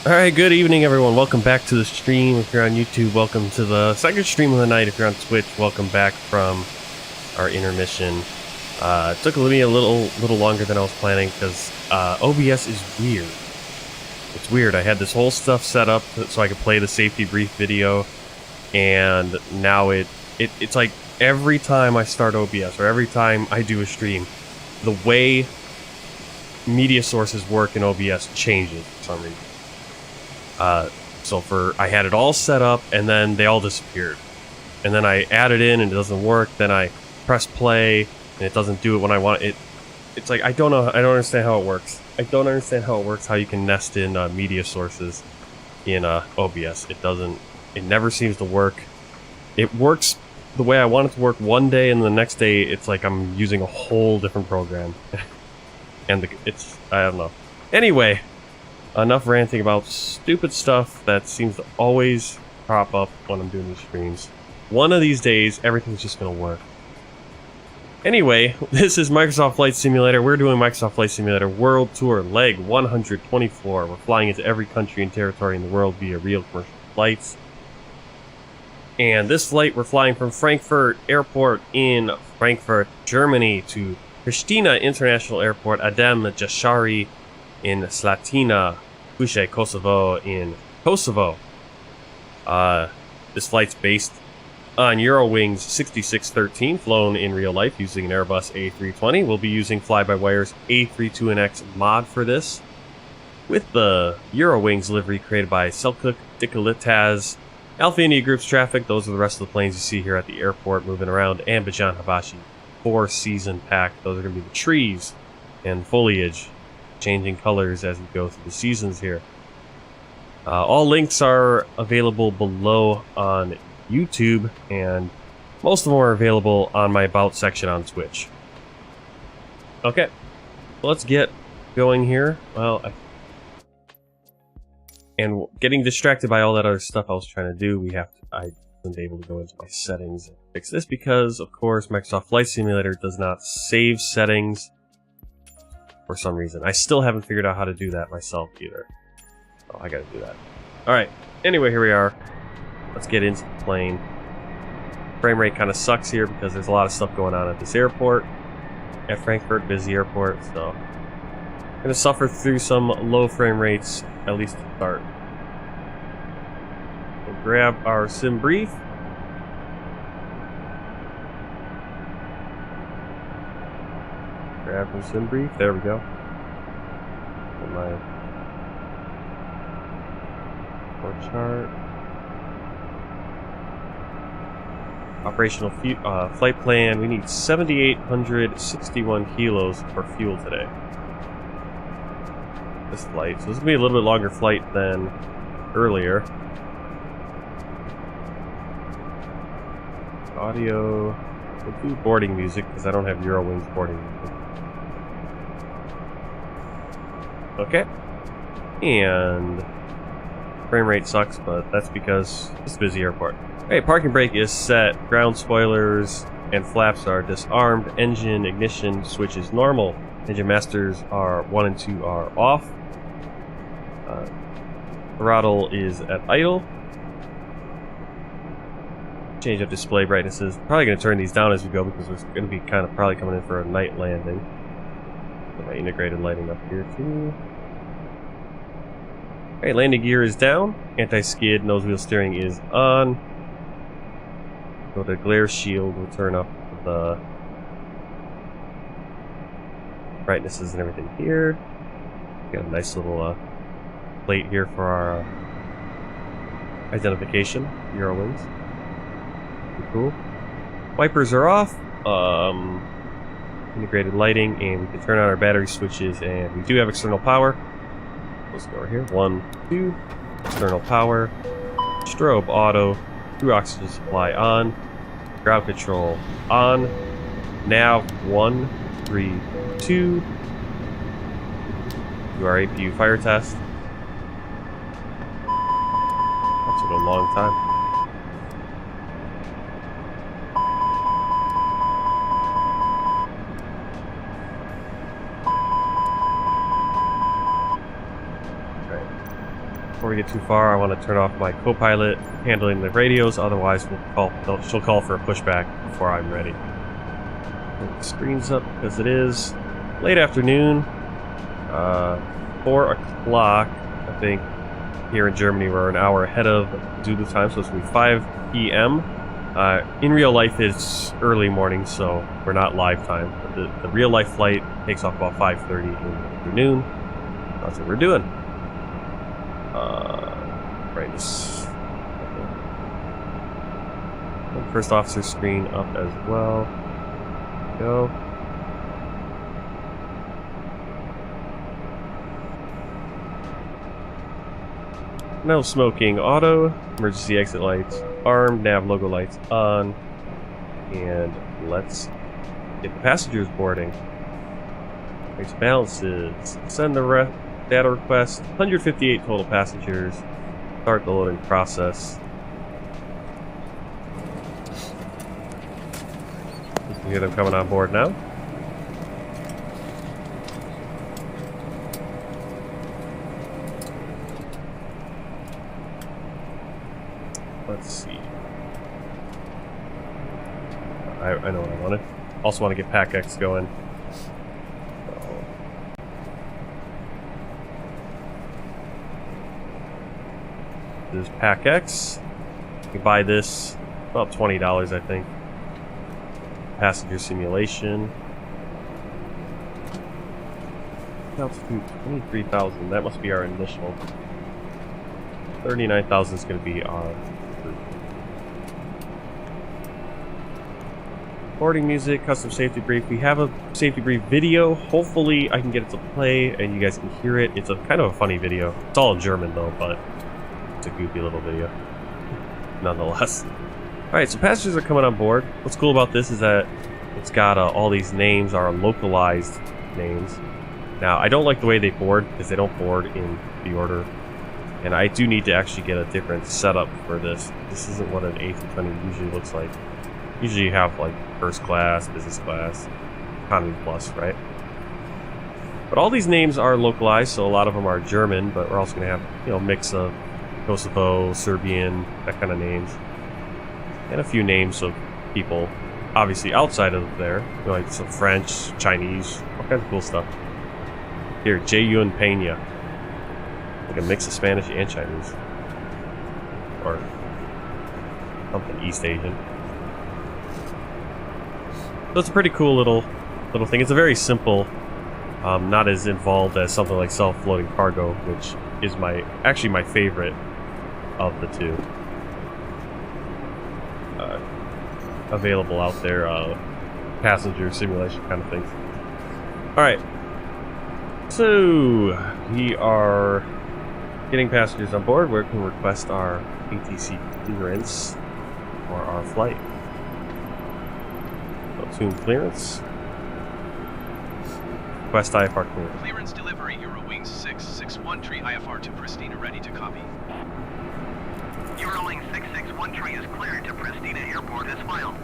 Alright, good evening everyone. Welcome back to the stream. If you're on YouTube, welcome to the second stream of the night. If you're on Twitch, welcome back from our intermission. It took me a little longer than I was planning because OBS is weird. It's weird. I had this whole stuff set up so I could play the safety brief video, and now it's like every time I start OBS or every time I do a stream, the way media sources work in OBS changes for some reason. I had it all set up and then they all disappeared. And then I add it in and it doesn't work. Then I press play and it doesn't do it when I want it. It's like, I don't understand how it works. I don't understand how it works, how you can nest in media sources in OBS. It never seems to work. It works the way I want it to work one day, and the next day it's like I'm using a whole different program. And I don't know. Anyway, enough ranting about stupid stuff that seems to always crop up when I'm doing these streams. One of these days, everything's just gonna work. Anyway, this is Microsoft Flight Simulator. We're doing Microsoft Flight Simulator World Tour Leg 124. We're flying into every country and territory in the world via real commercial flights. And this flight, we're flying from Frankfurt Airport in Frankfurt, Germany, to Pristina International Airport, Adem Jashari in Slatina, Kuche, Kosovo in Kosovo. This flight's based on Eurowings 6613, flown in real life using an Airbus A320. We'll be using FlyByWire's A32NX mod for this, with the Eurowings livery created by Selçuk Dikalitaz. Alpha India Group's traffic, those are the rest of the planes you see here at the airport moving around, and Bajan Habashi 4-season pack. Those are going to be the trees and foliage, changing colors as we go through the seasons here. All links are available below on YouTube, and most of them are available on my About section on Twitch. Okay, let's get going here. And getting distracted by all that other stuff I was trying to do, I wasn't able to go into my settings and fix this because, of course, Microsoft Flight Simulator does not save settings for some reason. I still haven't figured out how to do that myself either. Oh, I gotta do that. Alright, anyway, here we are. Let's get into the plane. Frame rate kind of sucks here because there's a lot of stuff going on at this airport. At Frankfurt, busy airport, so I'm gonna suffer through some low frame rates, at least to start. We'll grab our sim brief. Grab the sim brief. There we go. And my chart. Operational flight plan. We need 7,861 kilos for fuel today. This flight. So this is gonna be a little bit longer flight than earlier. Audio. We'll do boarding music because I don't have Eurowings boarding music. Okay. And frame rate sucks, but that's because it's a busy airport. Okay, parking brake is set. Ground spoilers and flaps are disarmed. Engine ignition switch is normal. Engine masters are 1 and 2 are off. Throttle is at idle. Change of display brightnesses. Probably going to turn these down as we go because we're going to be kind of probably coming in for a night landing. Put my integrated lighting up here too. Okay, landing gear is down. Anti-skid, nose wheel steering is on. So the glare shield will turn up the brightnesses and everything here. Got a nice little plate here for our identification, Eurowings. Pretty cool. Wipers are off. Integrated lighting, and we can turn on our battery switches, and we do have external power. Let's go over here. 1, 2. External power. Strobe auto. Crew oxygen supply on. Ground control on. Nav 1, 3, 2. Do our APU fire test. That took a long time. Before we get too far, I want to turn off my co-pilot handling the radios, otherwise she'll call for a pushback before I'm ready. The screen's up because it is late afternoon, 4 o'clock, I think. Here in Germany, we're an hour ahead of Zulu time, so it's going to be 5 p.m. In real life, it's early morning, so we're not live time. But the real life flight takes off about 5:30 in the afternoon. That's what we're doing. Right, this first officer screen up as well. Go. No smoking auto, emergency exit lights armed, nav logo lights on, and let's get the passengers boarding. Race balances, send the data request, 158 total passengers, start the loading process. You can hear them coming on board now. Let's see. I know what I wanted. Also want to get Pack X going. So. This is Pack X. You can buy this about $20, I think. Passenger simulation. Altitude 23,000. That must be our initial. 39,000 is going to be our boarding music, custom safety brief. We have a safety brief video. Hopefully I can get it to play and you guys can hear it. It's a kind of a funny video. It's all in German though, but it's a goofy little video nonetheless. Alright, so passengers are coming on board. What's cool about this is that it's got all these names are localized names. Now, I don't like the way they board because they don't board in the order. And I do need to actually get a different setup for this. This isn't what an A320 usually looks like. Usually you have like first class, business class, economy plus, right? But all these names are localized, so a lot of them are German, but we're also going to have, you know, a mix of Kosovo, Serbian, that kind of names. And a few names of people, obviously outside of there, you know, like some French, Chinese, all kinds of cool stuff. Here, Jayun Peña. Like a mix of Spanish and Chinese. Or something East Asian. So it's a pretty cool little thing. It's a very simple, not as involved as something like self-loading cargo, which is actually my favorite of the two available out there, passenger simulation kind of things. Alright, so we are getting passengers on board. We can request our ATC clearance for our flight. Platoon clearance. Request IFR clearance. Clearance delivery, Eurowings 661 IFR to Pristina, ready to copy. Eurowings 661 is cleared to Pristina Airport as filed.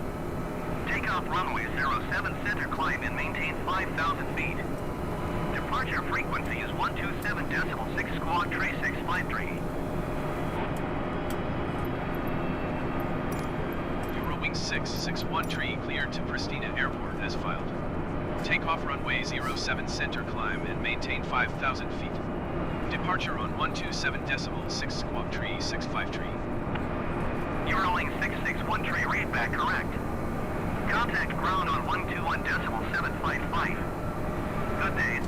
Takeoff runway 07 center climb and maintain 5,000 feet. Departure frequency is 127.6 squawk 3653. Eurowings 661 cleared to Pristina Airport as filed. Takeoff runway 07 center climb and maintain 5,000 feet. Departure on 127.6 squawk 3653. Eurowings 661 read back correct. Contact ground on 121.755. Good day.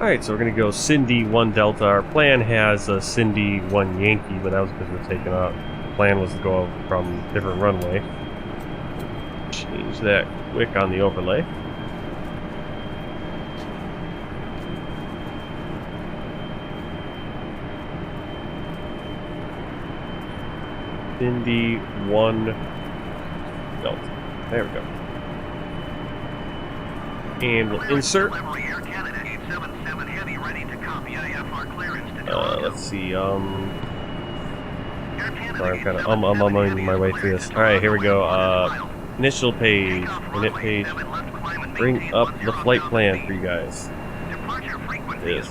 Alright, so we're going to go Cindy 1 Delta. Our plan has a Cindy 1 Yankee, but that was because we're taking off. The plan was to go from different runway. Change that quick on the overlay. Cindy 1 Delta. There we go. And we'll insert. Let's see, Sorry, I'm kind of umming my way through this. Alright, here we go. Initial page. Init page. Bring up the flight plan for you guys. It is.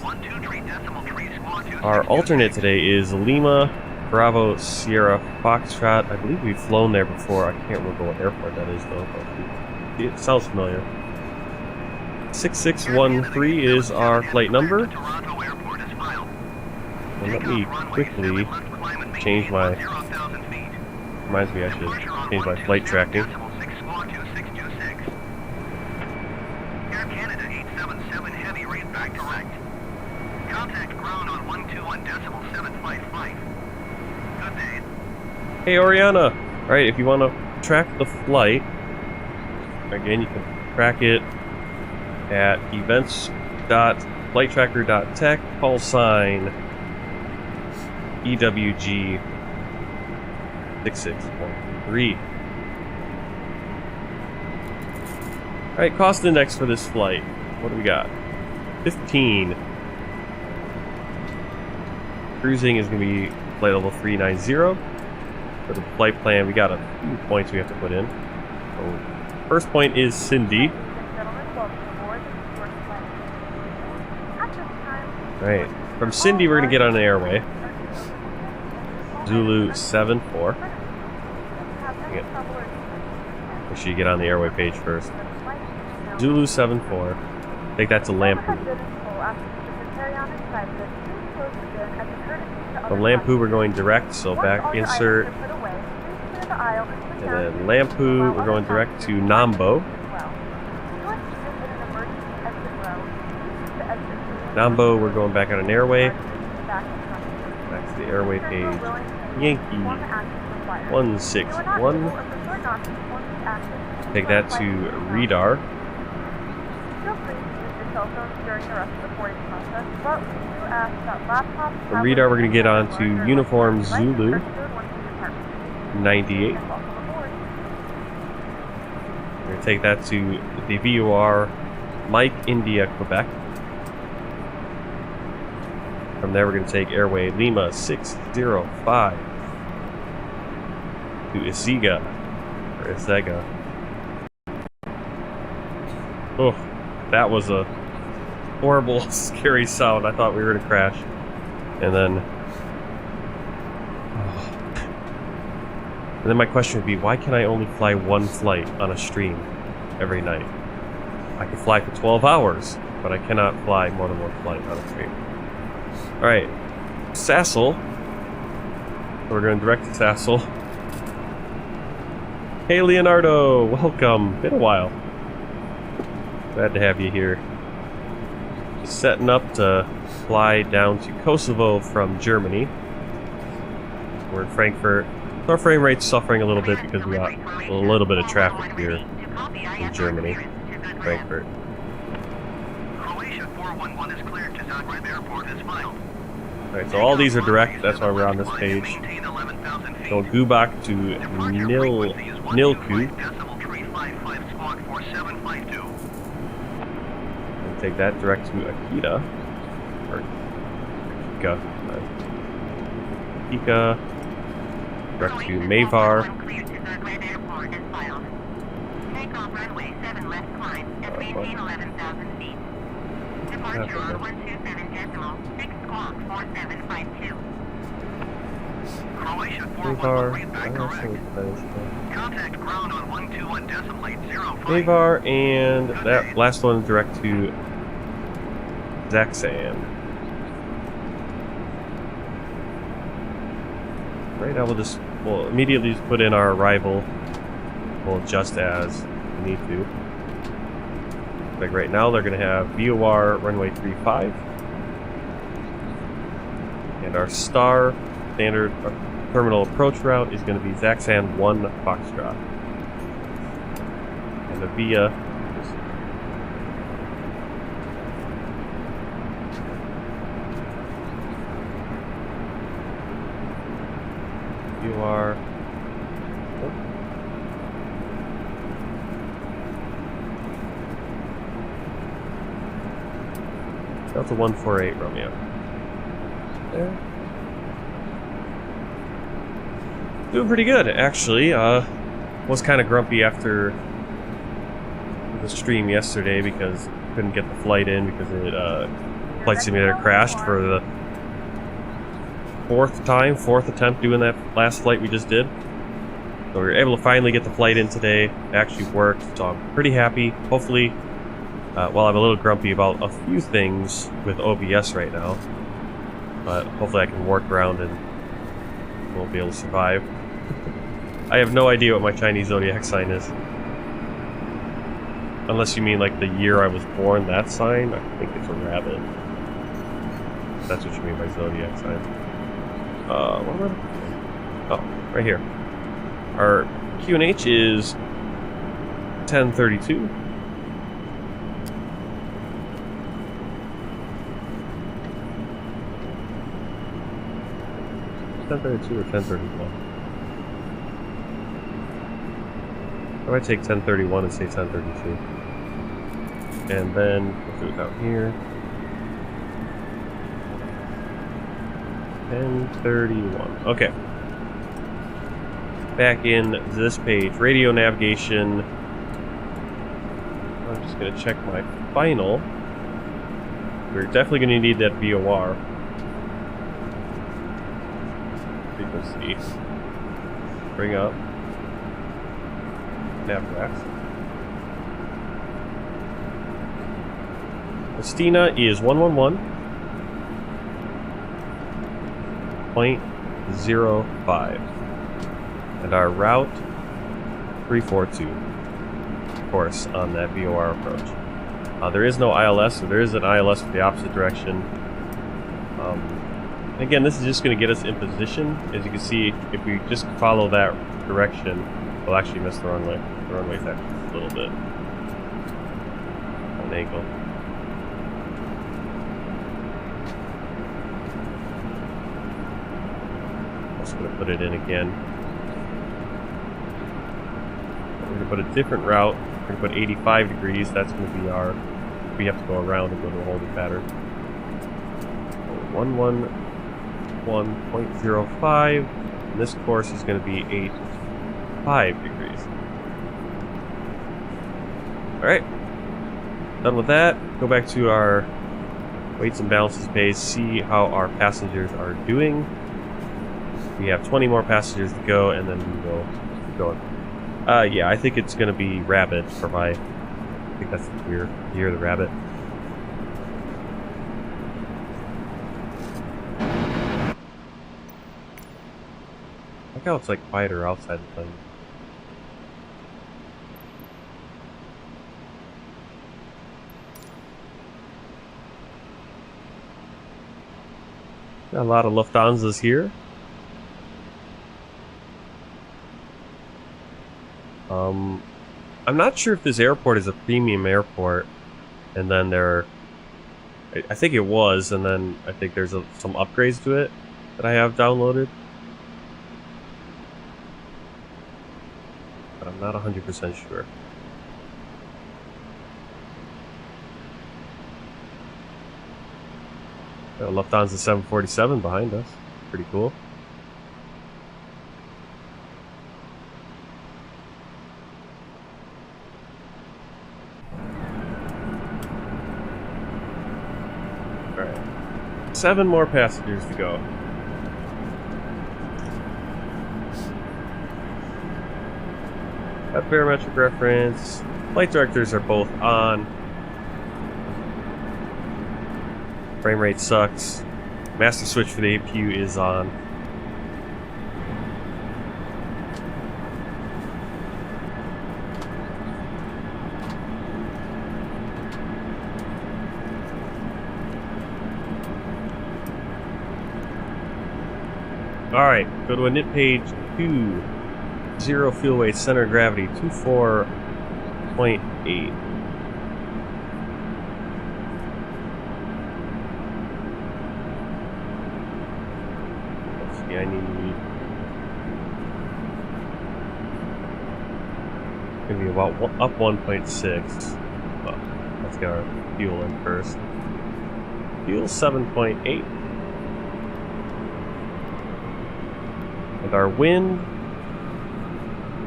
Our alternate today is Lima, Bravo, Sierra, Foxtrot. I believe we've flown there before. I can't remember what airport that is, though. But it sounds familiar. 6613 is our flight number. And let me quickly change my... Reminds me I should change my flight tracking. Hey Oriana! Alright, if you want to track the flight, again, you can track it at events.flighttracker.tech, call sign EWG 6613. Alright, cost index for this flight. What do we got? 15. Cruising is going to be flight level 390. For the flight plan, we got a few points we have to put in. So, first point is Cindy. Alright, from Cindy we're going to get on an airway. Zulu 74. Make sure you get on the airway page first. Zulu 74. Take that to Lampu. From Lampu we're going direct, so back insert. And then Lampu we're going direct to Nambo. Nambo we're going back on an airway. Back to the airway page. Yankee 161. Take that to Rudder. From Rudder we're going to get on to Uniform Zulu 98. We're going to take that to the VOR Mike India Quebec. From there we're going to take airway Lima 605 to Isega, or Isega. Oh, that was a horrible, scary sound. I thought we were going to crash. And then my question would be, why can I only fly one flight on a stream every night? I can fly for 12 hours, but I cannot fly more than one flight on a stream. Alright, Sassel. So we're going direct to Sassel. Hey Leonardo, welcome. Been a while. Glad to have you here. Just setting up to fly down to Kosovo from Germany. We're in Frankfurt. Our frame rate's suffering a little bit because we got a little bit of traffic here in Germany, Frankfurt. Alright, so all these are direct, that's why we're on this page. So go back to Nilku. And take that direct to Akita. Or Akika. Direct to Mavar. Mavar, and that last one direct to Zaxxon. Right now we'll immediately just put in our arrival. We'll adjust as we need to. Like right now they're going to have VOR runway 35. And our star standard terminal approach route is going to be Zaxxon 1 Foxtrot. And the VIA VOR. Delta 148 Romeo. There. Doing pretty good, actually. Was kind of grumpy after the stream yesterday because couldn't get the flight in because flight simulator crashed for the fourth attempt doing that last flight we just did. So we were able to finally get the flight in today. It actually worked, so I'm pretty happy. Hopefully, while I'm a little grumpy about a few things with OBS right now, but hopefully I can work around and we'll be able to survive. I have no idea what my Chinese zodiac sign is. Unless you mean like the year I was born, that sign? I think it's a rabbit. That's what you mean by zodiac sign. What am I? Oh, right here. Our QNH is 1032. 1032 or 1031? How do I take 1031 and say 1032? And then, let's do it out here. 1031. Okay. Back in this page. Radio navigation. I'm just going to check my final. We're definitely going to need that VOR. Frequency. Bring up. Navrax. Pristina is 111.05. And our route 342. Of course, on that VOR approach. There is no ILS, so there is an ILS for the opposite direction. Again, this is just going to get us in position. As you can see, if we just follow that direction, we'll actually miss the runway. The runway's actually a little bit on an angle. I'm just going to put it in again. We're going to put a different route. We're going to put 85 degrees. That's going to be our... We have to go around and go to a holding pattern. 111.05. And this course is going to be 85 degrees. Alright. Done with that. Go back to our weights and balances page. See how our passengers are doing. We have 20 more passengers to go, and then we will keep going. Yeah, I think it's going to be rabbit for my... I think that's the year of the rabbit. Look how it's like quieter outside the plane. Got a lot of Lufthansas here. I'm not sure if this airport is a premium airport, and then I think it was, and then I think there's some upgrades to it that I have downloaded. But I'm not 100% sure. Got a Lufthansa 747 behind us. Pretty cool. Alright. 7 more passengers to go. Got barometric reference. Flight directors are both on. Frame rate sucks. Master switch for the APU is on. Alright, go to init page 2. 0 fuel weight, center of gravity, 24.8. Let's see, I need... It's going to be about up 1.6. Well, let's get our fuel in first. Fuel 7.8. And our wind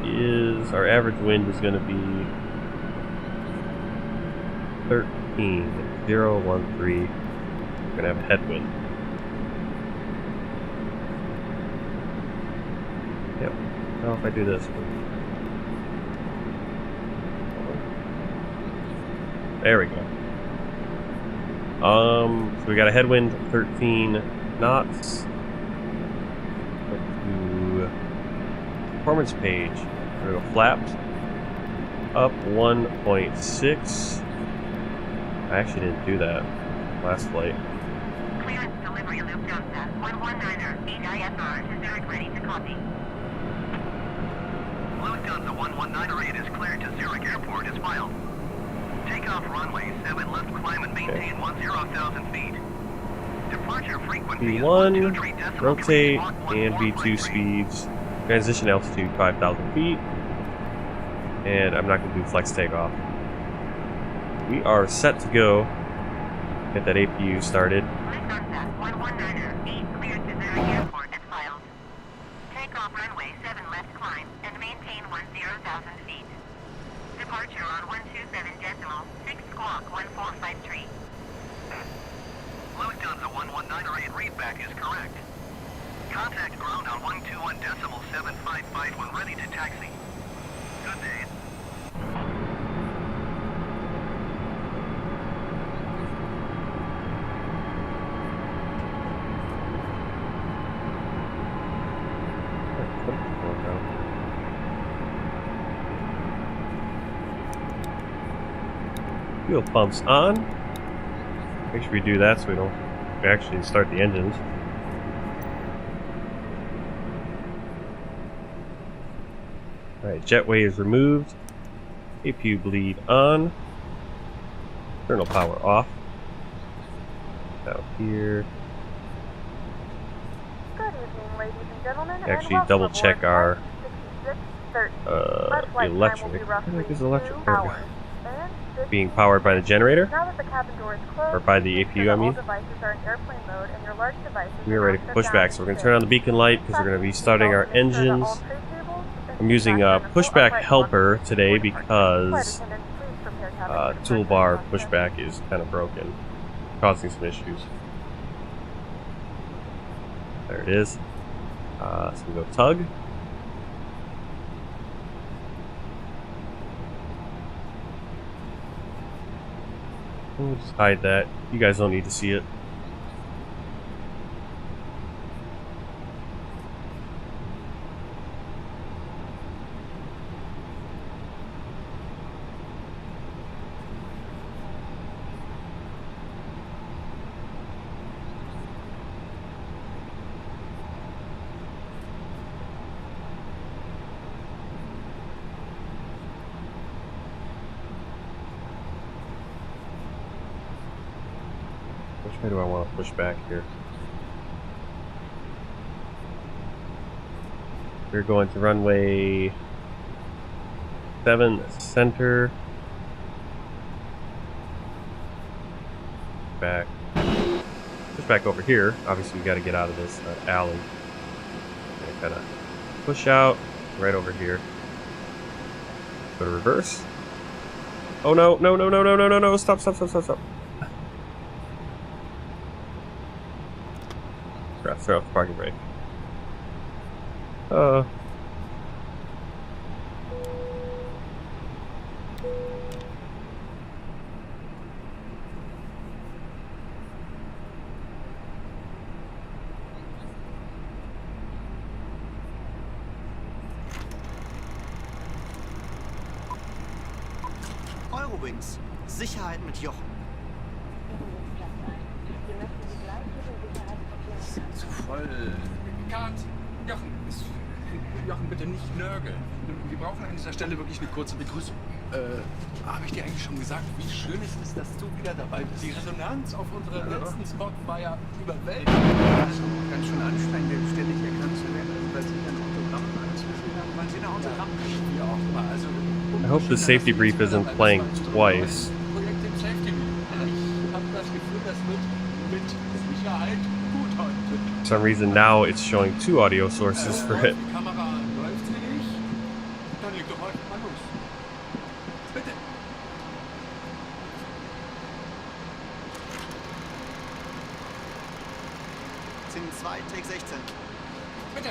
is, our average wind is going to be 13,013. We're going to have a headwind. Yep. Now if I do this one. There we go. So we got a headwind 13 knots. Go to performance page. We're going to go flaps up 1.6. I actually didn't do that last flight. Clearance delivery loop Delta 119er 8IFR to Zurich ready to copy. Lufthansa 119er 8 is cleared to Zurich Airport is filed. Takeoff runway 7 left climb and maintain 10,000 feet. Departure frequency V1, is 123.3 rotate, Mach and V2 speeds. Transition altitude 5,000 feet. And I'm not going to do flex takeoff. We are set to go. Get that APU started. Lufthansa 119er 8 cleared to Zurich Airport is filed. Takeoff runway 7 left climb and maintain 10,000 feet. Departure on 127.6 squawk 1453. Lufthansa 119er 8 readback is correct. Contact ground on 121.755 when ready to taxi. Good day. Fuel pumps on. Make sure we do that so we don't actually start the engines. Alright, jetway is removed. APU bleed on. Internal power off. Out here. Good evening, ladies and gentlemen. Actually, and double welcome check aboard our Flight 6630. Our flight time will electric. be roughly I think it's electric. 2 There we go. hours and 15 Being powered by the generator. Now that the cabin door is closed, Or by the make sure APU, that I mean. all devices are in airplane mode and your large devices We are are ready not for shut pushback, down so we're going to and turn on the safe. beacon light because we're going to be starting our Make sure that all engines. tray tables and I'm using seat backs are pushback upright helper once today before departure. because Flight attendants, please prepare cabin for toolbar departure. pushback is kind of broken, causing some issues. There it is. So we go tug. We'll just hide that. You guys don't need to see it. Which way do I want to push back here? We're going to runway 7 center. Back. Push back over here. Obviously, we got to get out of this alley. And kind of push out right over here. Go to reverse. Oh no, no, no, no, no, no, no, no. Stop, stop, stop, stop, stop. Throw off the parking brake. Eurowings. Sicherheit mit Jochen. Zu voll. Kat, Jochen, bitte nicht nörgeln. Wir brauchen an dieser Stelle wirklich eine kurze Begrüßung. Habe ich dir eigentlich schon gesagt, wie schön es ist, dass du wieder dabei bist? Die Resonanz auf unserem letzten Spot war ja überwältigend. Ganz schön anstrengend, ständig erkannt zu werden, weil sie ein Autogramm alles geschrieben haben, weil sie eine Autogramm wie auch immer. Also, I hope the safety brief isn't playing twice. Projekt im Safety Brief. Ich habe das Gefühl, das wird mit Sicherheit gut heute. For some reason now it's showing 2 audio sources for it. Die Kamera läuft sie nicht. Dann leg doch einfach mal los. Bitte. Szene 2, Take 16. Bitte.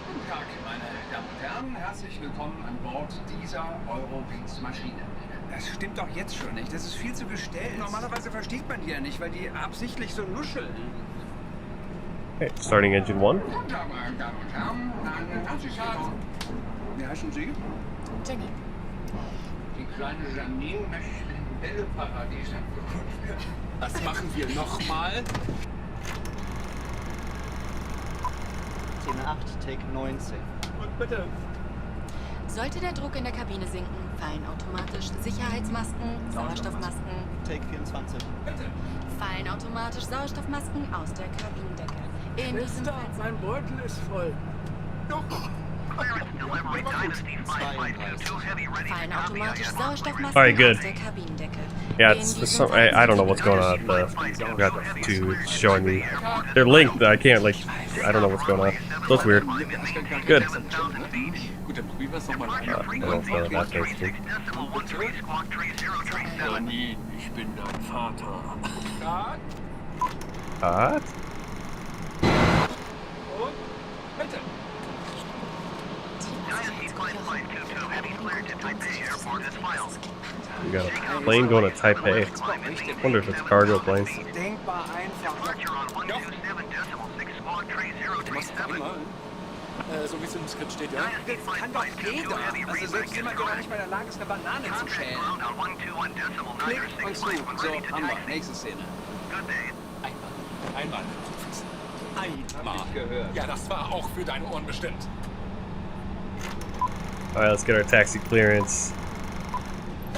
Guten Tag, meine Damen und Herren. Herzlich willkommen an Bord dieser Eurowings-Maschine. Das stimmt doch jetzt schon nicht. Das ist viel zu gestellt. Normalerweise versteht man die ja nicht, weil die absichtlich so nuscheln. Okay, starting engine 1. Guten Tag, meine Damen und Herren. An Ansicherung. Wie heißen Sie? Jenny. Die kleine Janine möchte im Bälleparadies abgeholt werden. Das machen wir nochmal. Szene 8, Take 19. Und bitte. Sollte der Druck in der Kabine sinken, fallen automatisch Sicherheitsmasken, Sauerstoffmasken, Take 24. Bitte. fallen automatisch Sauerstoffmasken aus der Kabinendecke. In diesem Fall mein Beutel ist voll. Clearance delivery Dynasty 5522 Heavy ready fallen to copy. automatisch Sauerstoffmasken Alright, good. aus der Kabinendecke. Yeah, In it's diesem some, Fall I don't know sind what's die going on. Got the two it's showing me. They're linked. I can't like. I don't know what's going on. So it's weird. Good. Gut, dann probieren wir es nochmal I don't know if that does it. Janine, ich bin dein Vater. Tag. What? Und bitte. Dynasty 5522 Heavy cleared to Taipei Airport as filed. We got a plane going to Taipei. I wonder if it's cargo planes. Denkbar einfach. Departure on 127.6 squawk tray Du machst es 037. einmal. So wie es im Skript steht, ja? Dynasty Das kann doch 5522 jeder. Heavy Also reading selbst is jemand, der noch nicht correct. mal in der Lage ist, eine Banane zu Contract schälen. ground on 121.9 Klick und zu. when So, ready to haben wir. taxi. Nächste Szene. Good day. Einmal. Hab ich gehört. Ja, das war auch für deine Ohren bestimmt. Alright, let's get our taxi clearance.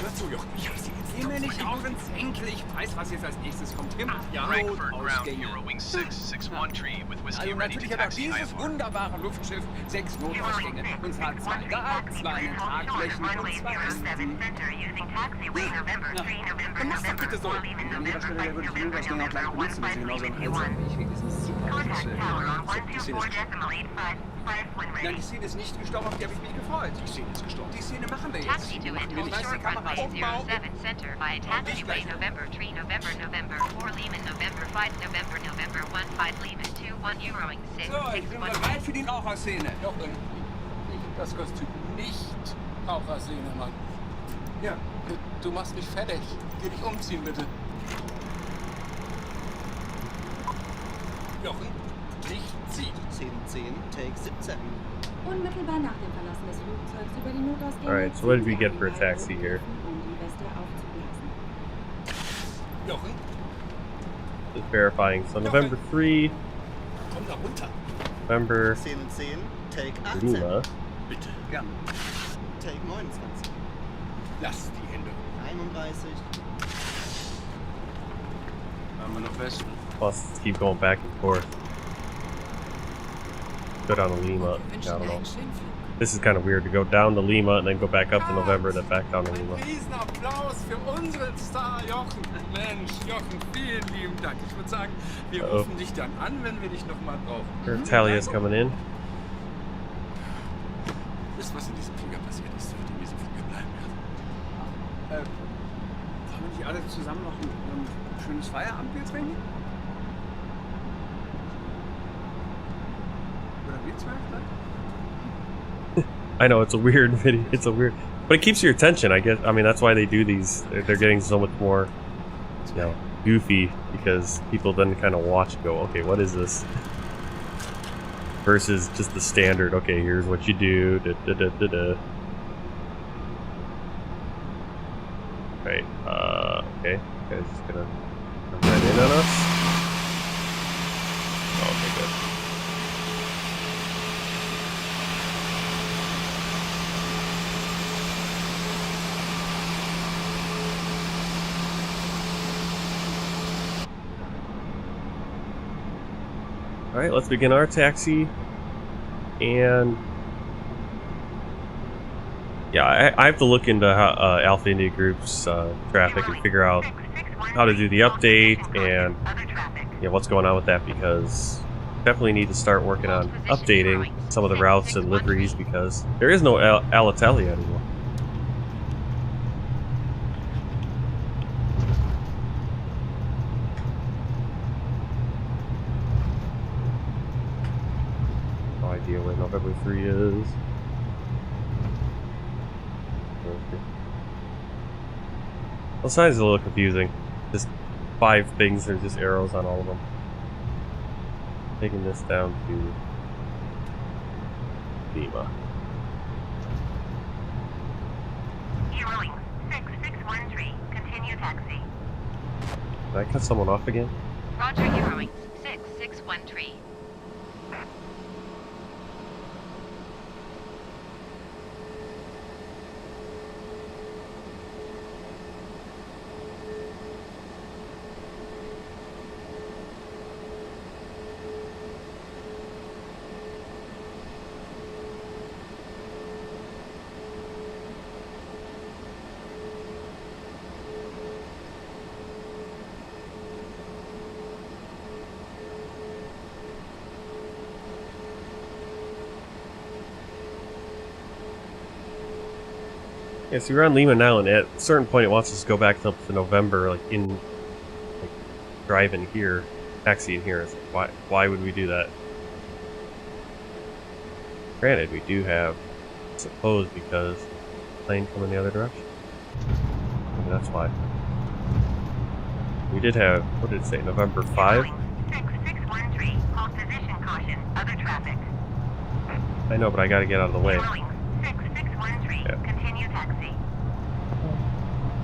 Hör zu, Jochen. Ich hab sie jetzt Geh mir nicht auf ins Enkel. Ich weiß, was jetzt als nächstes kommt. Tim, ja, Frankfurt ground Notausgänge. Eurowings 661 tree with whiskey Also ready to natürlich hat auch taxi dieses IFR. wunderbare Luftschiff 6 Notausgänge. Und zwar 2 da, 2 Tragflächen und 2 Enden. Dann mach's doch bitte so. An ihrer Stelle würde ich den Notausgang auch gleich benutzen, wenn sie genauso ein Hals haben wie ich wegen diesem super Die Szene ist Nein, die Szene ist nicht gestorben, auf die habe ich mich gefreut. Die Szene ist gestorben. Die Szene machen wir jetzt. Taxi to Machen wir Endel nicht Short die Kamera Runway aufbauen. 07 Center by taxiway November 3 November November 4 Lehman November 5 November November 1 5 Lehman 2 1 Eurowing 6 So, ich bin bereit für die Raucherszene. Jochen, das Kostüm nicht Raucherszene, Mann. Ja, du machst mich fertig. Geh dich umziehen, bitte. Jochen, nicht ziehen. Szene 10, Take 17. unmittelbar nach dem Verlassen des Flugzeugs über die Notausgänge. Alright, so what did we get for a taxi here? Um die Weste aufzublasen. Jochen, Just verifying. So November 3, komm da runter. November Szene 10, Take 18. Lima. Bitte. Gerne. Take 29. Lass die Hände. 31. Haben wir noch Westen? Plus, let's keep going back and forth. Go down to Lima. Wir wünschen I don't dir know. einen schönen Flug. This is kind of weird to go down to Lima and then go back up to November and then back down to Lima. Ein Riesenapplaus für unseren Star Jochen. Mensch, Jochen, vielen lieben Dank. Ich würde sagen, wir Uh-oh. rufen dich dann an, wenn wir dich nochmal brauchen. Talia's coming in. Wisst, was in diesem Flieger passiert ist, wird in diesem Flieger bleiben. Wollen wir nicht alle zusammen noch ein schönes Feierabendbier trinken? Oder wir 12 gleich? I know it's a weird video. It's a weird, but it keeps your attention. I guess. I mean, that's why they do these. They're getting so much more, you know, goofy because people then kind of watch and go, okay, what is this? Versus just the standard. Okay, here's what you do. Da, da, da, da, da. Right. Okay. Guys, just gonna come right in on us. Okay, good. All right, let's begin our taxi. And yeah, I have to look into how, Alpha India Group's traffic and figure out how to do the update and what's going on with that because definitely need to start working on updating some of the routes and liveries because there is no Alitalia anymore. No idea where November 3 is. Well, signs is a little confusing. Just 5 things, there's just arrows on all of them. Taking this down to Lima. Heroing 6613, continue taxi. Did I cut someone off again? Roger, heroing 6613. Yeah, so we're on Lima now, and at a certain point it wants us to go back up to November, like driving here, taxiing here. It's like, why would we do that? Granted, we do have, I suppose, because plane coming the other direction. Maybe that's why. We did have, what did it say, November 5? 6613, hold position caution, other traffic. I know, but I gotta get out of the way. Heroing 6613, Yeah. continue taxi.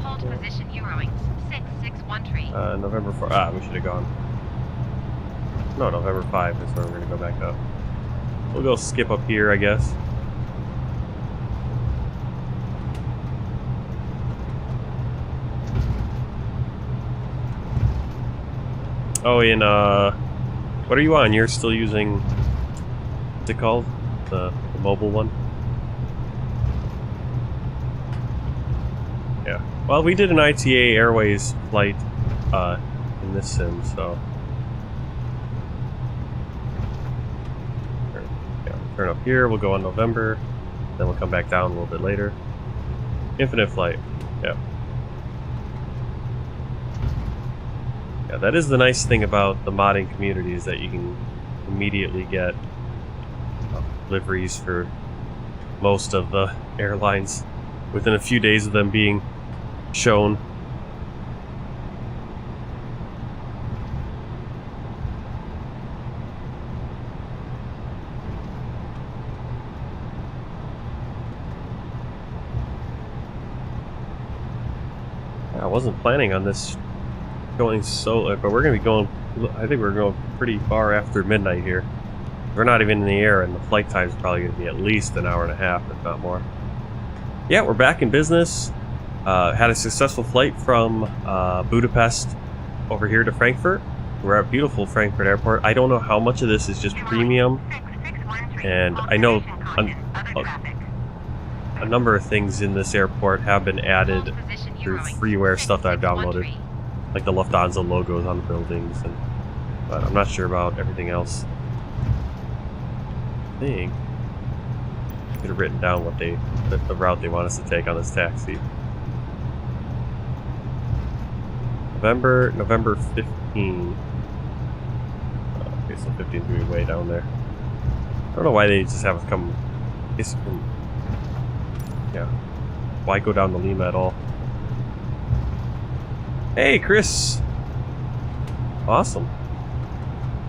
Hold position, heroing 6613. November 4, we should have gone. No, November 5 is where we're gonna go back up. We'll go skip up here, I guess. Oh, in, what are you on? You're still using, what's it called? The mobile one? Yeah. Well, we did an ITA Airways flight, in this sim, so. Turn up here, we'll go on November, then we'll come back down a little bit later. Infinite flight, yeah. Yeah, that is the nice thing about the modding community, is that you can immediately get liveries for most of the airlines within a few days of them being shown. I wasn't planning on this going so, but we're going to be going, I think we're going pretty far after midnight here. We're not even in the air, and the flight time is probably going to be at least an hour and a half, if not more. Yeah, we're back in business. Had a successful flight from Budapest over here to Frankfurt. We're at beautiful Frankfurt Airport. I don't know how much of this is just premium, and I know a number of things in this airport have been added through freeware stuff that I've downloaded, like the Lufthansa logos on the buildings, but I'm not sure about everything else. I think I could have written down what the route they want us to take on this taxi. November 15. Okay, so 15 is going to be way down there. I don't know why they just have us come. Yeah. Why go down to Lima at all? Hey, Chris! Awesome.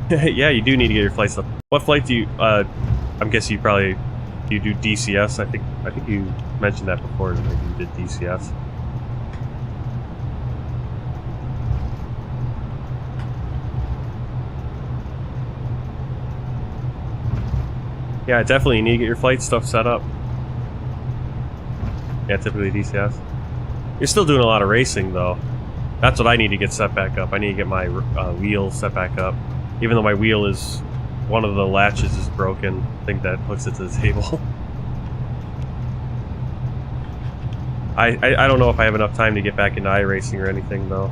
Yeah, you do need to get your flight stuff. What flight do you, I'm guessing do you do DCS? I think you mentioned that before, maybe you did DCS. Yeah, definitely you need to get your flight stuff set up. Yeah, typically DCS. You're still doing a lot of racing though. That's what I need to get set back up. I need to get my wheel set back up. Even though my wheel is, one of the latches is broken. I think that hooks it to the table. I don't know if I have enough time to get back into iRacing or anything though.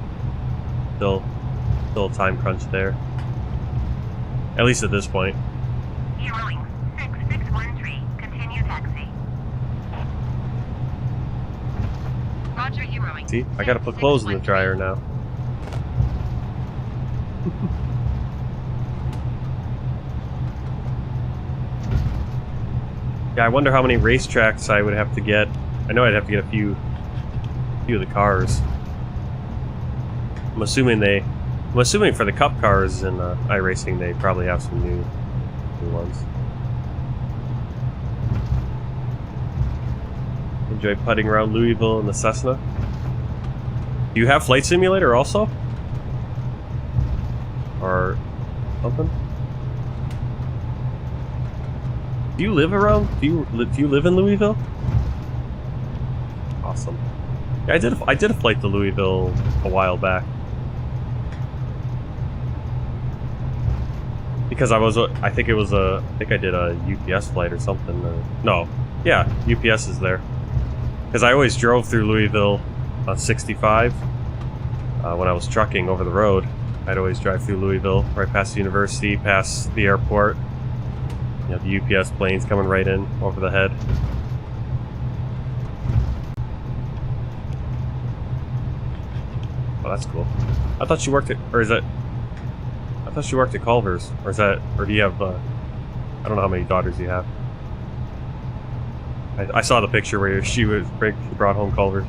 Still a time crunch there. At least at this point. Heroing 6613. Continue taxi. Roger, heroing. See, I gotta put clothes in the dryer now. Yeah, I wonder how many racetracks I would have to get. I know I'd have to get a few of the cars. I'm assuming for the cup cars in iRacing they probably have some new ones. Enjoy putting around Louisville in the Cessna. Do you have Flight Simulator also? Or something? Do you live around? Do you live in Louisville? Awesome. Yeah, I did a flight to Louisville a while back. Because I think I did a UPS flight or something. No, yeah, UPS is there. Because I always drove through Louisville on 65 when I was trucking over the road. I'd always drive through Louisville, right past the university, past the airport. You know, the UPS planes coming right in over the head. Oh, that's cool. I thought you worked at, or is that? I thought you worked at Culver's, or is that, or do you have? I don't know how many daughters you have. I saw the picture where she brought home Culver's.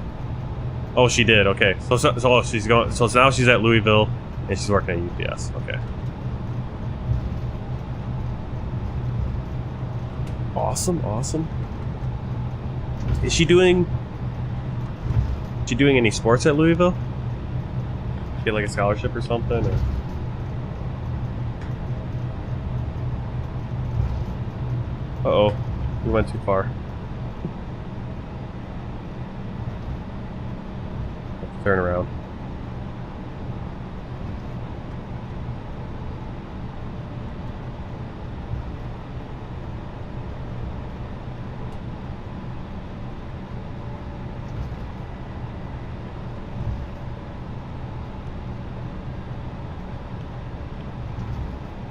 Oh, she did. Okay, so she's going. So now she's at Louisville, and she's working at UPS. Okay. Awesome. Is she doing any sports at Louisville? Get like a scholarship or something? Or? Uh-oh, we went too far. Let's turn around.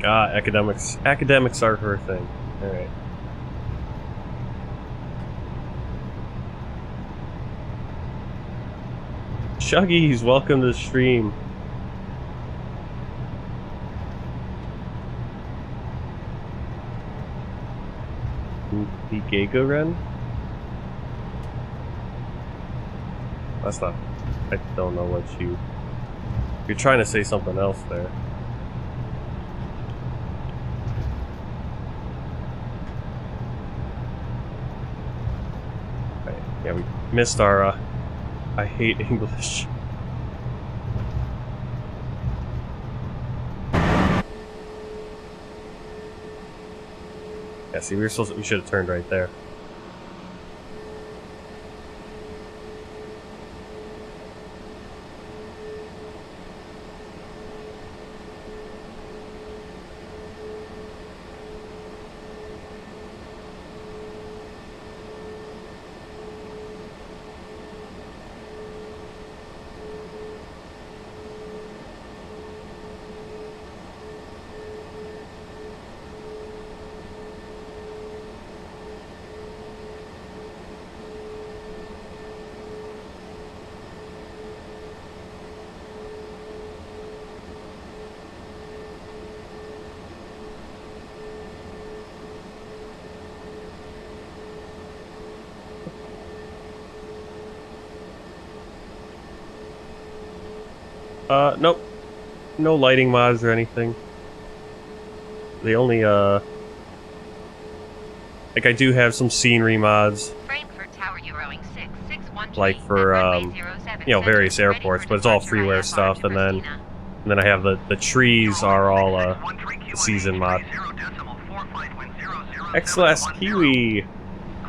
Ah, academics are her thing. Alright. Shuggies, welcome to the stream. The Gagaren? That's not... I don't know what you... You're trying to say something else there. Yeah, we missed our, I hate English. Yeah, see, we should have turned right there. Nope. No lighting mods or anything. They only, like I do have some scenery mods. Frankfurt Tower, Euroing 6613. Like for, you know, various airports, but it's all freeware stuff, and then I have the trees are all, season mod. X-Class Kiwi!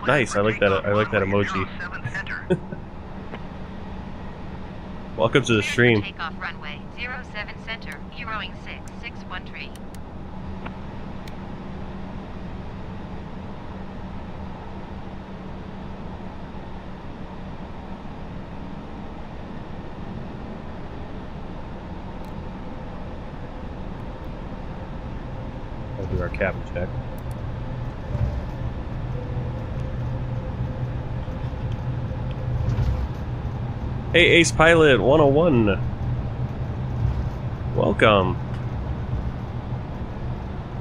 Nice, I like that emoji. Welcome to the stream. Takeoff runway 07 center, Euroing 6613. do our cabin check. Hey, Ace Pilot 101. Welcome.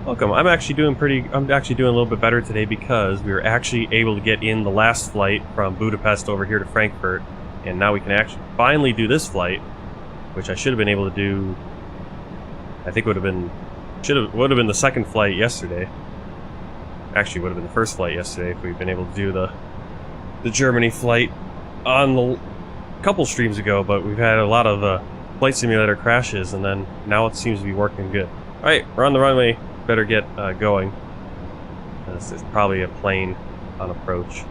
Welcome. I'm actually doing a little bit better today because we were actually able to get in the last flight from Budapest over here to Frankfurt, and now we can actually finally do this flight, which I should have been able to do. I think would have been the second flight yesterday. Actually, would have been the first flight yesterday if we'd been able to do the Germany flight on the couple streams ago. But we've had a lot of flight simulator crashes, and then now it seems to be working good. All right, we're on the runway. Better get going. This is probably a plane on approach.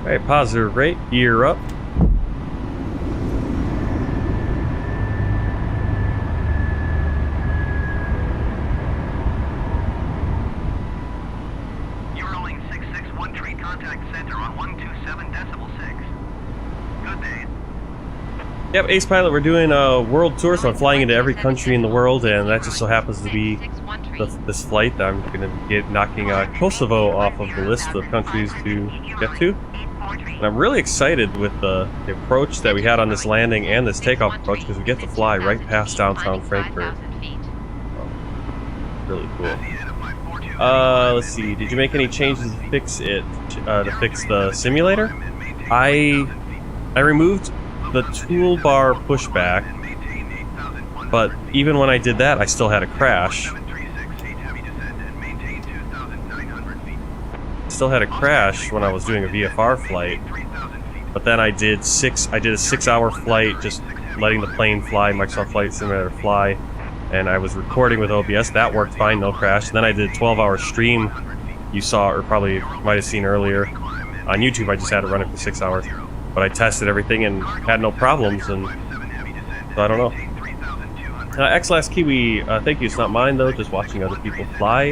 Alright, positive rate, gear up. Eurolink 661 tree contact center on 127.6. Good day. Yep, Ace Pilot, we're doing a world tour, so I'm flying into every country in the world, and that just so happens to be this flight that I'm going to get knocking Kosovo off of the list of countries to get to. And I'm really excited with the approach that we had on this landing and this takeoff approach because we get to fly right past downtown Frankfurt. Really cool. Let's see. Did you make any changes to fix it? To fix the simulator? I removed the toolbar pushback, but even when I did that, I still had a crash. Still had a crash when I was doing a VFR flight, but then I did a 6-hour flight just letting the plane fly, Microsoft Flight Simulator fly, and I was recording with OBS. That worked fine, no crash. And then I did a 12-hour stream you saw, or probably might have seen earlier on YouTube. I just had it running for 6 hours, but I tested everything and had no problems, and so I don't know. X-Last Kiwi, thank you. It's not mine though, just watching other people fly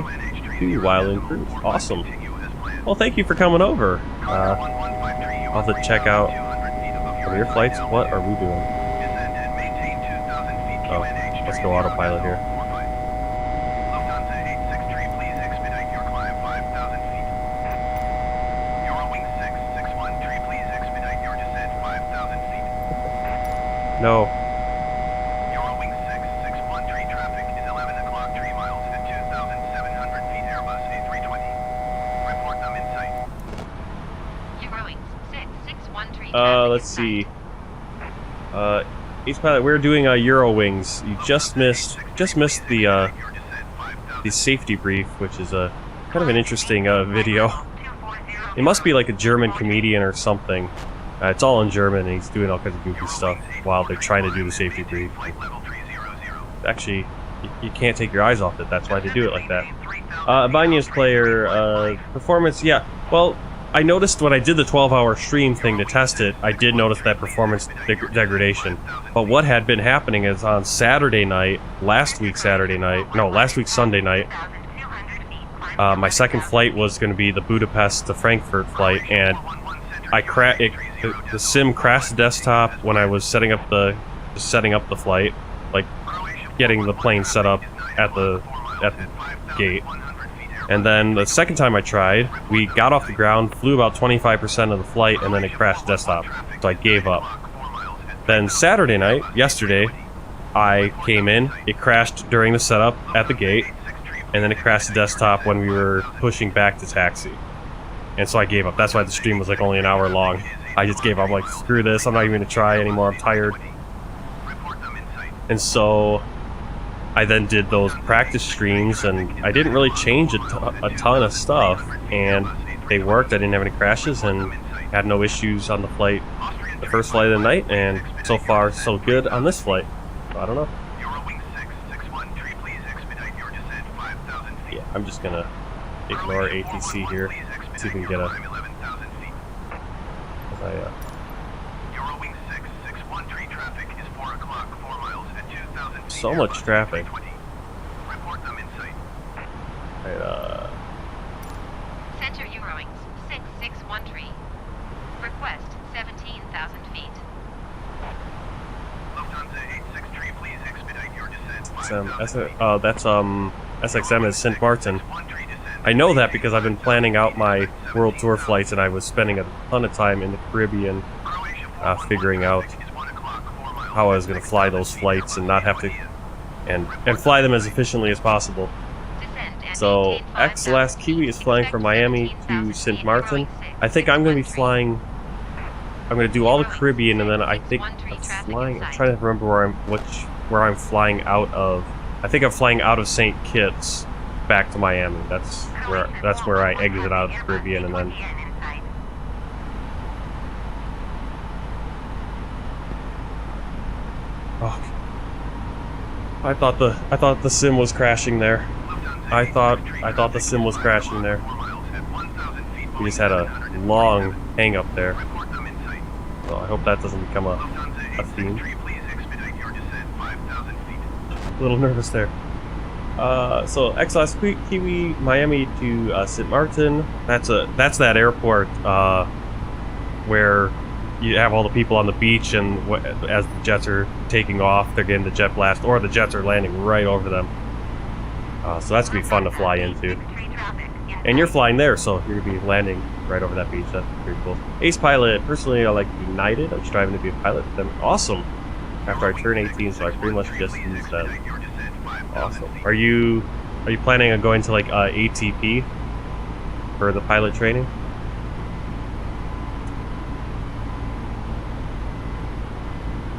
to while in cruise. Awesome. Well, thank you for coming over. I'll have to check out some of your flights. What are we doing? Oh, let's go autopilot here. No. Let's see. Ace Pilot, we're doing Eurowings. You just missed the safety brief, which is a kind of an interesting video. It must be like a German comedian or something. It's all in German, and he's doing all kinds of goofy stuff while they're trying to do the safety brief. Actually, you can't take your eyes off it. That's why they do it like that. Vanya's player performance. Yeah. Well, I noticed when I did the 12-hour stream thing to test it, I did notice that performance degradation. But what had been happening is on Saturday night, last week Sunday night, my second flight was going to be the Budapest to Frankfurt flight, and the sim crashed the desktop when I was setting up the flight, like getting the plane set up at the gate. And then the second time I tried, we got off the ground, flew about 25% of the flight, and then it crashed desktop. So I gave up. Then Saturday night, yesterday, I came in, it crashed during the setup at the gate, and then it crashed the desktop when we were pushing back to taxi. And so I gave up. That's why the stream was like only an hour long. I just gave up, like, screw this, I'm not even gonna try anymore, I'm tired. And so I then did those practice streams, and I didn't really change a ton of stuff, and they worked. I didn't have any crashes and had no issues on the flight, the first flight of the night, and so far so good on this flight. I don't know. Eurowing 661 please expedite your descent 5,000 feet. Yeah, I'm just gonna ignore ATC here. See if we can get a. Eurowing 661 traffic is 4 o'clock, 4 miles at 2,000 feet. So much traffic. Report them in sight. Right, Center Eurowings 661. Request 17,000 feet. Lufthansa 863, please expedite your descent. that's SXM is St. Martin. I know that because I've been planning out my world tour flights, and I was spending a ton of time in the Caribbean figuring out how I was going to fly those flights and not have to and fly them as efficiently as possible. So X Last Kiwi is flying from Miami to St. Martin. I think I'm going to be flying. I'm going to do all the Caribbean, and then I think I'm flying. I'm trying to remember where I'm flying out of. I think I'm flying out of St. Kitts back to Miami. That's where I exit out of the Caribbean, and then. Oh, I thought the sim was crashing there. I thought the sim was crashing there. We just had a long hang up there. So I hope that doesn't become a theme. A little nervous there. So XLS Kiwi, Miami to St. Martin. That's that airport where you have all the people on the beach, and as the jets are taking off, they're getting the jet blast, or the jets are landing right over them. So that's gonna be fun to fly into. And you're flying there, so you're gonna be landing right over that beach. That's pretty cool. Ace Pilot. Personally, I like United. I'm striving to be a pilot with them. Awesome. After I turn 18, so I pretty much just use them. Awesome. Are you planning on going to like ATP for the pilot training?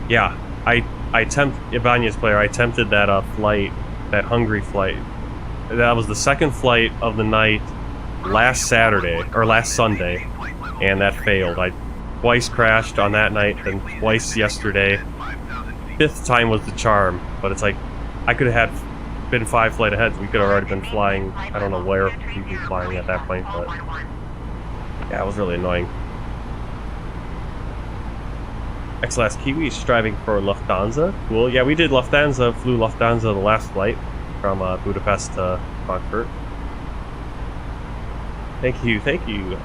Yeah, I Ibanez player. I attempted that flight, that Hungary flight. That was the second flight of the night last Saturday or last Sunday, and that failed. I twice crashed on that night, then twice yesterday. Fifth time was the charm, but it's like I could have been 5 flight ahead. We could have already been flying. I don't know where we'd be flying at that point, but yeah, it was really annoying. X-Last Kiwi is striving for Lufthansa. Cool. Yeah, we did Lufthansa. Flew Lufthansa the last flight from Budapest to Frankfurt. Thank you, thank you.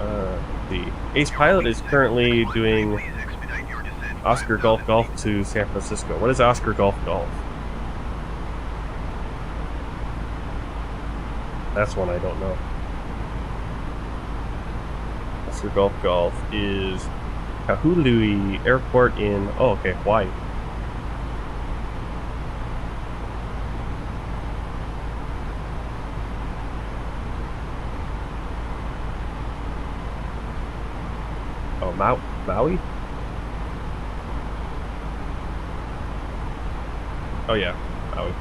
The Ace Pilot is currently doing Oscar Golf Golf to San Francisco. What is Oscar Golf Golf? That's one I don't know. Oscar Golf Golf is Kahului Airport in, oh, okay, Hawaii. Oh, Maui? Oh yeah, Maui.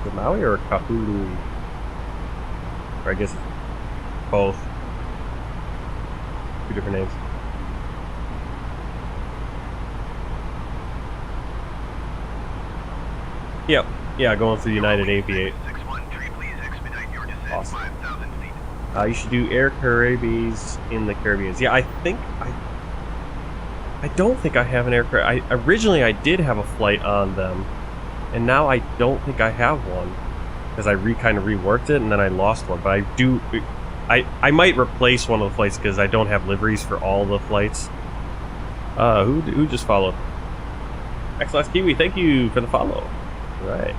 Is it Maui or Kahului? Or I guess it's both. 2 different names. Yep. Yeah, going through United Aviate. Awesome. You should do Air Caribbeans in the Caribbean. Yeah, I don't think I have an Air Caribbean. Originally I did have a flight on them, and now I don't think I have one because I kind of reworked it and then I lost one. But I do. I might replace one of the flights because I don't have liveries for all the flights. Who just followed? X-Last Kiwi, thank you for the follow. All right.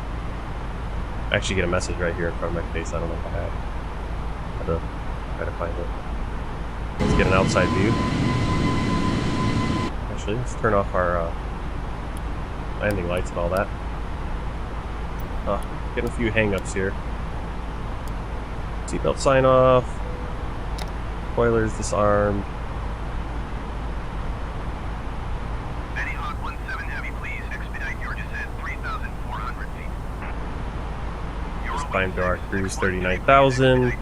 I actually get a message right here in front of my face. I don't know if I have. Try to find it. Let's get an outside view. Actually, let's turn off our landing lights and all that. Getting a few hang-ups here. Seatbelt sign off. Spoilers disarmed. Hawk 17 Heavy, please expedite your descent 3,400 feet. Just climb to our cruise 39,000.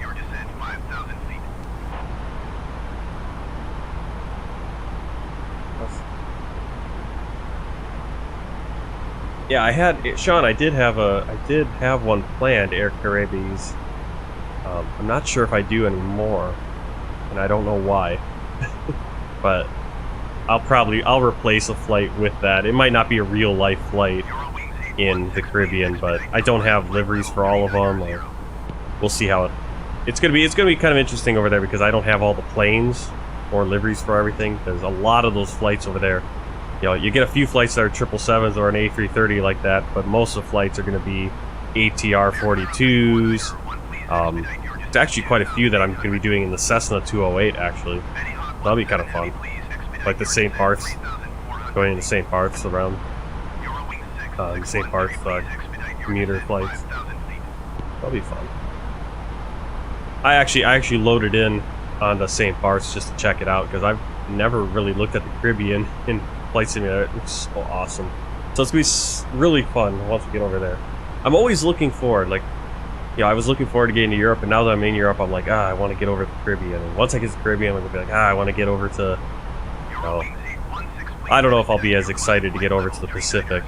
Yeah, I had Sean. I did have one planned, Air Caribbees. I'm not sure if I do anymore, and I don't know why. But I'll replace a flight with that. It might not be a real life flight in the Caribbean, but I don't have liveries for all of them. Or we'll see how it's gonna be. It's gonna be kind of interesting over there because I don't have all the planes or liveries for everything. Because a lot of those flights over there, you know, you get a few flights that are 777s or an A330 like that, but most of the flights are going to be ATR 42s. It's actually quite a few that I'm going to be doing in the Cessna 208. Actually, that'll be kind of fun. Like the St. Barths, going in the St. Barths around the St. Barths commuter flights. That'll be fun. I actually loaded in on the St. Barths just to check it out because I've never really looked at the Caribbean in Flight Simulator. It's so awesome. So it's gonna be really fun once we get over there. I'm always looking forward, like, you know, I was looking forward to getting to Europe, and now that I'm in Europe, I'm like, I want to get over to the Caribbean. And once I get to the Caribbean, I'm gonna be like, I want to get over to, you know, I don't know if I'll be as excited to get over to the Pacific.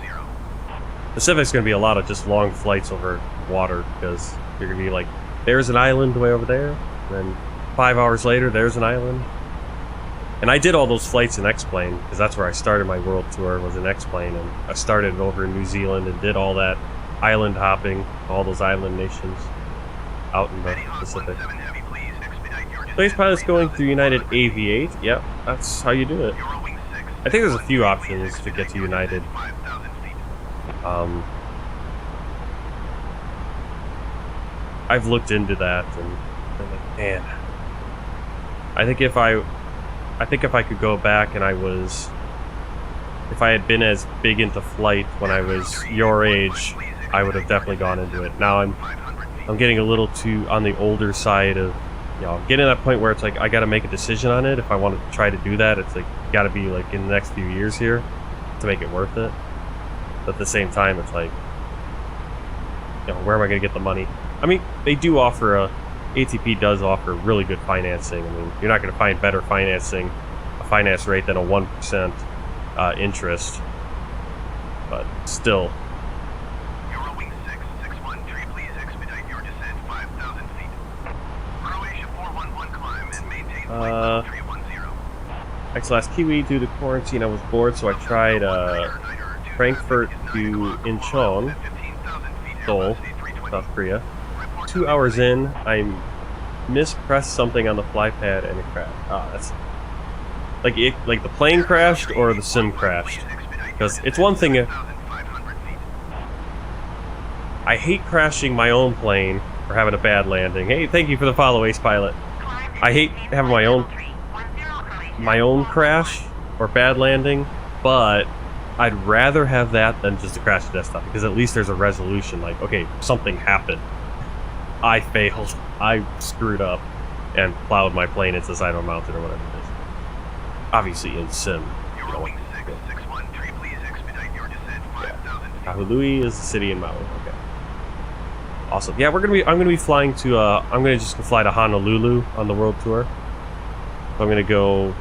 Pacific's gonna be a lot of just long flights over water because you're gonna be like, there's an island way over there, and then 5 hours later, there's an island. And I did all those flights in X-Plane, because that's where I started my world tour, was in X-Plane, and I started over in New Zealand and did all that island hopping, all those island nations out in the Pacific. Space pilot's going through United Aviate. Yep, that's how you do it. I think there's a few options to get to United. I've looked into that, and I'm like, man, I think if I could go back and if I had been as big into flight when I was your age, I would have definitely gone into it. Now I'm getting a little too on the older side of, you know, I'm getting to that point where it's like I got to make a decision on it. If I want to try to do that, it's like got to be like in the next few years here to make it worth it. But at the same time, it's like, you know, where am I going to get the money? I mean, they do offer ATP does offer really good financing. I mean, you're not going to find better financing, a finance rate than a 1% interest, but still. Eurowing 6613, please expedite your descent 5,000 feet. Croatia 411 climb and maintain flight 310. X-Last Kiwi, due to quarantine, I was bored, so I tried Frankfurt to Incheon, Seoul, South Korea. 2 hours in, I mispressed something on the fly pad and it crashed. That's like the plane crashed or the sim crashed. Because it's one thing if I hate crashing my own plane or having a bad landing. Hey, thank you for the follow, Ace Pilot. I hate having my own crash or bad landing, but I'd rather have that than just a crash to desktop because at least there's a resolution. Like, okay, something happened. I failed. I screwed up and plowed my plane into the side of a mountain or whatever it is. Obviously in sim. Eurowing 6613, please expedite your descent 5,000 feet. Kahului is the city in Maui. Okay. Awesome. Yeah, I'm gonna be flying to I'm gonna just fly to Honolulu on the world tour. So I'm gonna go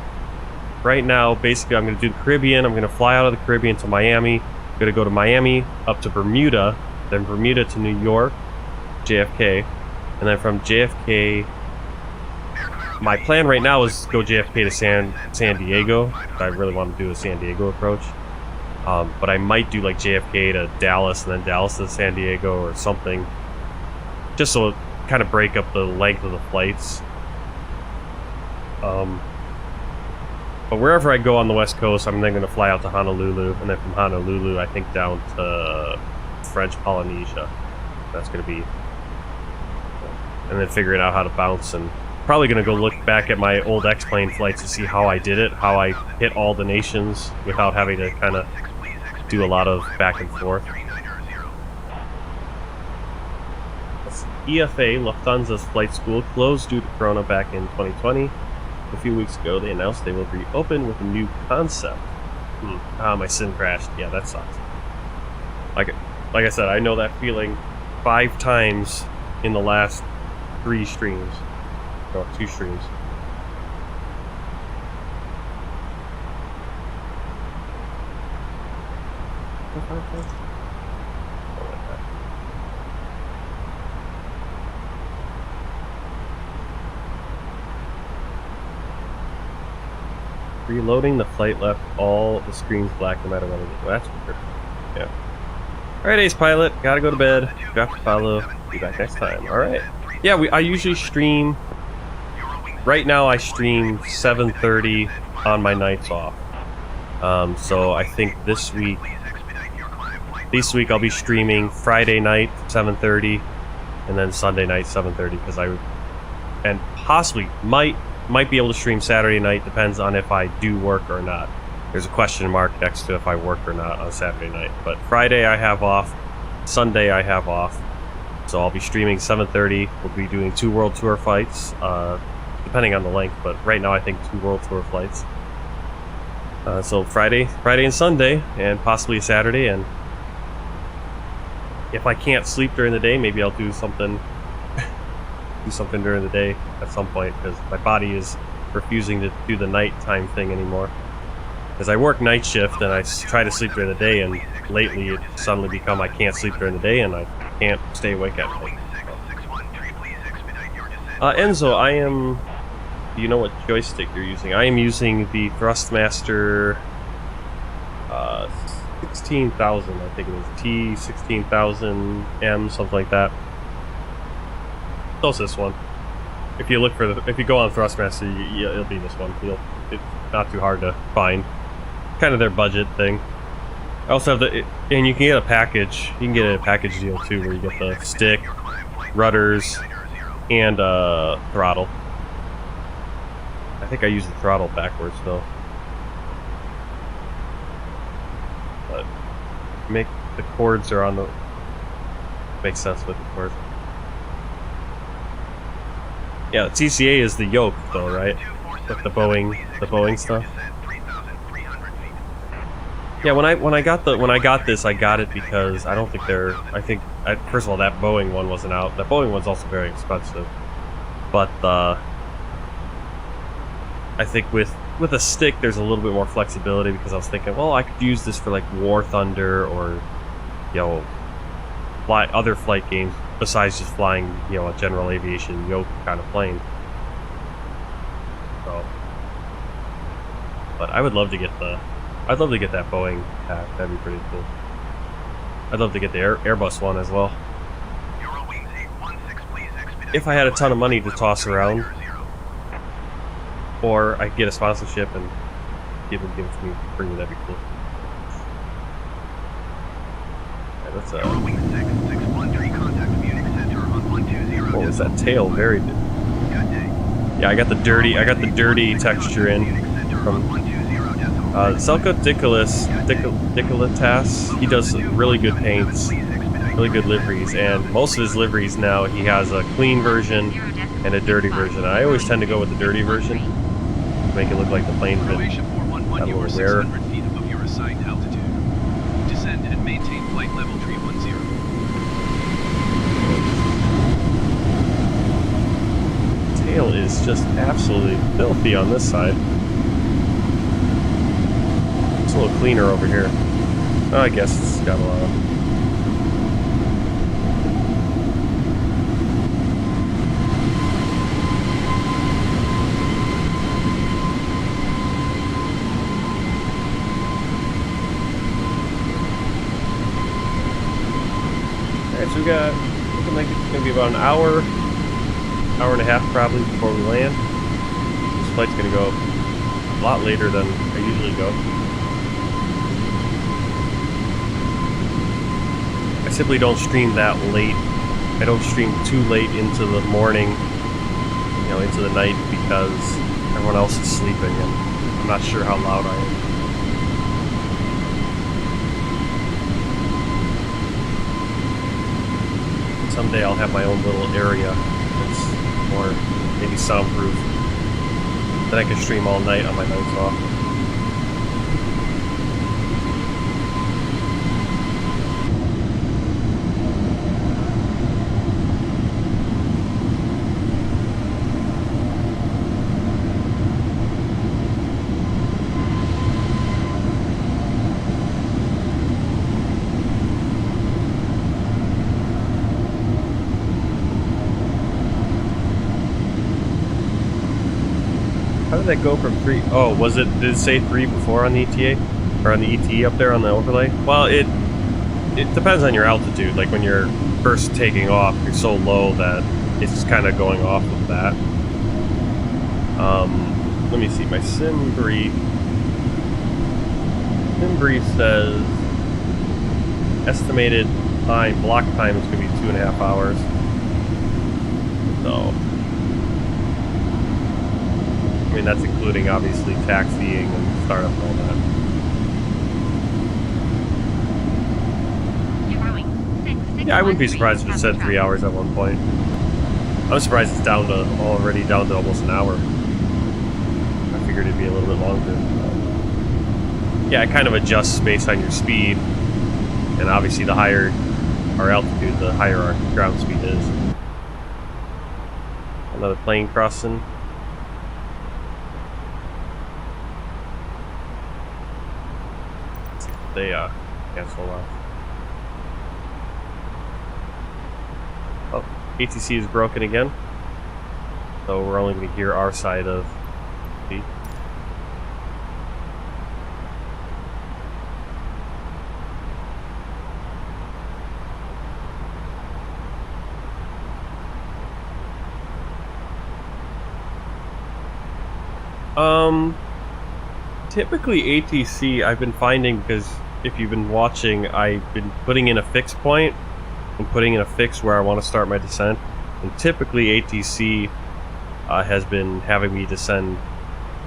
right now, basically I'm gonna do the Caribbean, I'm gonna fly out of the Caribbean to Miami. I'm gonna go to Miami up to Bermuda, then Bermuda to New York, JFK, and then from JFK, my plan right now is to go JFK to San Diego. I really want to do a San Diego approach, but I might do like JFK to Dallas and then Dallas to San Diego or something, just so it kind of break up the length of the flights. But wherever I go on the West Coast, I'm then going to fly out to Honolulu, and then from Honolulu, I think down to French Polynesia. That's going to be, and then figuring out how to bounce, and probably going to go look back at my old X-Plane flights to see how I did it, how I hit all the nations without having to kind of do a lot of back and forth. EFA, Lufthansa's flight school, closed due to Corona back in 2020. A few weeks ago, they announced they will reopen with a new concept. My sim crashed. Yeah, that sucks. Like I said, I know that feeling 5 times in the last 3 streams. No, 2 streams. Reloading the flight left all the screens black no matter what it is. Well, that's weird. Yeah. Alright, Ace Pilot. Gotta go to bed. You have to follow. Be back next time. Alright. Yeah, I usually stream. Right now I stream 7:30 on my nights off. So I think this week I'll be streaming Friday night 7:30 and then Sunday night 7:30 because and possibly might be able to stream Saturday night, depends on if I do work or not. There's a question mark next to if I work or not on Saturday night. But Friday I have off, Sunday I have off. So I'll be streaming 7:30. We'll be doing 2 World Tour flights, depending on the length, but right now I think 2 World Tour flights. So Friday and Sunday, and possibly Saturday, and if I can't sleep during the day, maybe I'll do something during the day at some point, because my body is refusing to do the nighttime thing anymore. Because I work night shift and I try to sleep during the day, and lately it suddenly become I can't sleep during the day and I can't stay awake at night. Enzo, I am... Do you know what joystick you're using? I am using the Thrustmaster 16,000, I think it is. T16000M, something like that. So it's this one. If you look for if you go on Thrustmaster, it'll be this one. It's not too hard to find. Kind of their budget thing. I also have and you can get a package. You can get a package deal too, where you get the stick, rudders, and throttle. I think I use the throttle backwards though. But the cords are on the. Makes sense with the cords. Yeah, the TCA is the yoke though, right? Like the Boeing stuff. Yeah, when I got this, I got it because I don't think first of all, that Boeing one wasn't out. That Boeing one's also very expensive. But I think with a stick, there's a little bit more flexibility, because I was thinking, well, I could use this for like War Thunder or, you know, other flight games besides just flying, you know, a general aviation yoke kind of plane. So, but I would love to get I'd love to get that Boeing pack. That'd be pretty cool. I'd love to get the Airbus one as well. If I had a ton of money to toss around, or I could get a sponsorship and give it to me for free, that'd be cool. Okay, let's what was that tail? Very good. Yeah, I got the dirty texture in from Selko Dicolitas. He does really good paints, really good liveries, and most of his liveries now he has a clean version and a dirty version. I always tend to go with the dirty version to make it look like the plane's been a little wear. Feet above your assigned altitude. Descend and maintain flight level 310. Tail is just absolutely filthy on this side. It's a little cleaner over here. Oh, I guess it's got a lot of... Alright, so we got... looking like it's gonna be about an hour and a half probably before we land. This flight's gonna go a lot later than I usually go. I simply don't stream that late. I don't stream too late into the morning, you know, into the night, because everyone else is sleeping and I'm not sure how loud I am. Someday I'll have my own little area that's more maybe soundproof, that I can stream all night on my nights off. did that go from 3? Oh, was it? Did it say 3 before on the ETA or on the ET up there on the overlay? Well, it depends on your altitude. Like when you're first taking off, you're so low that it's just kind of going off of that. Let me see my sim brief. Sim brief says estimated time, block time is going to be 2.5 hours. So, I mean, that's including obviously taxiing and startup and all that. Yeah, I wouldn't be surprised if it said 3 hours at one point. I'm surprised it's already down to almost an hour. I figured it'd be a little bit longer. Yeah, it kind of adjusts based on your speed, and obviously the higher our altitude, the higher our ground speed is. Another plane crossing. Let's see if they cancel off. Oh, ATC is broken again, so we're only going to hear our side of the. Typically ATC, I've been finding, because if you've been watching, I've been putting in a fixed point and putting in a fix where I want to start my descent, and typically ATC has been having me descend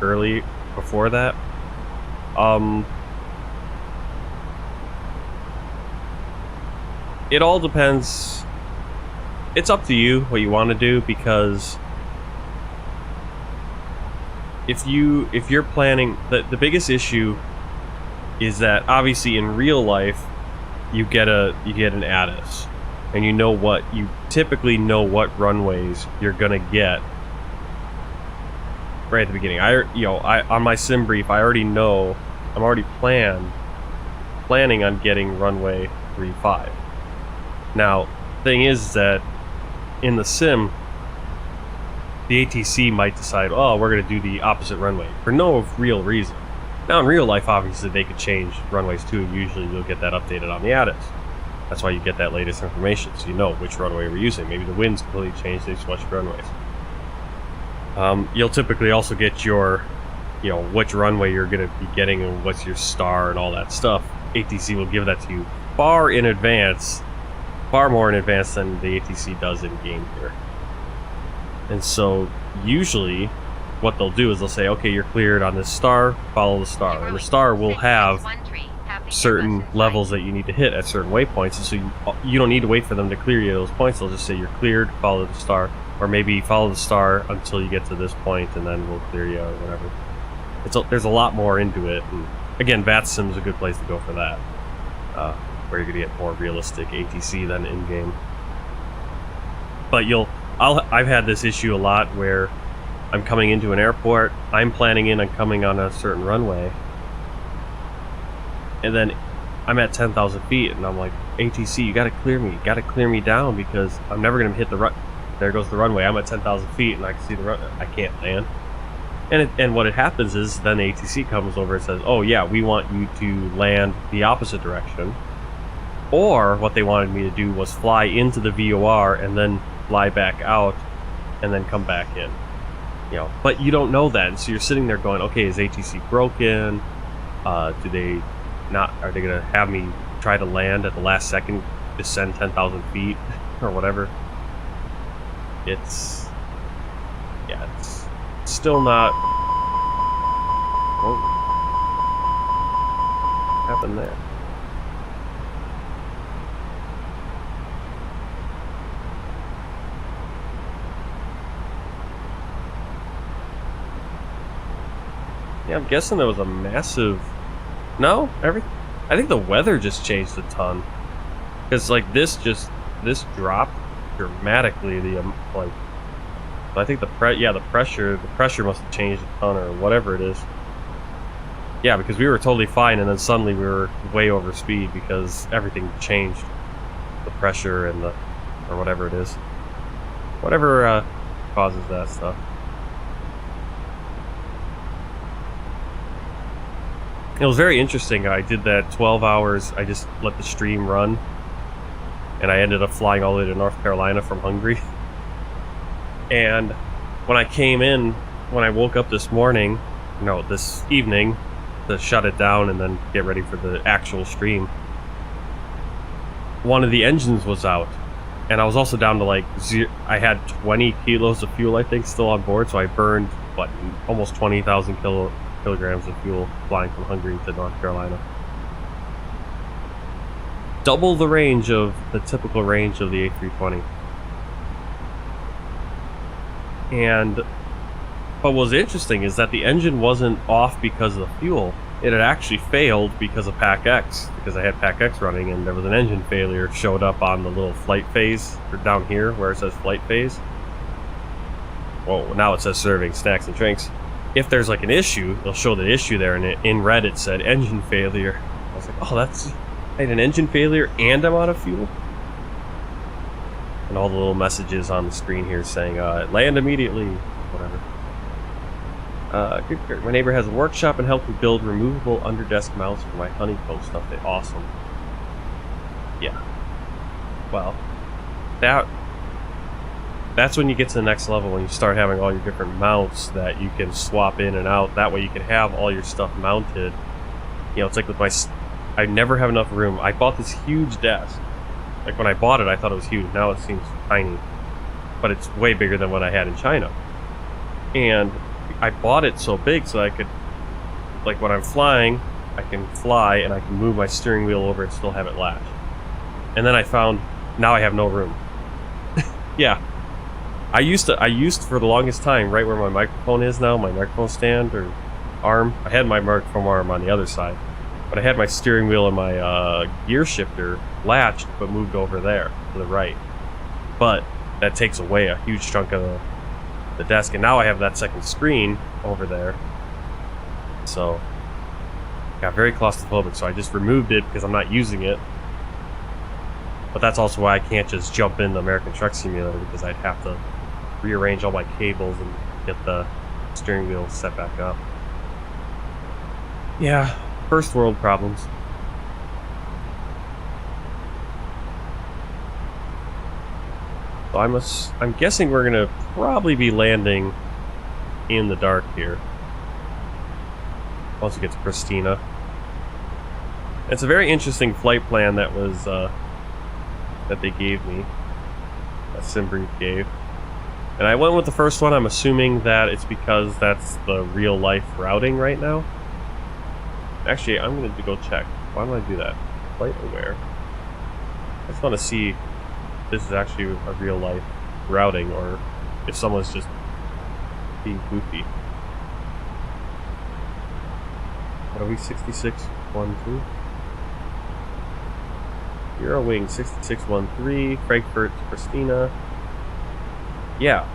early before that. It all depends. It's up to you what you want to do, because if you're planning, the biggest issue is that obviously in real life you get an ATIS, and you typically know what runways you're gonna get right at the beginning. I on my sim brief, I already know, I'm already planning on getting runway 35. Now, thing is that in the sim, the ATC might decide, oh, we're going to do the opposite runway for no real reason. Now, in real life, obviously, they could change runways too. Usually, you'll get that updated on the ATIS. That's why you get that latest information, so you know which runway we're using. Maybe the wind's completely changed, they switched runways. You'll typically also get your, which runway you're going to be getting and what's your star and all that stuff. ATC will give that to you far more in advance than the ATC does in game here. And so usually what they'll do is they'll say, okay, you're cleared on this star, follow the star. And the star will have certain levels that you need to hit at certain waypoints, and so you don't need to wait for them to clear you those points. They'll just say you're cleared, follow the star, or maybe follow the star until you get to this point and then we'll clear you or whatever. There's a lot more into it, and again, VATSIM is a good place to go for that, where you're gonna get more realistic ATC than in-game. But I've had this issue a lot where I'm coming into an airport, I'm planning on coming on a certain runway, and then I'm at 10,000 feet, and I'm like, ATC, you gotta clear me down, because I'm never gonna hit the run. There goes the runway. I'm at 10,000 feet, and I can see the run. I can't land. And what happens is then the ATC comes over and says, oh yeah, we want you to land the opposite direction. Or what they wanted me to do was fly into the VOR and then fly back out and then come back in. But you don't know that, and so you're sitting there going, okay, is ATC broken? Are they gonna have me try to land at the last second, descend 10,000 feet or whatever? It's still not. Whoa. What happened there? Yeah, I'm guessing there was a massive. No, I think the weather just changed a ton, because like this dropped dramatically. I think the pressure must have changed a ton or whatever it is. Yeah, because we were totally fine, and then suddenly we were way over speed because everything changed, the pressure and or whatever it is, whatever causes that stuff. It was very interesting. I did that 12 hours. I just let the stream run. And I ended up flying all the way to North Carolina from Hungary. And when I came in, when I woke up this morning, no, this evening, to shut it down and then get ready for the actual stream, one of the engines was out. And I was also down to like I had 20 kilos of fuel, I think, still on board. So I burned, what, almost 20,000 kilograms of fuel flying from Hungary to North Carolina. Double the range of the typical range of the A320. And what was interesting is that the engine wasn't off because of the fuel. It had actually failed because of Pack X, because I had Pack X running and there was an engine failure showed up on the little flight phase, or down here where it says flight phase. Well, now it says serving snacks and drinks. If there's like an issue, it'll show the issue there, and in red it said engine failure. I was like, oh, that's... I had an engine failure and I'm out of fuel? And all the little messages on the screen here saying, land immediately, whatever. Good. My neighbor has a workshop and helped me build removable under-desk mounts for my honeycomb stuff. They're awesome. Yeah. Well, that's when you get to the next level, when you start having all your different mounts that you can swap in and out. That way you can have all your stuff mounted. You know, it's like with my... I never have enough room. I bought this huge desk. Like when I bought it, I thought it was huge. Now it seems tiny. But it's way bigger than what I had in China. And I bought it so big so I could, like when I'm flying, I can fly and I can move my steering wheel over and still have it latched. And then I found, now I have no room. Yeah. I used for the longest time, right where my microphone is now, my microphone stand or arm. I had my microphone arm on the other side. But I had my steering wheel and my gear shifter latched, but moved over there to the right. But that takes away a huge chunk of the desk, and now I have that second screen over there. So, got very claustrophobic, so I just removed it because I'm not using it. But that's also why I can't just jump in the American Truck Simulator, because I'd have to rearrange all my cables and get the steering wheel set back up. Yeah. First world problems. So I'm guessing we're gonna probably be landing in the dark here once we get to Pristina. It's a very interesting flight plan that was that they gave me, that SimBrief gave, and I went with the first one. I'm assuming that it's because that's the real life routing right now. Actually, I'm going to go check. Why do I do that? Flight aware. I just want to see if this is actually a real life routing or if someone's just being goofy. What are we, 6612? Euro wing 6613, Frankfurt to Pristina. Yeah.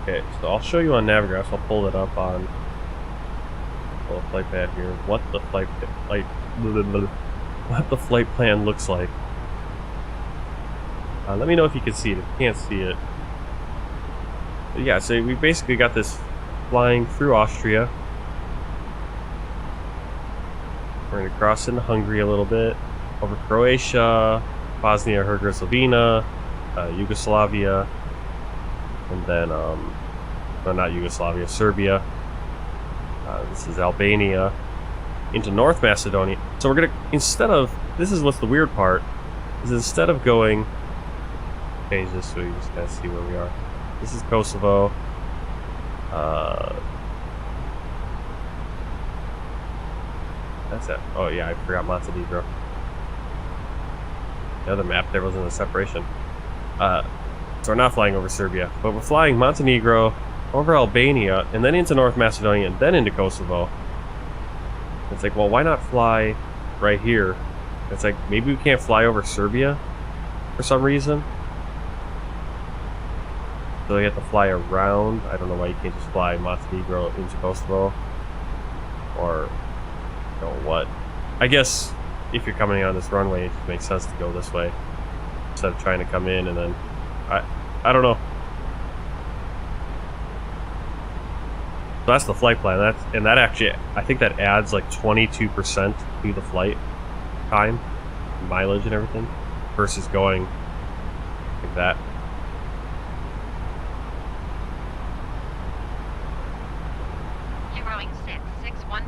Okay, so I'll show you on Navigraph. I'll pull it up on the flight pad here. What the flight plan looks like. Let me know if you can see it. If you can't see it, but yeah. So we basically got this flying through Austria. We're gonna cross into Hungary a little bit, over Croatia, Bosnia Herzegovina, Yugoslavia, and then no, not Yugoslavia, Serbia. This is Albania, into North Macedonia. So we're gonna, instead of, this is what's the weird part, is instead of going, change this so you just kind of see where we are. This is Kosovo. That's it. Oh yeah, I forgot Montenegro. The other map there wasn't a separation. So we're not flying over Serbia, but we're flying Montenegro, over Albania, and then into North Macedonia, and then into Kosovo. It's like, well, why not fly right here? It's like, maybe we can't fly over Serbia for some reason. So you have to fly around. I don't know why you can't just fly Montenegro into Kosovo. Or, you know what. I guess, if you're coming on this runway, it just makes sense to go this way. Instead of trying to come in and then... I don't know. So that's the flight plan. That actually, I think that adds like 22% to the flight time, mileage and everything, versus going like that.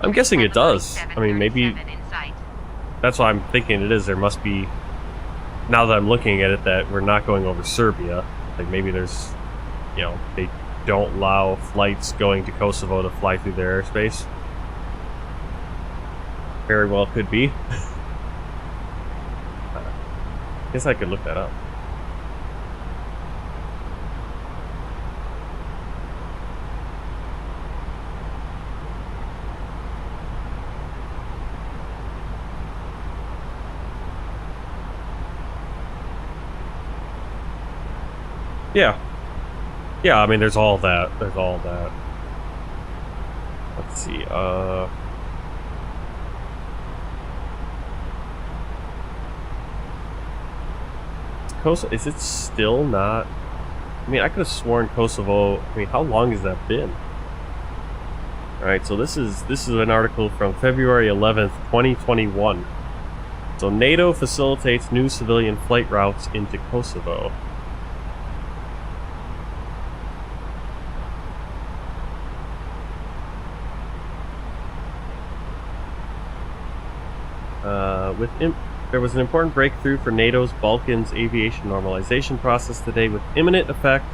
I'm guessing it does. I mean, maybe that's what I'm thinking it is. There must be, now that I'm looking at it, that we're not going over Serbia. Like maybe there's, you know, they don't allow flights going to Kosovo to fly through their airspace. Very well could be. I guess I could look that up. Yeah. Yeah, I mean, there's all that. There's all that. Let's see, Kosovo, is it still not? I mean, I could have sworn Kosovo, I mean, how long has that been? Alright, so this is an article from February 11th, 2021. So NATO facilitates new civilian flight routes into Kosovo. There was an important breakthrough for NATO's Balkans aviation normalization process today. With imminent effect,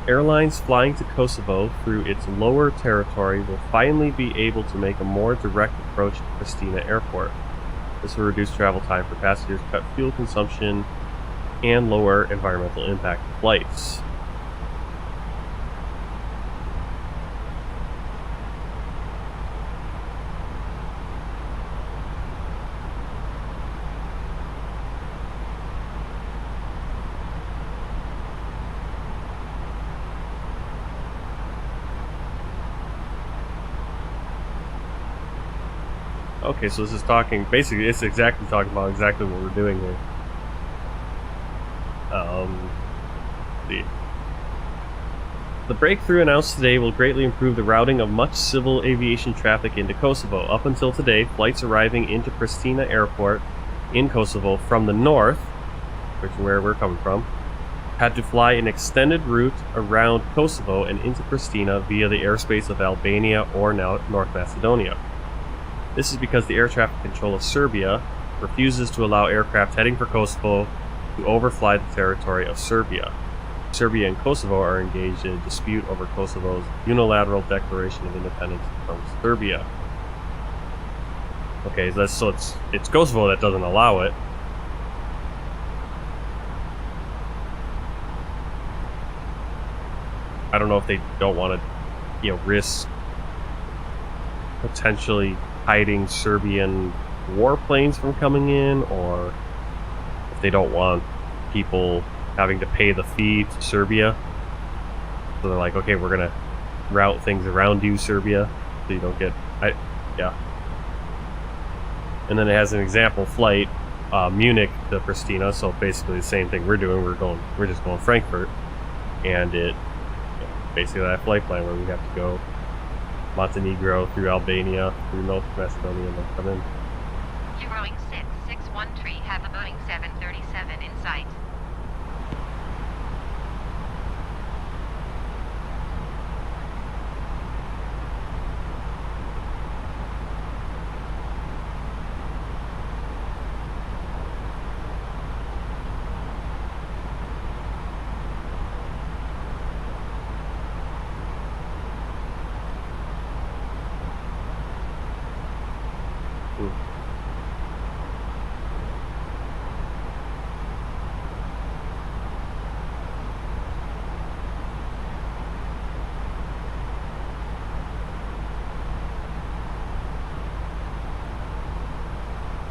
airlines flying to Kosovo through its lower territory will finally be able to make a more direct approach to Pristina Airport. This will reduce travel time for passengers, cut fuel consumption, and lower environmental impact of flights. Okay, so this is talking, basically, it's exactly talking about exactly what we're doing here. See. The breakthrough announced today will greatly improve the routing of much civil aviation traffic into Kosovo. Up until today, flights arriving into Pristina Airport in Kosovo from the north, which is where we're coming from, had to fly an extended route around Kosovo and into Pristina via the airspace of Albania or now North Macedonia. This is because the air traffic control of Serbia refuses to allow aircraft heading for Kosovo to overfly the territory of Serbia. Serbia and Kosovo are engaged in a dispute over Kosovo's unilateral declaration of independence from Serbia. Okay, so it's Kosovo that doesn't allow it. I don't know if they don't want to, risk potentially hiding Serbian warplanes from coming in, or if they don't want people having to pay the fee to Serbia. So they're like, okay, we're gonna route things around you, Serbia, so you don't get, yeah. And then it has an example flight, Munich to Pristina, so basically the same thing we're doing. We're just going Frankfurt, and it basically that flight plan where we have to go Montenegro through Albania through North Macedonia and then come in. Eurowing 6613, have a Boeing 737 in sight.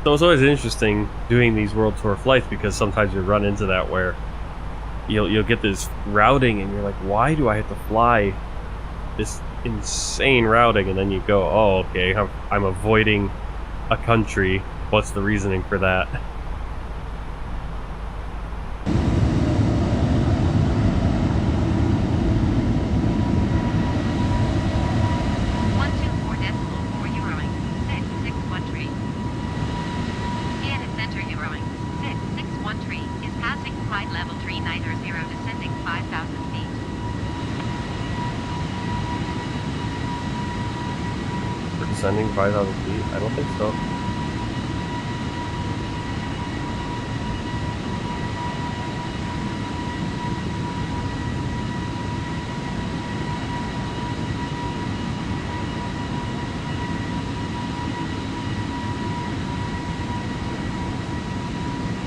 So it's always interesting doing these world tour flights, because sometimes you run into that where you'll get this routing and you're like, why do I have to fly this insane routing? And then you go, oh, okay, I'm avoiding a country. What's the reasoning for that? descending 5,000 feet? I don't think so.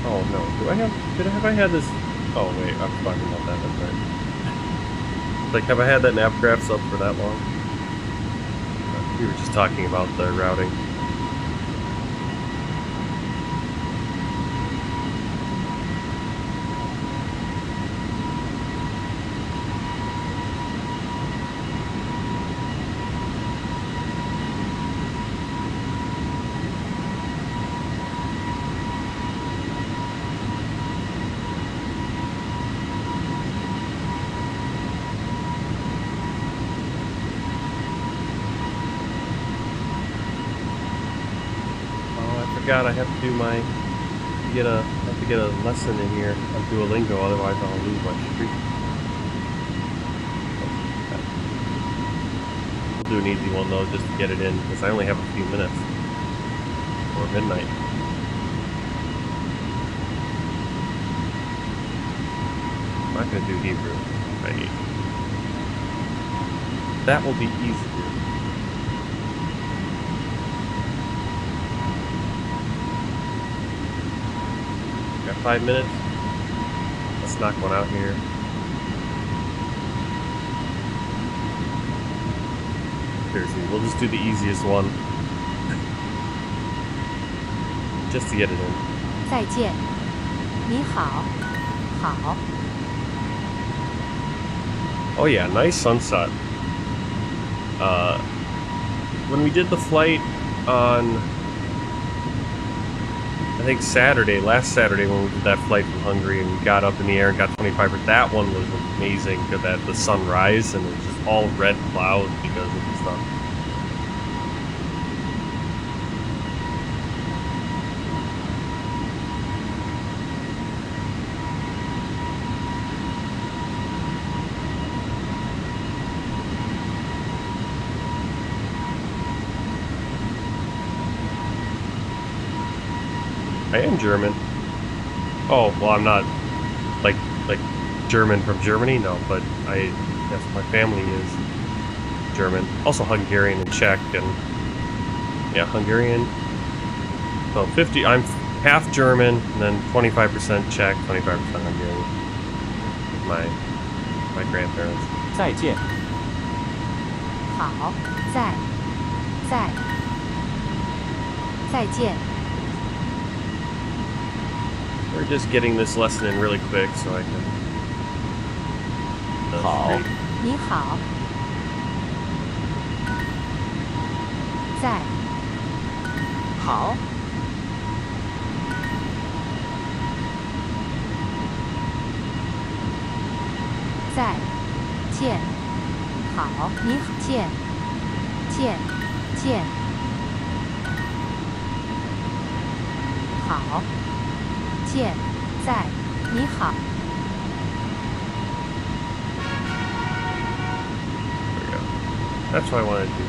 Oh no, have I had this? Oh wait, I'm talking about that, that's right. Like, have I had that nav graphs up for that long? We were just talking about the routing. God, I have to do my have to get a lesson in here on Duolingo, otherwise I'll lose my streak. We'll do an easy one though, just to get it in, because I only have a few minutes or midnight. I'm not gonna do Hebrew. That will be easier. Got 5 minutes. Let's knock one out here. Seriously, we'll just do the easiest one. Just to get it in. 再见，你好，好。 Oh yeah, nice sunset. When we did the flight on, I think last Saturday when we did that flight from Hungary and we got up in the air and got 25, that one was amazing because at the sunrise and it was just all red clouds because of the sun. I am German. Oh, well, I'm not like German from Germany, no, but yes, my family is German. Also Hungarian and Czech, and yeah, Hungarian. So 50, I'm half German, and then 25% Czech, 25% Hungarian. My grandparents. 再见。好，再见。 We're just getting this lesson in really quick so I can. 好，你好。在。好。再见。好，你见。好。 见，在，你好。 There we go. That's what I wanted to do.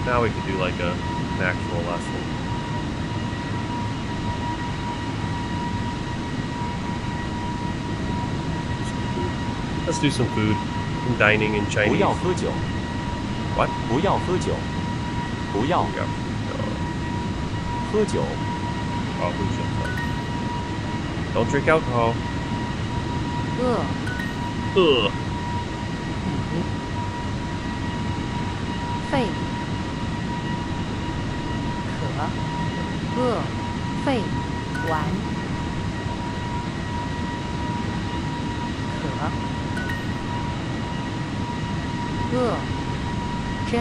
Now we could do like an actual lesson. Let's do some food. Some dining in Chinese. 不要喝酒。 What? 不要喝酒。不要。 喝酒。 Oh, who said that? Don't drink alcohol. 饿。 Ugh. 肺。渴。饿。肺。完。渴。饿。真。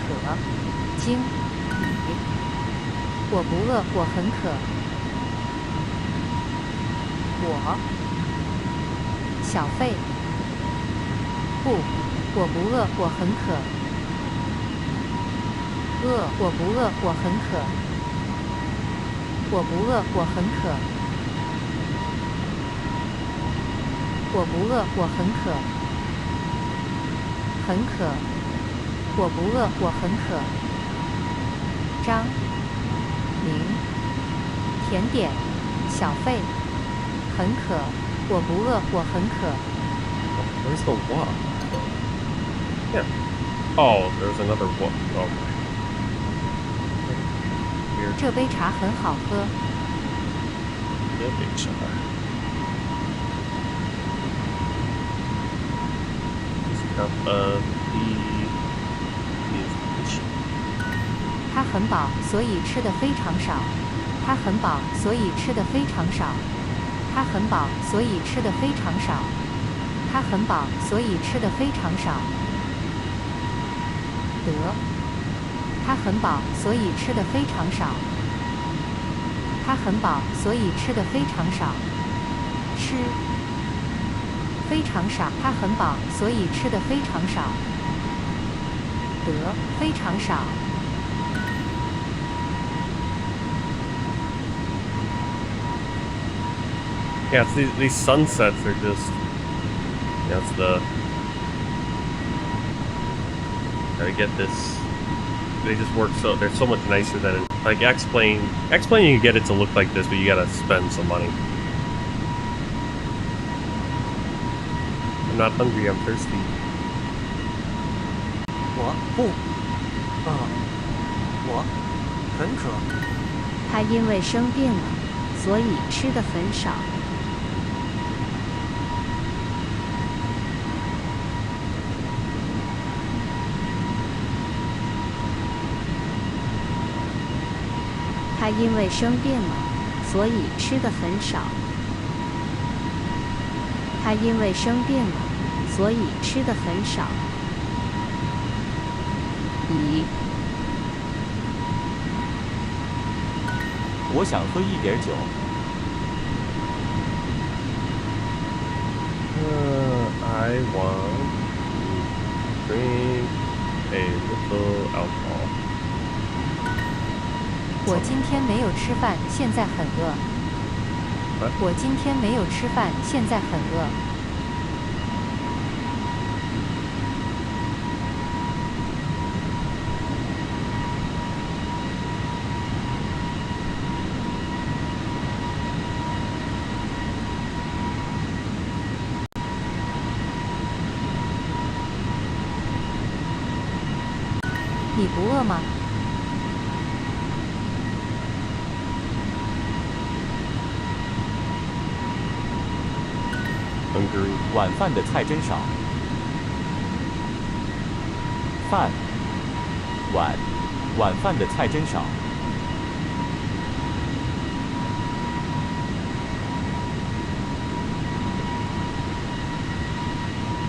渴。惊。 我不饿，我很渴。我小费不，我不饿，我很渴。饿，我不饿，我很渴。我不饿，我很渴。我不饿，我很渴。很渴。我不饿，我很渴。张明，甜点，小费，很渴。我不饿，我很渴。Where's the what? Yeah. Oh, there's another what. Okay. 这杯茶很好喝。这杯茶。他很饱，所以吃的非常少。他很饱，所以吃的非常少。他很饱，所以吃的非常少。他很饱，所以吃的非常少。得，他很饱，所以吃的非常少。他很饱，所以吃的非常少。吃，非常少。他很饱，所以吃的非常少。得，非常少。Yeah, it's these sunsets are just, it's the, gotta get this, they just work so, they're so much nicer than, like X-Plane you can get it to look like this, but you gotta spend some money. I'm not hungry, I'm thirsty. 我很渴。他因为生病了，所以吃的很少。他因为生病了，所以吃的很少。他因为生病了，所以吃的很少。乙，我想喝一点酒。I want to drink a little alcohol. 我今天没有吃饭，现在很饿。我今天没有吃饭，现在很饿。你不饿吗？晚饭的菜真少。晚饭的菜真少。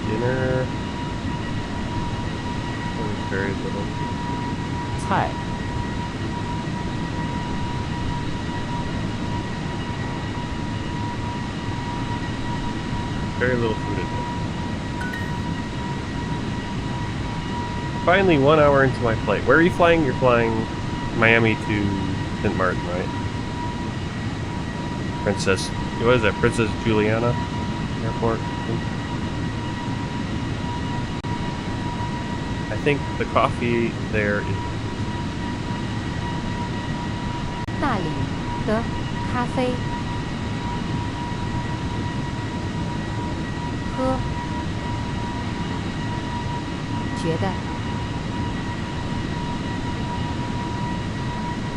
Dinner. Very little. 菜。Very little food in there. Finally, 1 hour into my flight. Where are you flying? You're flying Miami to St. Martin, right? Princess. What is that? Princess Juliana Airport? I think the coffee there is. 那里的咖啡。喝，觉得，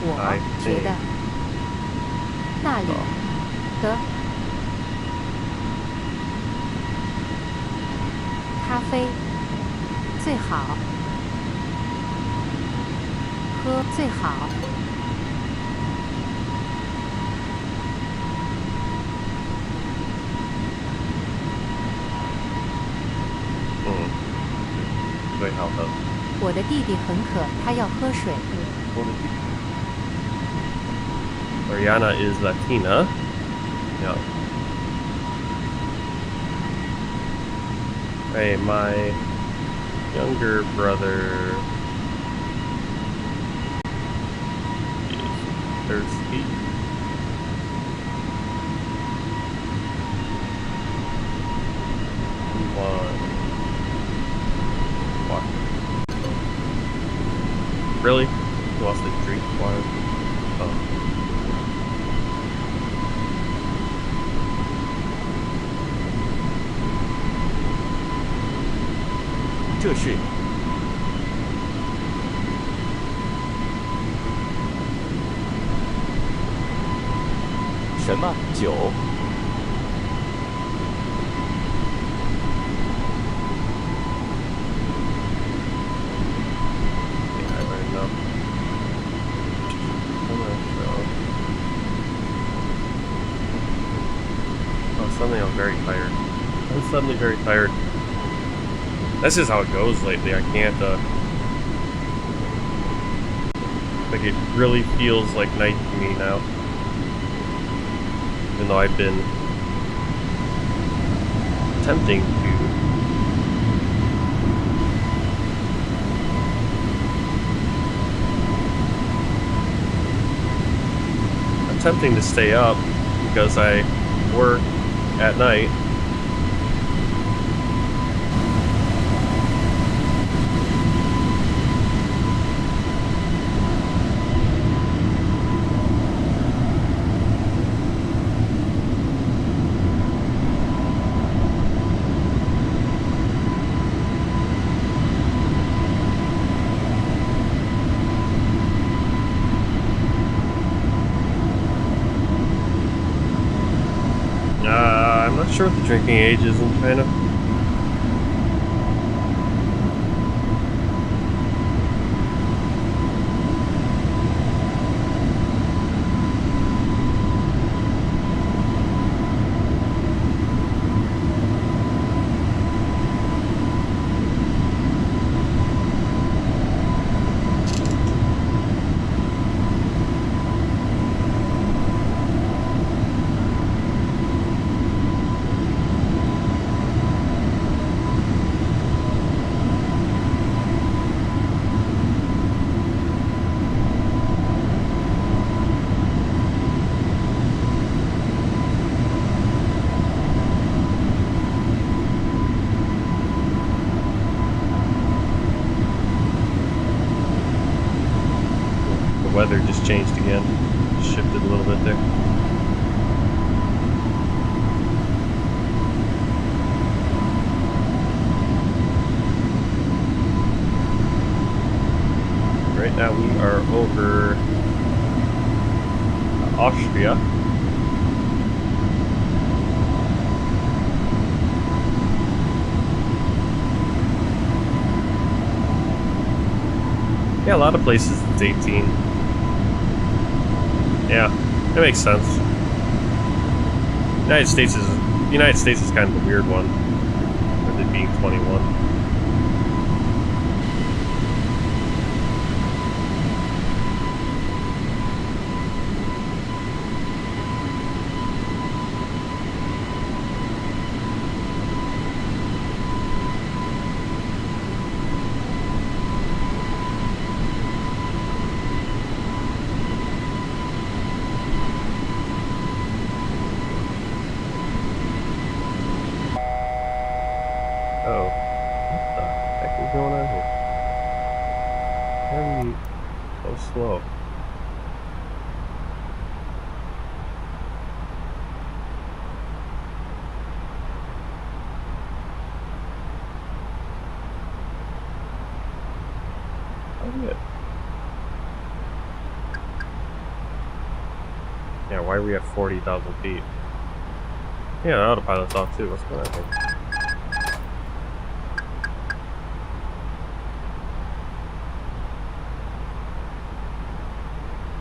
我觉得，那里的咖啡最好，喝最好。最好的。我的弟弟很渴，他要喝水。Ariana is Latina. Yeah. Hey, my younger brother is thirsty. Really? He wants to drink water. Oh. 这是 什么酒？ Yeah, I already know. Oh, suddenly I'm very tired. I'm suddenly very tired. That's just how it goes lately. I can't, like, it really feels like night to me now. Even though I've been attempting to stay up because I work at night. I'm not sure what the drinking age is in China. Weather just changed again. Shifted a little bit there. Right now we are over Austria. Yeah, a lot of places it's 18. Yeah, that makes sense. United States is kind of the weird one, with it being 21. Oh, what the heck is going on here? Why are we so slow? Oh, good. Yeah, why are we at 40,000 feet? Yeah, the autopilot's off too. What's going on here?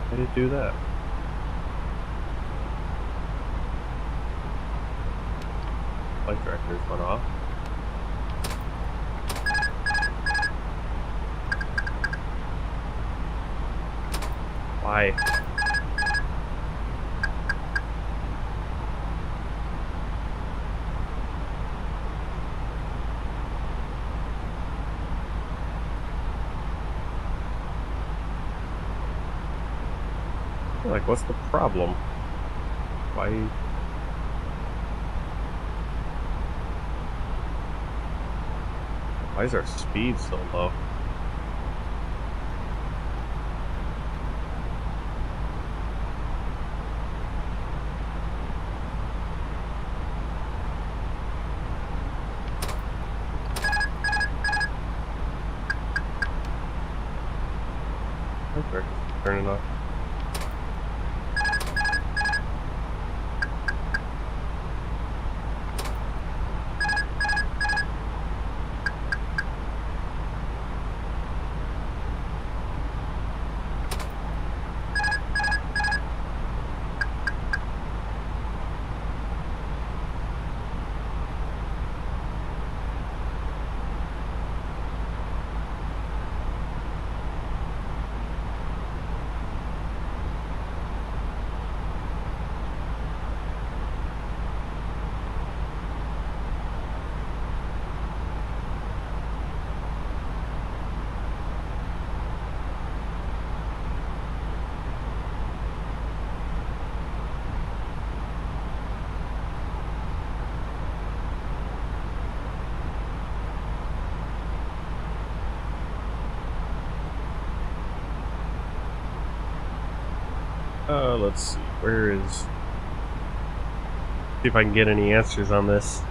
How did it do that? Flight directors went off. Why? Like, what's the problem? Why is our speed so low? Let's see. Where is... See if I can get any answers on this.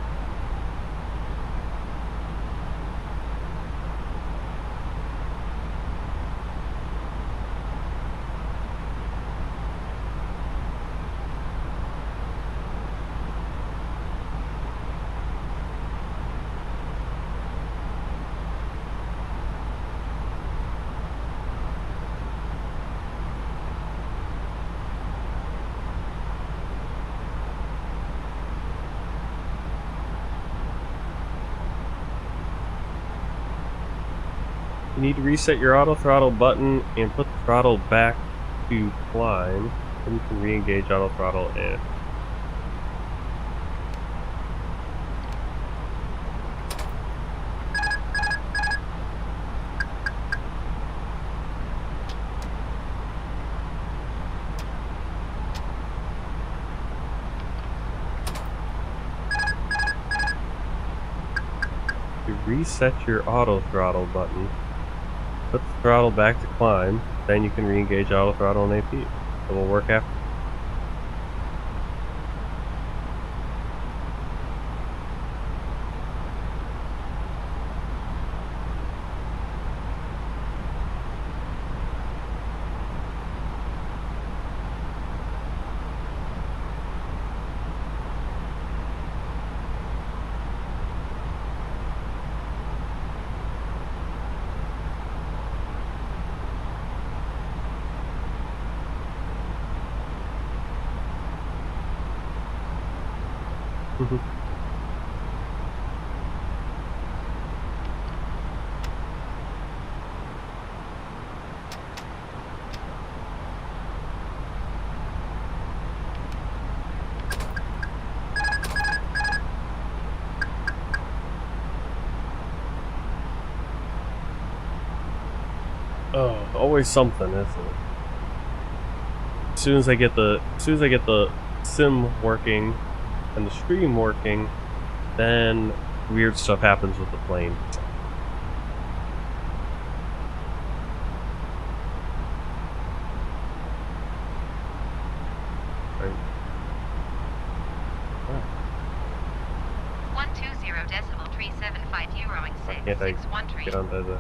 You need to reset your auto throttle button and put the throttle back to climb. Then you can re-engage auto throttle and... To reset your auto throttle button, put the throttle back to climb, then you can re-engage auto throttle and AP. It will work after. Oh, always something, isn't it? As soon as I get the sim working and the stream working, then weird stuff happens with the plane. Right. 120.375 Euroing 6, Can't I 61 tree. get onto the...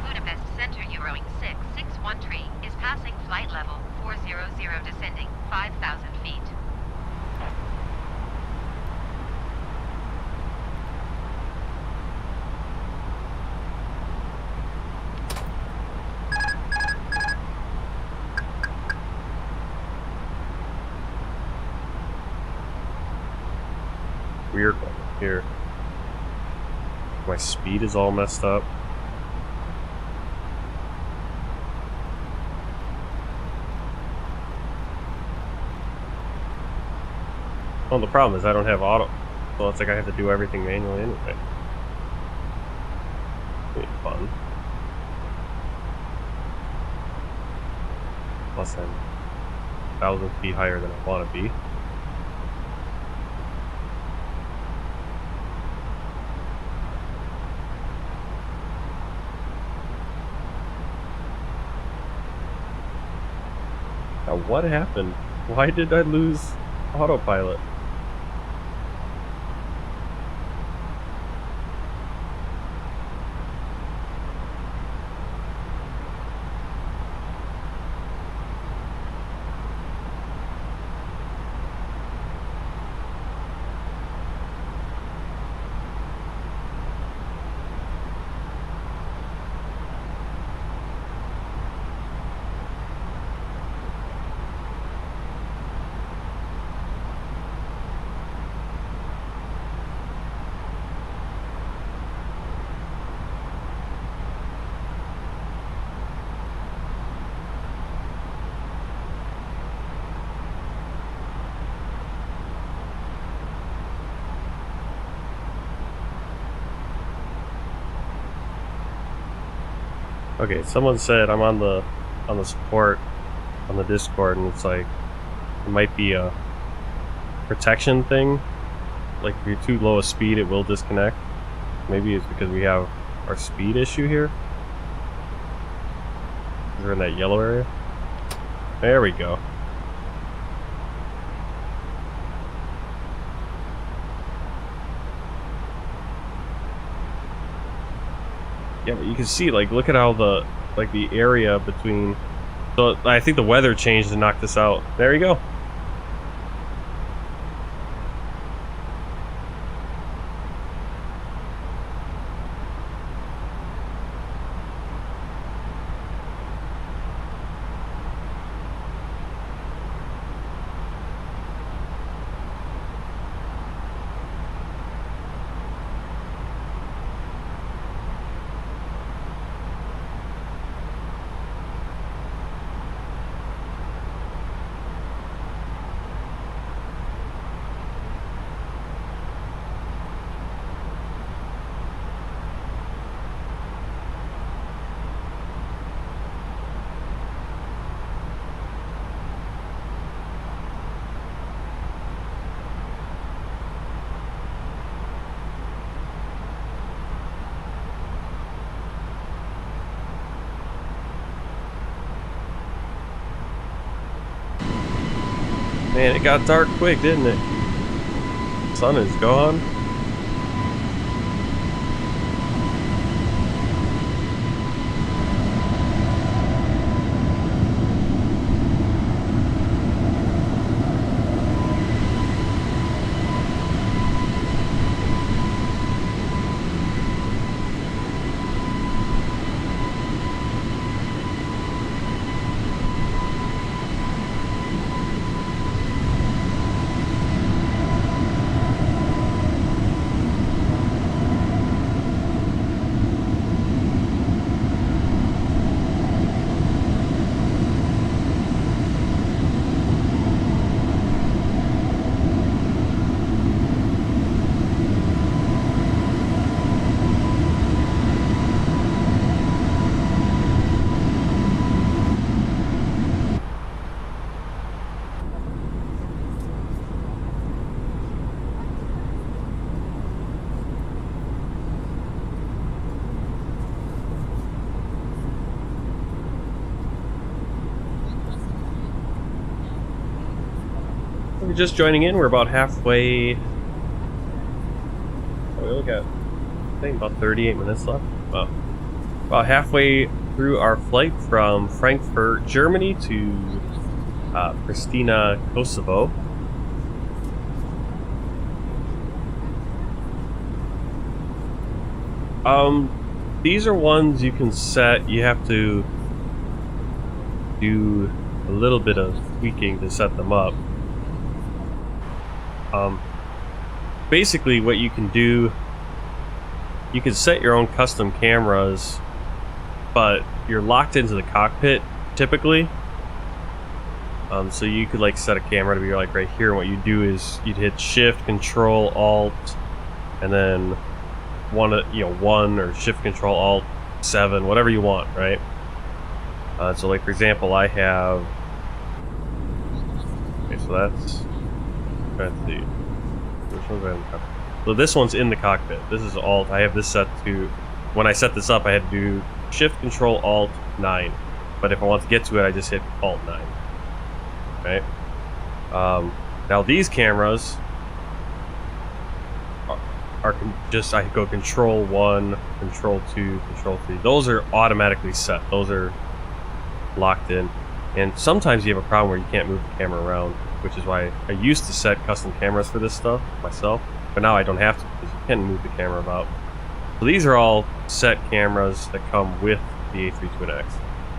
Budapest Center Euroing 661 tree is passing flight level 400 descending 5,000 feet. Weird one here. My speed is all messed up. Well, the problem is I don't have auto, so it's like I have to do everything manually anyway. It's fun. Plus I'm 1,000 feet higher than I want to be. Now what happened? Why did I lose autopilot? Okay, someone said I'm on the support on the Discord, and it's like it might be a protection thing. Like if you're too low a speed, it will disconnect. Maybe it's because we have our speed issue here. We're in that yellow area. There we go. Yeah, but you can see, like, look at how the area between. So I think the weather changed to knock this out. There you go. Man, it got dark quick, didn't it? Sun is gone. If you're just joining in, we're about halfway. We only got, I think, about 38 minutes left. Well, about halfway through our flight from Frankfurt, Germany to Pristina, Kosovo. These are ones you can set. You have to do a little bit of tweaking to set them up. Basically what you can do, you can set your own custom cameras, but you're locked into the cockpit typically. So you could like set a camera to be like right here, and what you do is you'd hit Shift, Control, Alt, and then one or Shift, Control, Alt, 7, whatever you want, right? So like for example, I have. Okay, so that's. Let's see. Which one's in the cockpit? So this one's in the cockpit. This is Alt. I have this set to. When I set this up, I had to do Shift, Control, Alt, 9. But if I want to get to it, I just hit Alt 9. Right? Now these cameras are just, I go Control 1, Control 2, Control 3. Those are automatically set. Those are locked in. And sometimes you have a problem where you can't move the camera around, which is why I used to set custom cameras for this stuff myself, but now I don't have to because you can move the camera about. So these are all set cameras that come with the A32NX.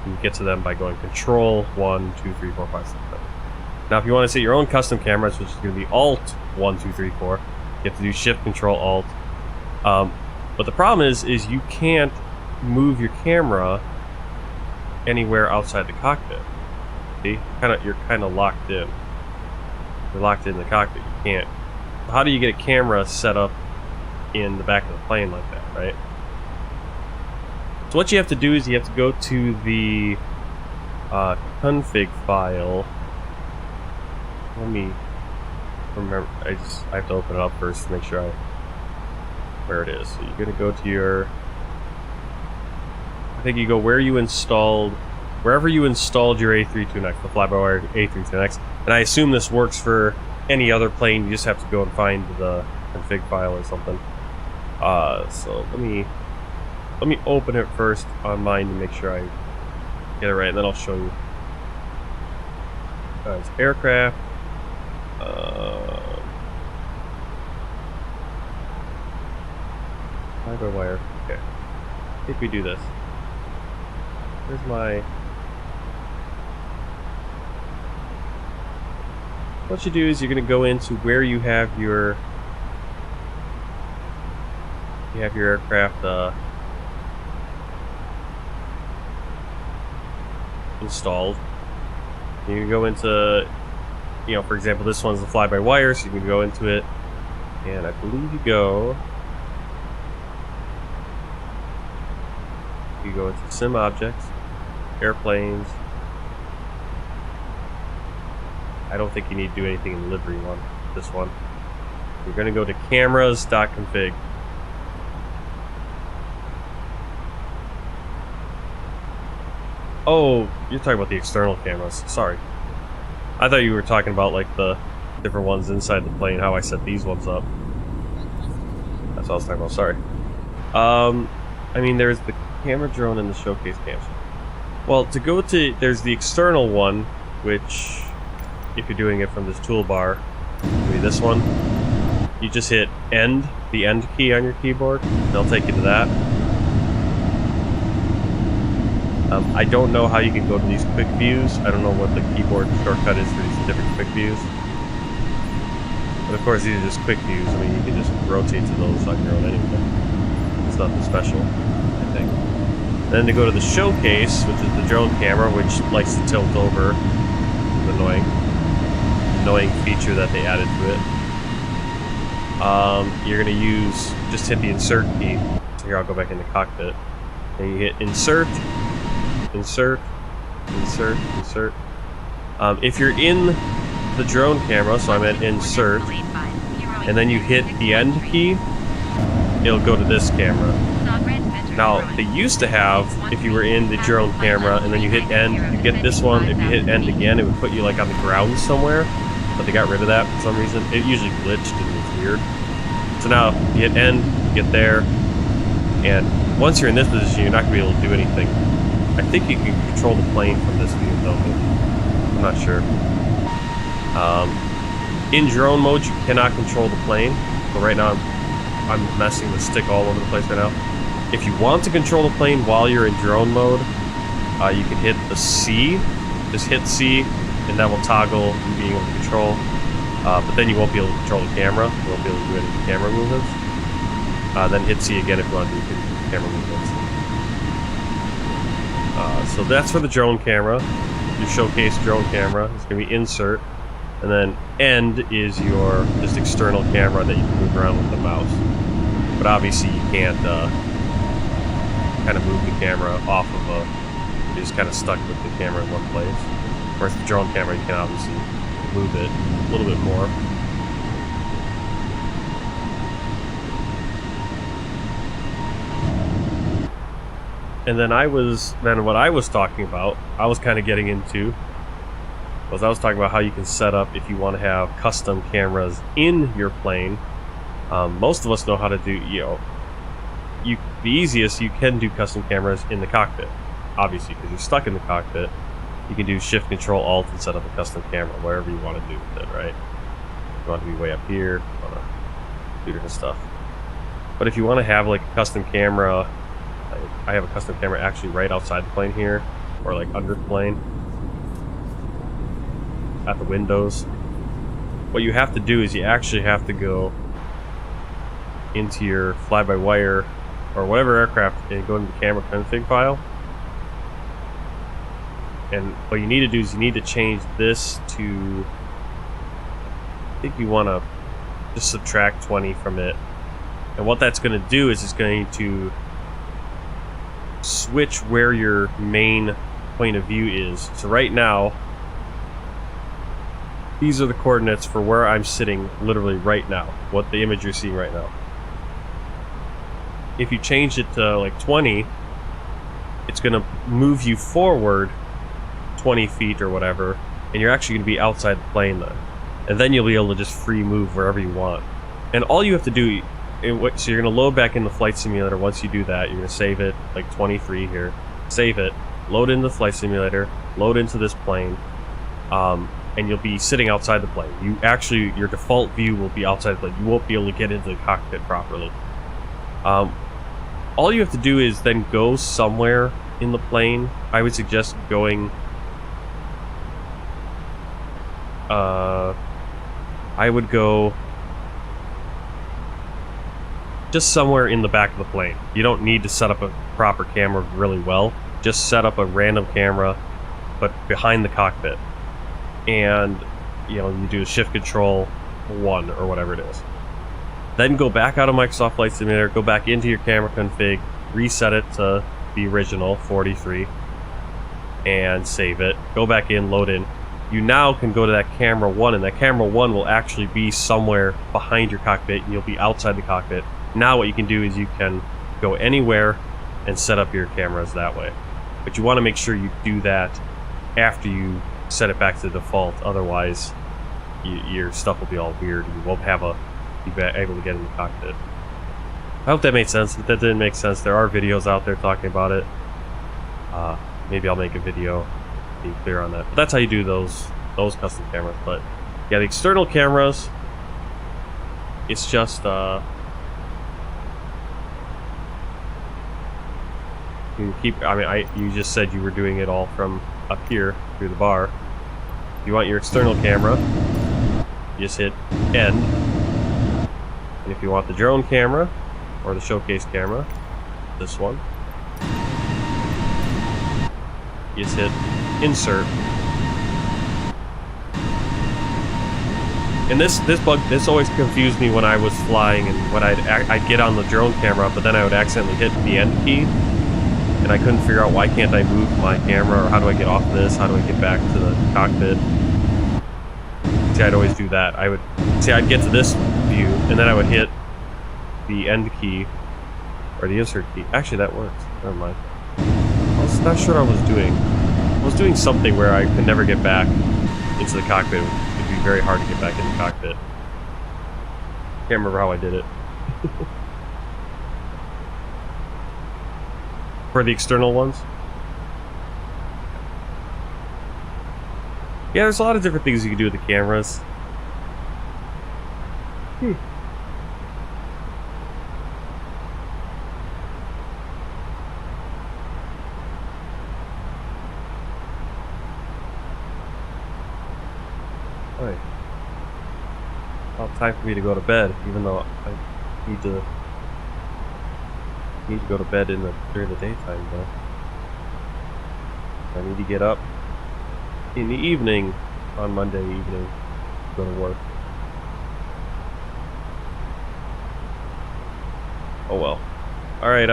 You get to them by going Control 1, 2, 3, 4, 5, 6, 7. Now if you want to set your own custom cameras, which is going to be Alt 1, 2, 3, 4, you have to do Shift, Control, Alt. But the problem is you can't move your camera anywhere outside the cockpit. See? You're kind of locked in. You're locked in the cockpit. You can't. How do you get a camera set up in the back of the plane like that, right? So what you have to do is you have to go to the config file. Let me remember. I have to open it up first to make sure where it is. So you're gonna go to your. I think you go where you installed wherever you installed your A32NX, the FlyByWire A32NX, and I assume this works for any other plane. You just have to go and find the config file or something. So let me open it first on mine to make sure I get it right, and then I'll show you. It's aircraft. FlyByWire. Okay. I think we do this. Where's my... What you do is you're going to go into where you have your aircraft installed. You can go into, you know, for example, this one's the FlyByWire, so you can go into it, and I believe you go into sim objects, airplanes. I don't think you need to do anything in the livery one. This one. You're going to go to cameras.config. Oh, you're talking about the external cameras. Sorry. I thought you were talking about like the different ones inside the plane, how I set these ones up. That's what I was talking about. Sorry. I mean, there's the camera drone and the showcase cams. Well, to go to, there's the external one, which, if you're doing it from this toolbar, maybe this one, you just hit end, the end key on your keyboard, and it'll take you to that. I don't know how you can go to these quick views. I don't know what the keyboard shortcut is for these different quick views. But of course, these are just quick views. I mean, you can just rotate to those on your own anyway. It's nothing special, I think. Then to go to the showcase, which is the drone camera, which likes to tilt over. Annoying feature that they added to it. You're going to use, just hit the insert key. So here, I'll go back into cockpit. And you hit insert, insert, insert, insert. If you're in the drone camera, so I'm at insert, and then you hit the end key, it'll go to this camera. Now, they used to have, if you were in the drone camera and then you hit end, you get this one. If you hit end again, it would put you like on the ground somewhere, but they got rid of that for some reason. It usually glitched and it's weird. So now, you hit end, you get there, and once you're in this position, you're not going to be able to do anything. I think you can control the plane from this view, though. I'm not sure. In drone mode, you cannot control the plane. So right now, I'm messing the stick all over the place right now. If you want to control the plane while you're in drone mode, you can hit the C. Just hit C, and that will toggle you being able to control. But then you won't be able to control the camera. You won't be able to do any camera movements. Then hit C again if you want to do camera movements. So that's for the drone camera. Your showcase drone camera. It's going to be insert. And then end is your just external camera that you can move around with the mouse. But obviously you can't kind of move the camera off of you're just kind of stuck with the camera in one place. Whereas the drone camera, you can obviously move it a little bit more. And then what I was talking about, I was kind of getting into, was I was talking about how you can set up if you want to have custom cameras in your plane. Most of us know how to do, the easiest, you can do custom cameras in the cockpit. Obviously, because you're stuck in the cockpit, you can do Shift, Control, Alt, and set up a custom camera, wherever you want to do with it, right? You want to be way up here, you want to do different stuff. But if you want to have like a custom camera, I have a custom camera actually right outside the plane here, or like under the plane, at the windows. What you have to do is you actually have to go into your FlyByWire or whatever aircraft and go into the camera config file. And what you need to do is you need to change this to, I think you want to just subtract 20 from it. And what that's going to do is it's going to switch where your main point of view is. So right now, these are the coordinates for where I'm sitting literally right now, what the image you're seeing right now. If you change it to like 20, it's going to move you forward 20 feet or whatever, and you're actually going to be outside the plane then. And then you'll be able to just free move wherever you want. And all you have to do, so you're going to load back in the flight simulator. Once you do that, you're going to save it, like 23 here. Save it, load into the flight simulator, load into this plane, and you'll be sitting outside the plane. Your default view will be outside the plane. You won't be able to get into the cockpit properly. All you have to do is then go somewhere in the plane. I would suggest going... I would go just somewhere in the back of the plane. You don't need to set up a proper camera really well. Just set up a random camera, but behind the cockpit. And, you know, you do shift control 1 or whatever it is. Then go back out of Microsoft Flight Simulator, go back into your camera config, reset it to the original 43, and save it. Go back in, load in. You now can go to that camera 1, and that camera 1 will actually be somewhere behind your cockpit, and you'll be outside the cockpit. Now what you can do is you can go anywhere and set up your cameras that way. But you want to make sure you do that after you set it back to default. Otherwise, your stuff will be all weird. You won't be able to get in the cockpit. I hope that made sense. If that didn't make sense, there are videos out there talking about it. Maybe I'll make a video being clear on that. But that's how you do those custom cameras. But yeah, the external cameras, it's just you can keep. I mean, you just said you were doing it all from up here through the bar. If you want your external camera, you just hit end. And if you want the drone camera or the showcase camera, this one, you just hit insert. And this always confused me when I was flying, and when I'd get on the drone camera, but then I would accidentally hit the end key, and I couldn't figure out why can't I move my camera, or how do I get off this, how do I get back to the cockpit. See, I'd always do that. I'd get to this view, and then I would hit the end key, or the insert key. Actually, that works. Never mind. I was not sure what I was doing. I was doing something where I could never get back into the cockpit. It'd be very hard to get back in the cockpit. Can't remember how I did it. For the external ones. Yeah, there's a lot of different things you can do with the cameras. Alright. About time for me to go to bed, even though I need to go to bed during the daytime, though. I need to get up in the evening on Monday evening to go to work. Oh well. Alright,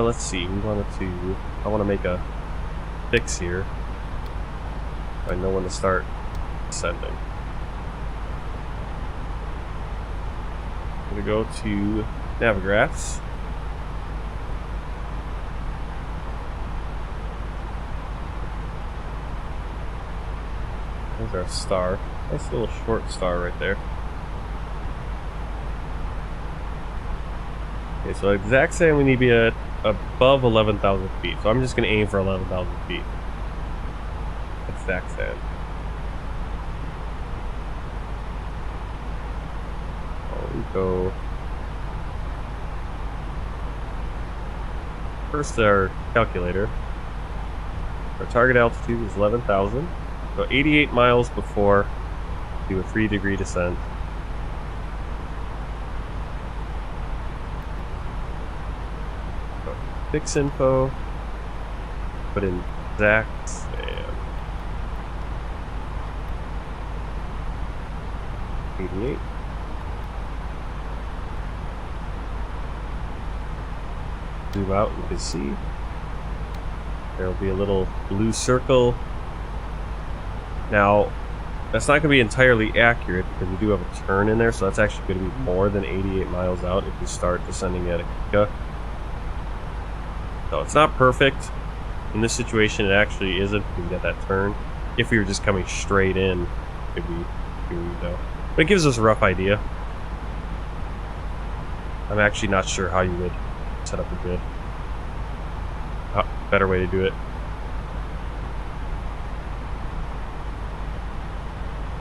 let's see. I want to make a fix here. I know when to start sending. I'm gonna go to Navigraphs. There's our star. Nice little short star right there. Okay, so exact same we need to be at above 11,000 feet. So I'm just going to aim for 11,000 feet. Exact same. We go first our calculator. Our target altitude is 11,000. So 88 miles before, do a 3-degree descent. So fix info, put in exact and 88. Zoom out, you can see there will be a little blue circle. Now, that's not going to be entirely accurate because we do have a turn in there, so that's actually going to be more than 88 miles out if we start descending at Akika. So it's not perfect. In this situation, it actually isn't. We can get that turn. if we were just coming straight in, maybe we would know. But it gives us a rough idea. I'm actually not sure how you would set up a grid. Better way to do it.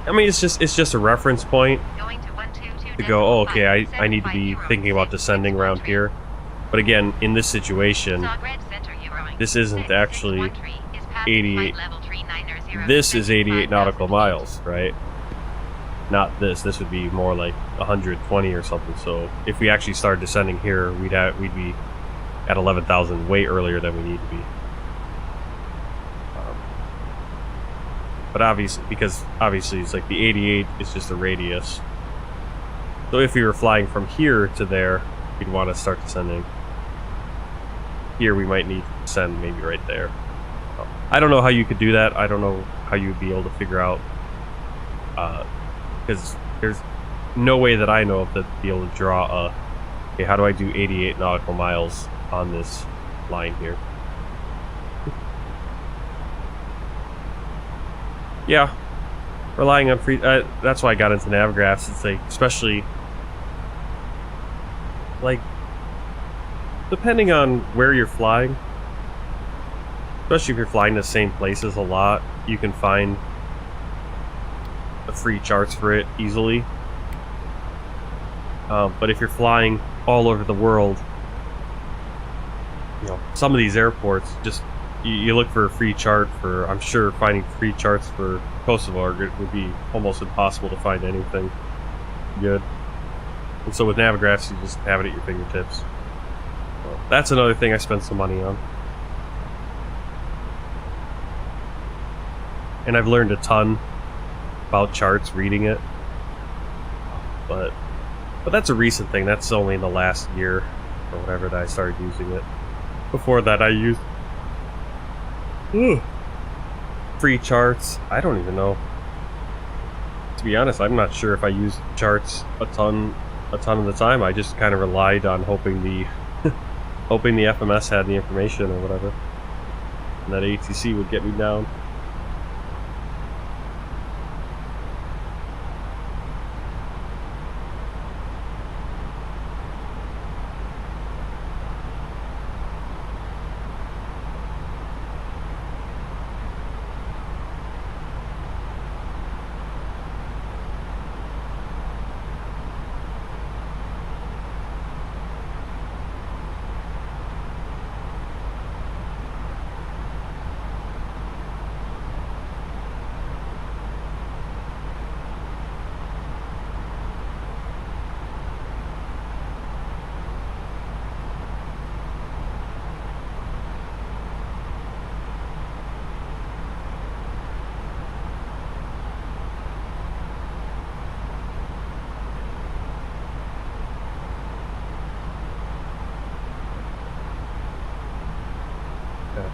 I mean, it's just a reference point to go, oh, okay, I need to be thinking about descending around here. But again, in this situation, this isn't actually 88. This is 88 nautical miles, right? Not this. This would be more like 120 or something. So if we actually started descending here, we'd be at 11,000 way earlier than we need to be. But obviously it's like the 88 is just a radius. So if we were flying from here to there, we'd want to start descending. Here we might need to descend maybe right there. I don't know how you could do that. I don't know how you'd be able to figure out, because there's no way that I know of to be able to draw a, okay, how do I do 88 nautical miles on this line here? Yeah, relying on free, that's why I got into Navigraphs. It's like, especially, like, depending on where you're flying, especially if you're flying the same places a lot, you can find the free charts for it easily. But if you're flying all over the world, you know, some of these airports, just you look for a free chart for, I'm sure finding free charts for Kosovo would be almost impossible to find anything good. And so with Navigraphs, you just have it at your fingertips. So that's another thing I spent some money on. And I've learned a ton about charts reading it. But that's a recent thing. That's only in the last year or whatever that I started using it. Before that I used free charts. I don't even know. To be honest, I'm not sure if I used charts a ton of the time. I just kind of relied on hoping the hoping the FMS had the information or whatever, and that ATC would get me down.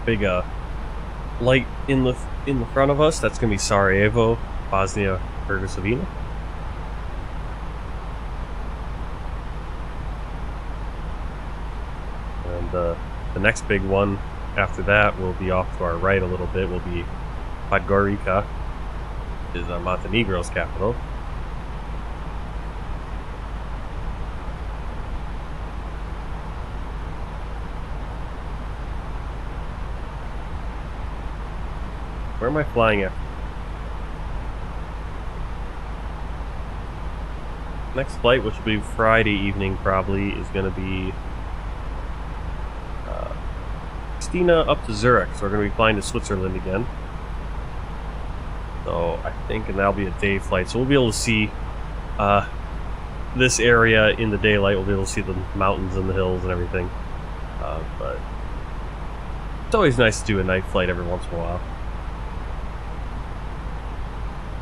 Big light in the front of us. That's gonna be Sarajevo, Bosnia Herzegovina. And the next big one after that will be off to our right a little bit. Will be Podgorica, is Montenegro's capital. Where am I flying at? Next flight, which will be Friday evening probably, is going to be Pristina up to Zurich. So we're going to be flying to Switzerland again. So I think, and that'll be a day flight. So we'll be able to see this area in the daylight. We'll be able to see the mountains and the hills and everything. But it's always nice to do a night flight every once in a while.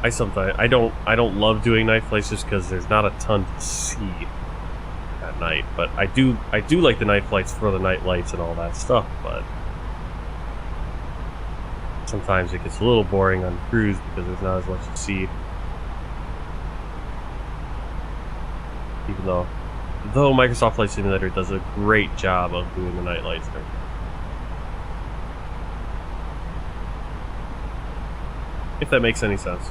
I don't love doing night flights just because there's not a ton to see at night, but I do like the night flights for the night lights and all that stuff, but sometimes it gets a little boring on cruise because there's not as much to see. Even though Microsoft Flight Simulator does a great job of doing the night lights there. if that makes any sense.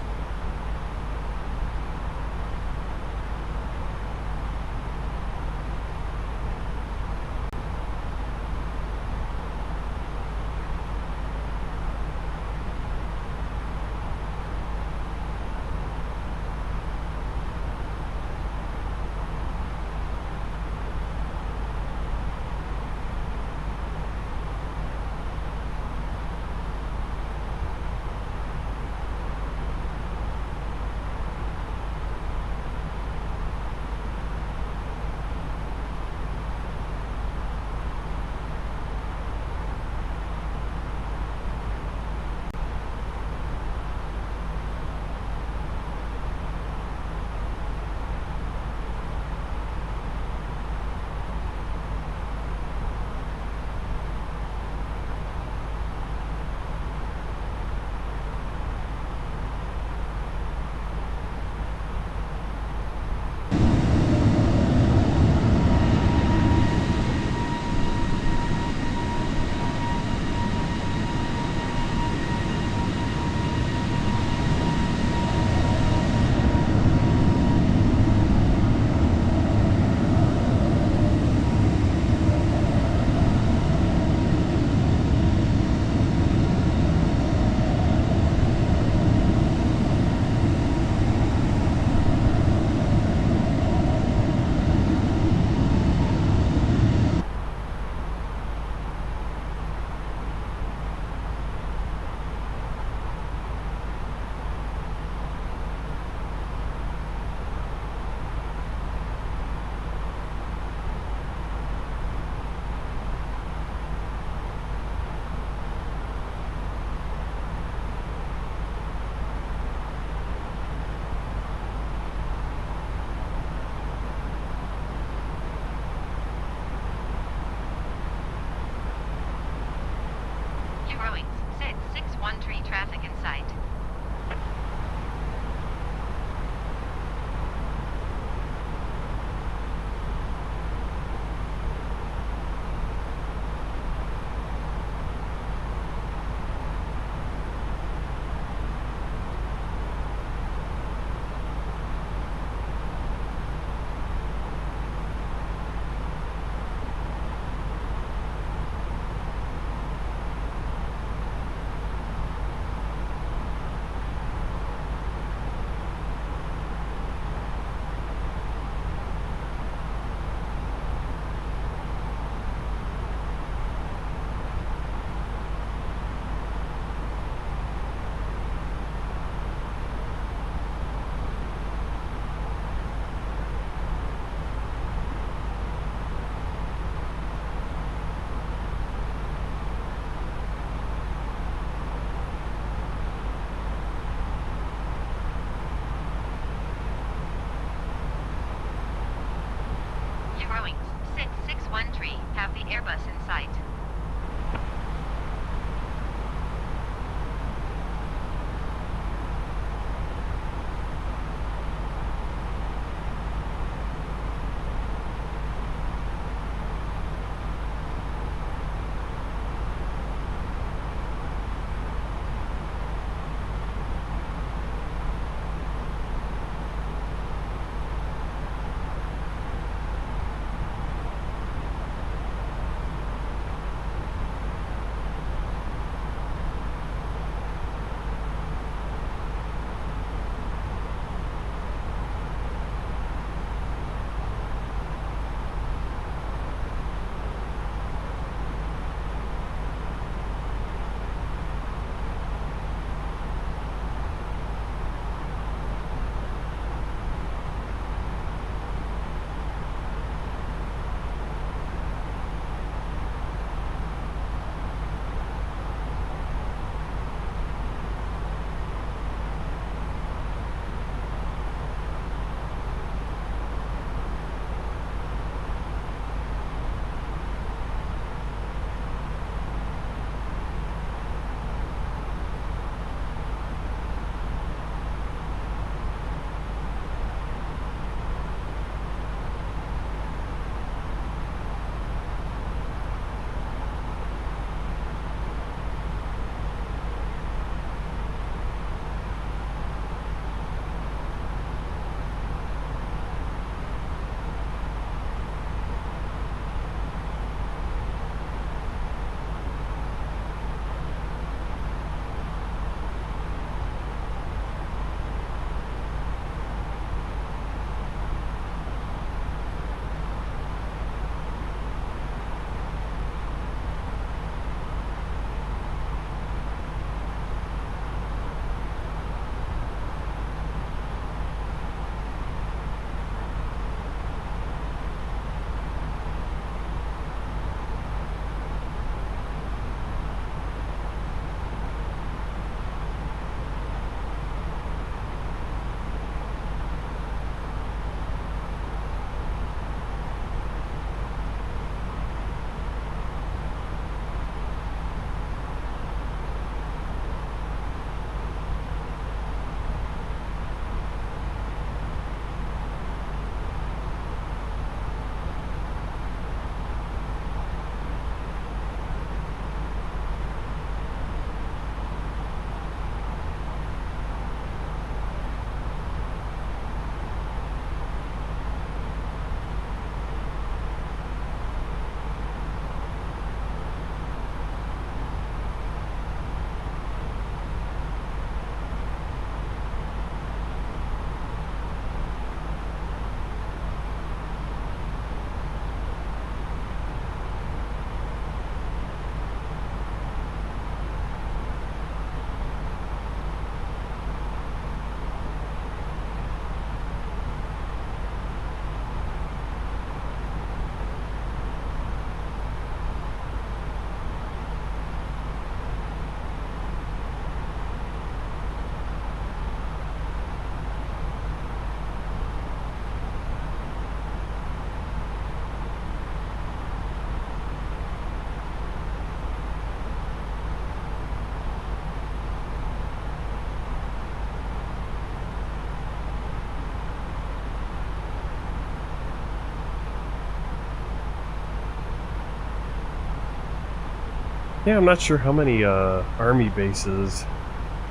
Yeah, I'm not sure how many army bases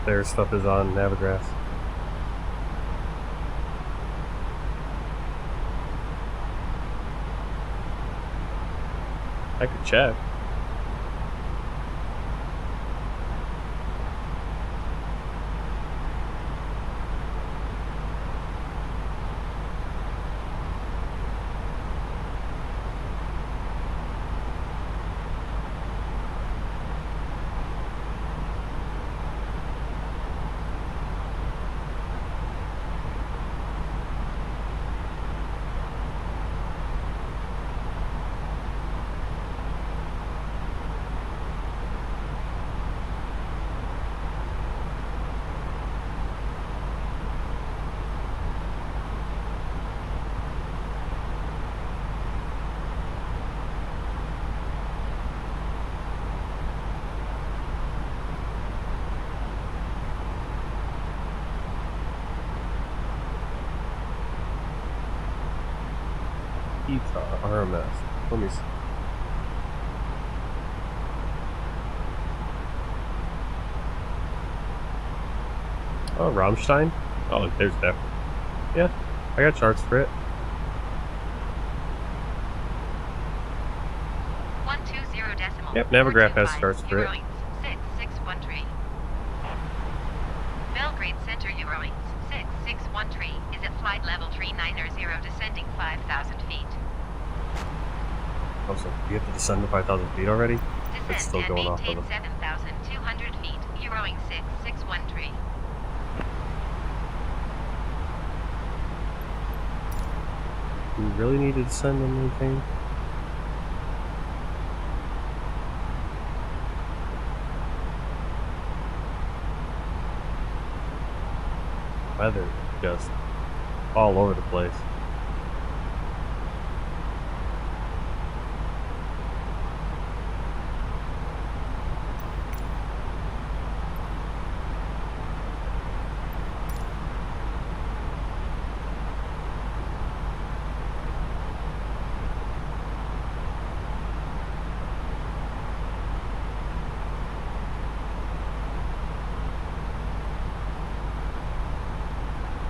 their stuff is on Navigraph. I could check. RMS. Let me see. Oh, Rammstein? Oh, there's definitely. Yeah, I got charts for it. 120 decimal. Yep, Navigraph has charts for it. 6613. Belgrade Center Eurolinks 6613 is at flight level 390 descending 5,000 feet. Oh, so you have to descend to 5,000 feet already? Descend It's still going off of maintain them. 7,200 feet. Euroing 6613. Do you really need to descend on anything? Weather just all over the place.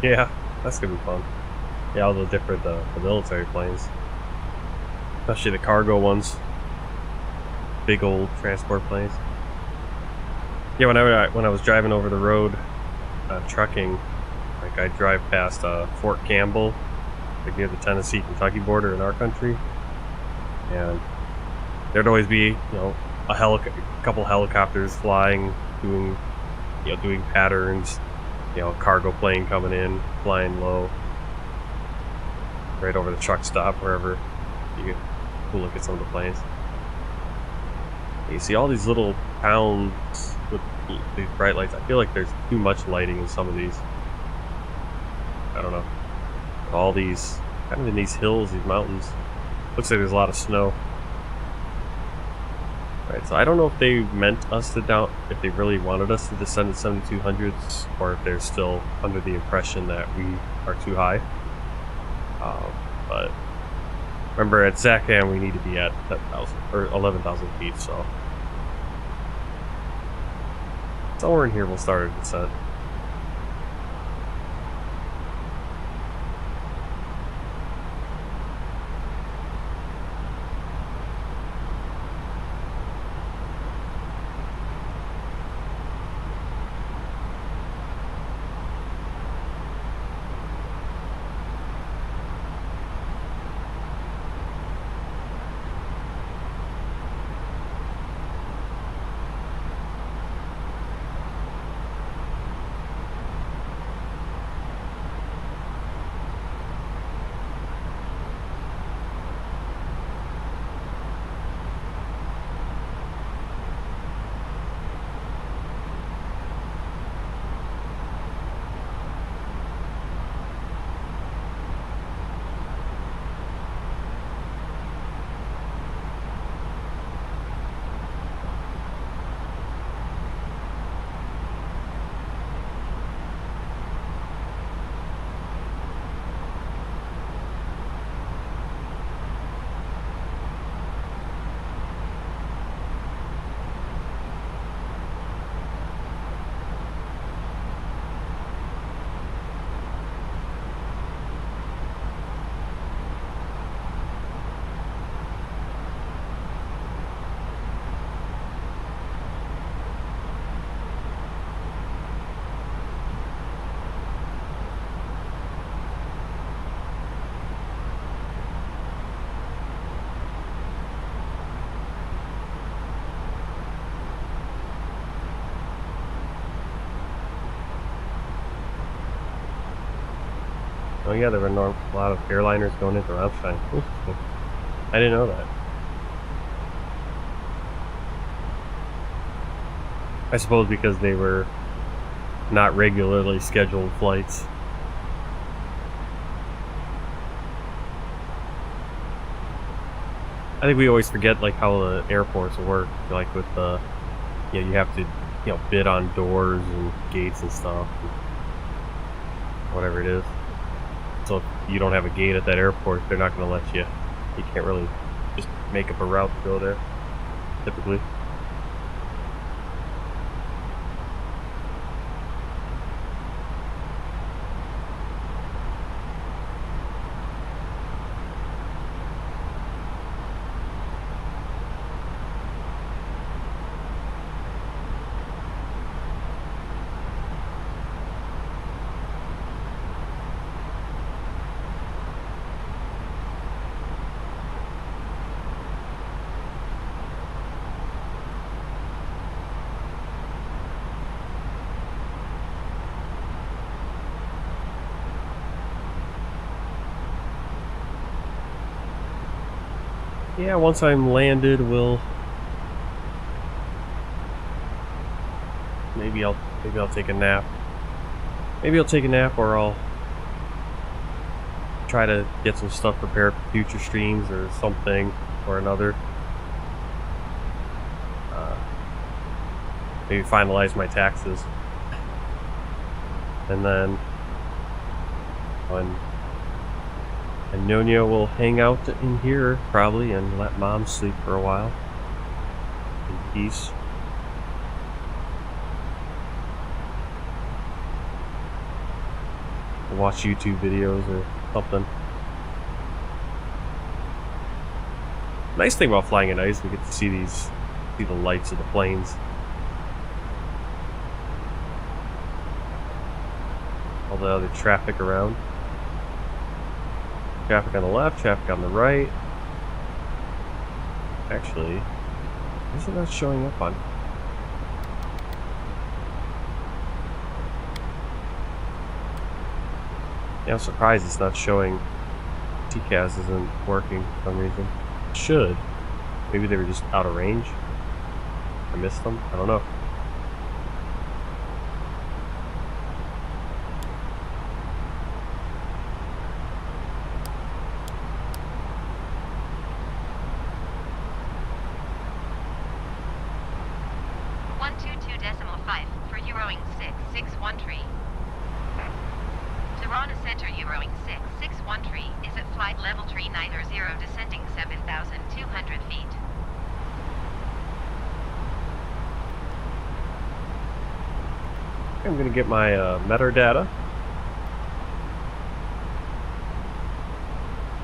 Yeah, that's gonna be fun. Yeah, all the different the military planes, especially the cargo ones, big old transport planes. Yeah, when I was driving over the road, trucking, like I drive past Fort Campbell, like near the Tennessee-Kentucky border in our country, and there'd always be, you know, a couple helicopters flying, doing patterns. You know, a cargo plane coming in, flying low, right over the truck stop, wherever. You get a cool look at some of the planes. You see all these little towns with these bright lights. I feel like there's too much lighting in some of these. I don't know. All these, kind of in these hills, these mountains. Looks like there's a lot of snow. Right, so I don't know if they meant us to if they really wanted us to descend to 7200s, or if they're still under the impression that we are too high. But remember, at Zackham we need to be at 10,000 or 11,000 feet, so somewhere in here we'll start a descent. Oh yeah, there were a lot of airliners going into Ramstein. I didn't know that. I suppose because they were not regularly scheduled flights. I think we always forget like how the airports work, like with the, you know, you have to, you know, bid on doors and gates and stuff, whatever it is. So if you don't have a gate at that airport, they're not going to let you. You can't really just make up a route to go there, typically. Yeah, once I'm landed, maybe I'll take a nap. Maybe I'll take a nap, or I'll try to get some stuff prepared for future streams or something or another. Maybe finalize my taxes, and then and Nyonya will hang out in here probably and let Mom sleep for a while in peace. Watch YouTube videos or something. Nice thing about flying at night is we get to see the lights of the planes. All the other traffic around. Traffic on the left, traffic on the right. Actually, is it not showing up on? Yeah, I'm surprised it's not showing. TCAS isn't working for some reason. It should. Maybe they were just out of range. I missed them. I don't know. I'm going to get my metadata.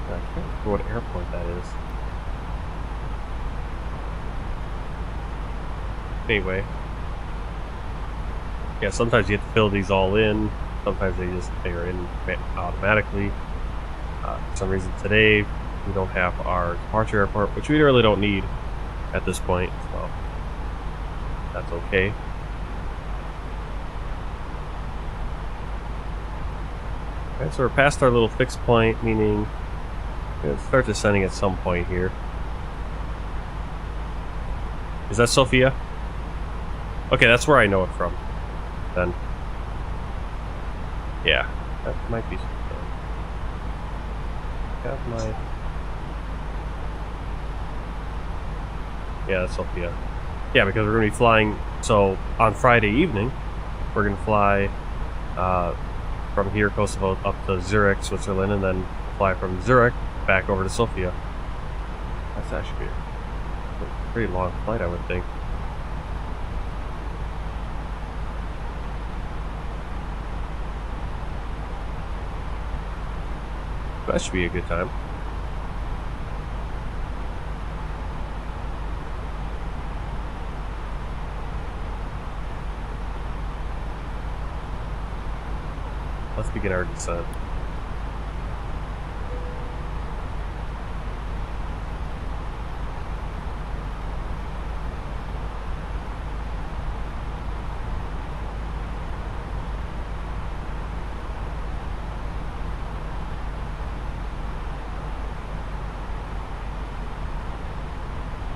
I can't remember what airport that is. Anyway. Yeah, sometimes you have to fill these all in. Sometimes they are in automatically. For some reason today, we don't have our departure airport, which we really don't need at this point, so that's okay. Okay, so we're past our little fixed point, meaning we'll start descending at some point here. Is that Sofia? Okay, that's where I know it from. Then. Yeah, that might be Sofia. Got my... Yeah, that's Sofia. Yeah, because we're going to be flying... So, on Friday evening, we're going to fly... from here, Kosovo, up to Zurich, Switzerland, and then fly from Zurich back over to Sofia. That's actually a pretty long flight, I would think. That should be a good time. Let's begin our descent.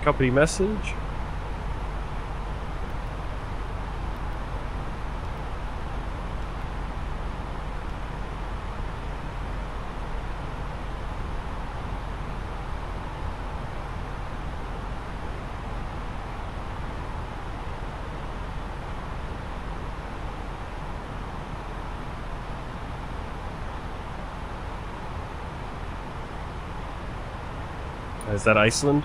company message. Is that Iceland?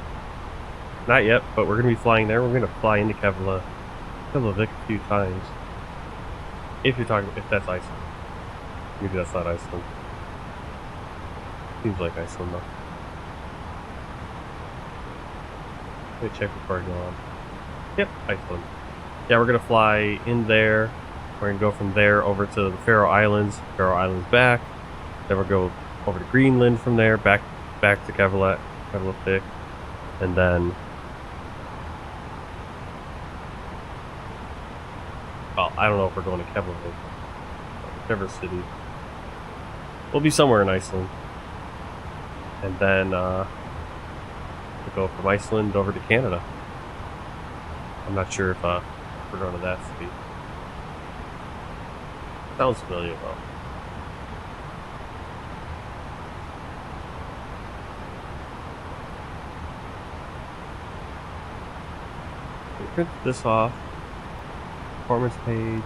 Not yet, but we're going to be flying there. We're going to fly into Keflavik a few times. If that's Iceland. Maybe that's not Iceland. Seems like Iceland though. Let me check before I go on. Yep, Iceland. Yeah, we're going to fly in there. We're going to go from there over to the Faroe Islands back. Then we'll go over to Greenland from there, back to Keflavik. And then, well, I don't know if we're going to Keflavik, whichever city. We'll be somewhere in Iceland, and then we'll go from Iceland over to Canada. I'm not sure if we're going to that city. Sounds familiar though. Print this off. Performance page.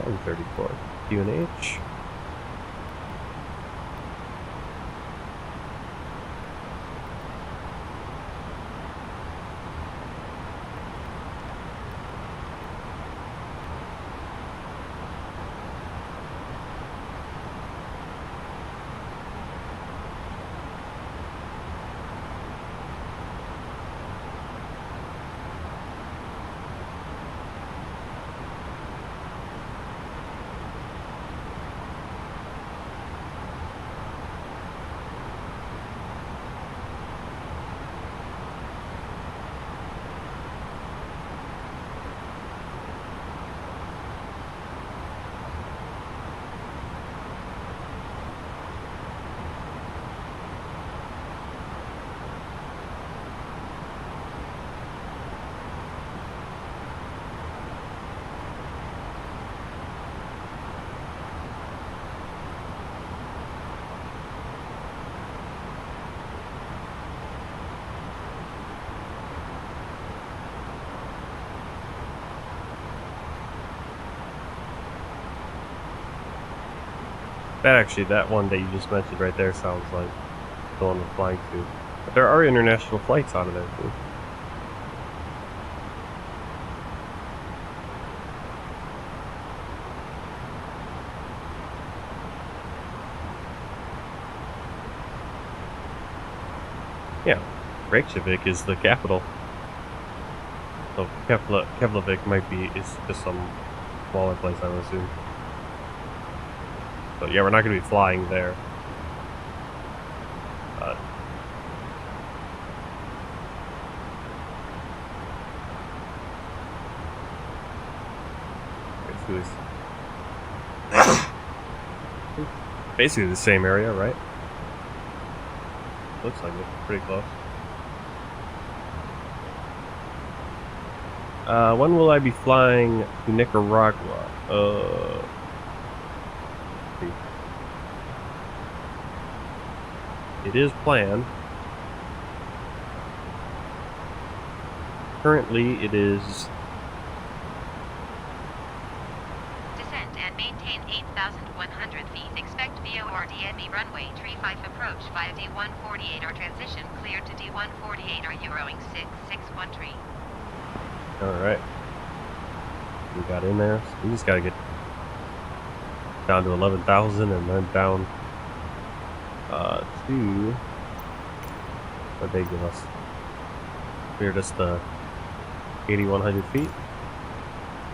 134. Q&H. That one that you just mentioned right there sounds like the one we're flying to. But there are international flights out of there too. Yeah, Reykjavik is the capital. So Keflavik is just some smaller place, I would assume. But yeah, we're not going to be flying there. Basically the same area, right? Looks like it. Pretty close. When will I be flying to Nicaragua? It is planned. Currently, it is... Descend and maintain 8,100 feet. Expect VOR DME runway 35 approach via D148 or transition cleared to D148 or Euroing 661 Alright. We got in there. So we just gotta get down to 11,000 and then down to what they give us. We're just 8,100 feet.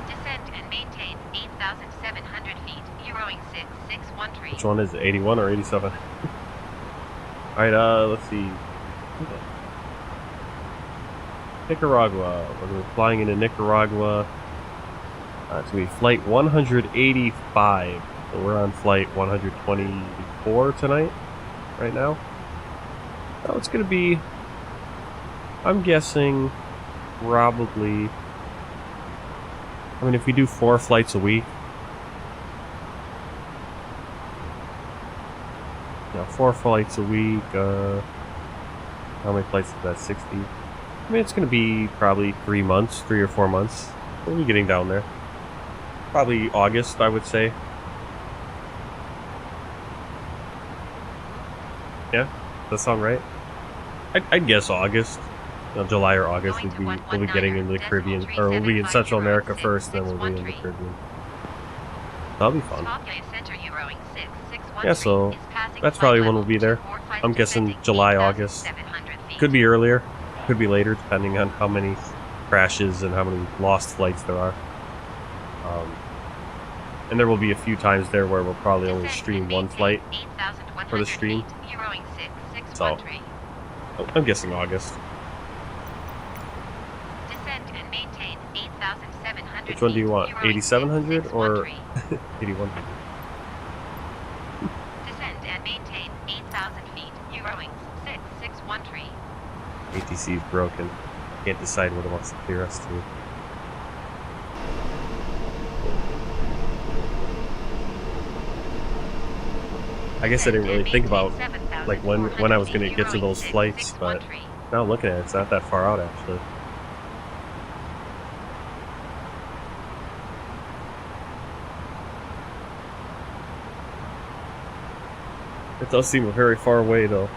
Descend and maintain 8,700 feet. Euroing 661 Which one is it? 81 or 87? Alright, let's see. Nicaragua. We're gonna be flying into Nicaragua. It's gonna be flight 185. So we're on flight 124 tonight, right now. Oh, it's gonna be, I'm guessing, probably, I mean, if we do 4 flights a week, 4 flights a week, how many flights is that, 60? I mean, it's gonna be probably 3 months, 3 or 4 months. We'll be getting down there. Probably August, I would say. Yeah, does that sound right? I'd guess August. July or August we'll be getting into the Caribbean, or we'll be in Central America first, then we'll be in the Caribbean. That'll be fun. Yeah, so that's probably when we'll be there. I'm guessing July, August. Could be earlier, could be later, depending on how many crashes and how many lost flights there are. And there will be a few times there where we'll probably only stream 1 flight for the stream. So, I'm guessing August. Which one do you want? 8700 or 8100? Descend and maintain 8,000 feet. Eurowings 6613. ATC is broken. Can't decide what it wants to clear us to. I guess I didn't really think about like when I was going to get to those flights, but now looking at it, it's not that far out actually. It does seem very far away though.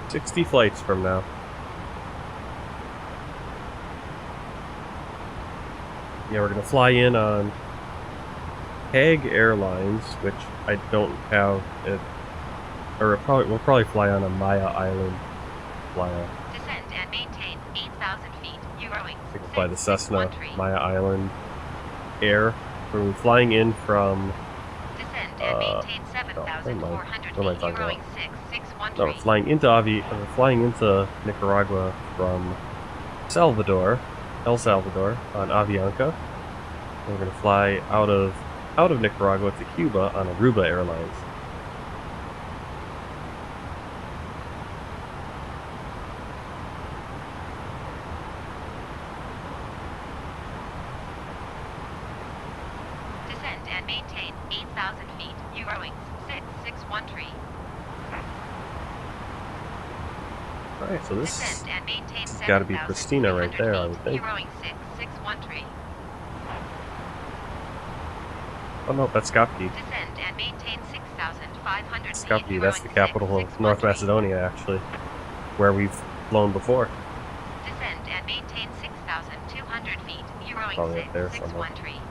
60 flights from now. Yeah, we're gonna fly in on Hague Airlines, which I don't have it, or we'll probably fly on a Maya Island flyout. Descend and maintain 8,000 feet. Eurowings. We can fly the Cessna Maya Island Air. We're flying in from. Descend and maintain 7,400 what am I talking about? Eurowings 6613. No, we're flying into Nicaragua from El Salvador on Avianca. And we're going to fly out of Nicaragua to Cuba on Aruba Airlines. Descend and maintain 8,000 feet. Eurowings 6613. Alright, so this Descend and maintain has got to be Pristina right there, I would think. Eurowings 6613. Oh no, that's Skopje. Descend and maintain 6,500 feet. Skopje, that's the Eurowings capital of North 6613. Macedonia, actually. Where we've flown before. Descend and maintain 6,200 feet. Eurowings Probably up there somewhere. 6613.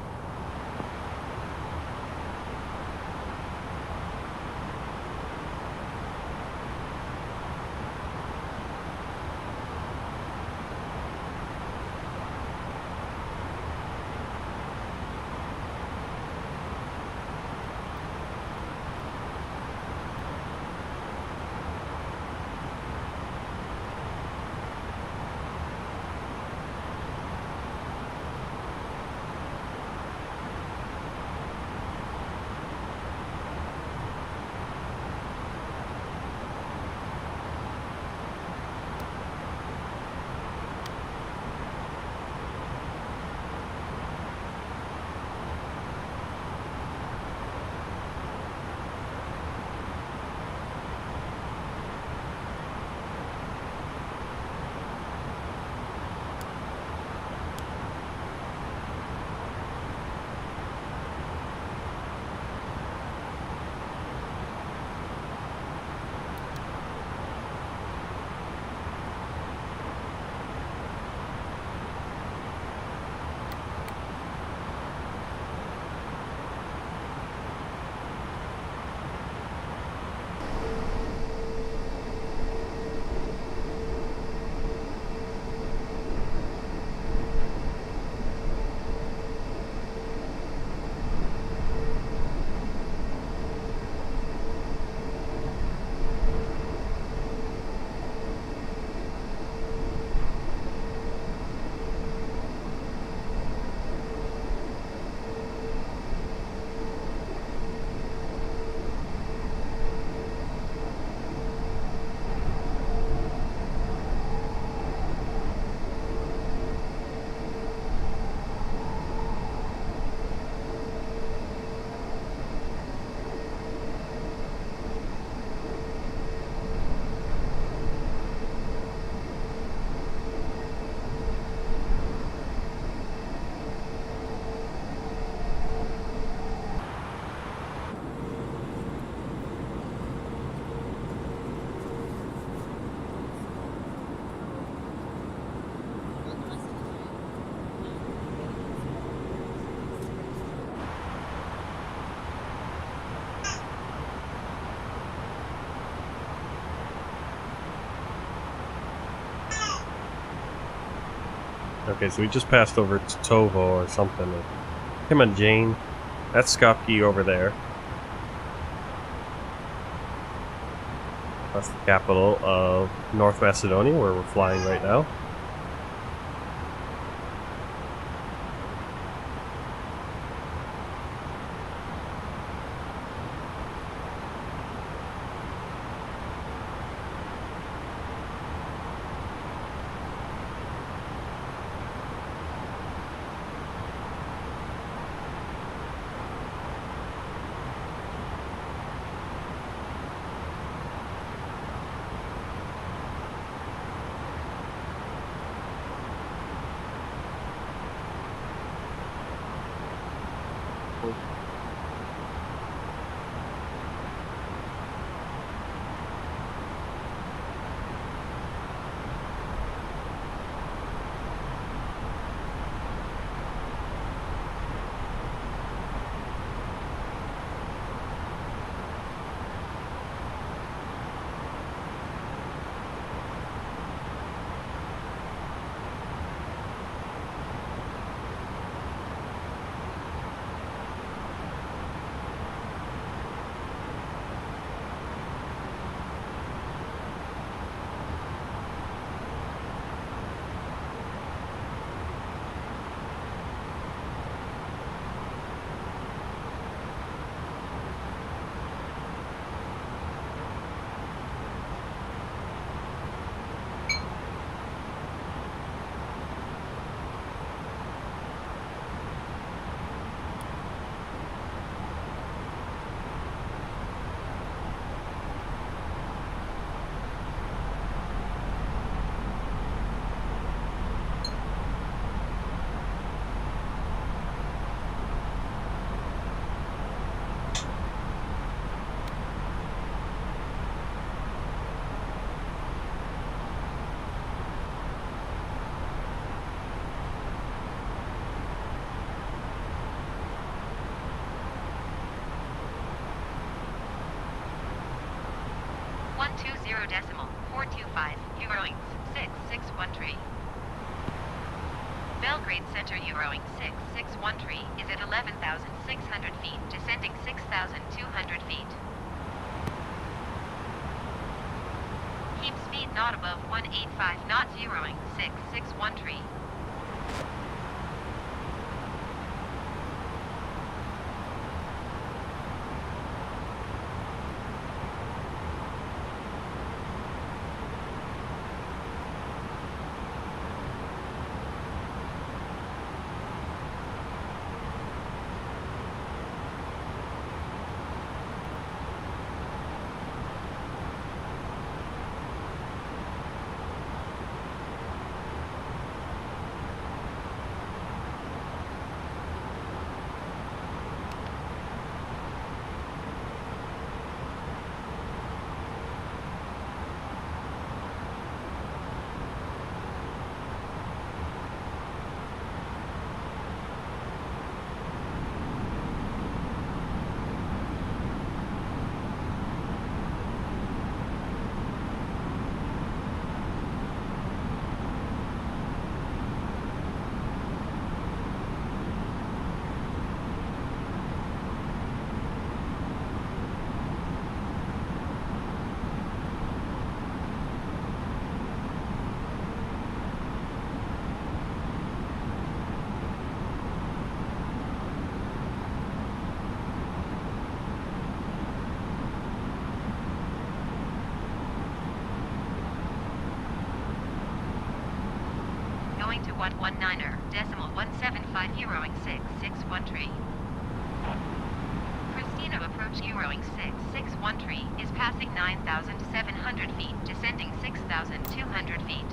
Okay, so we just passed over Kosovo or something. Come on, Jane. That's Skopje over there. That's the capital of North Macedonia, where we're flying right now. decimal 425 Euroing 661 Belgrade Center Euroing 661 is at 11,600 feet, descending 6,200 feet. Keep speed not above 185 knots Euroing 661. Going to 119er, decimal 175 Euroing 661. Pristina approach Euroing 661 is passing 9,700 feet, descending 6,200 feet.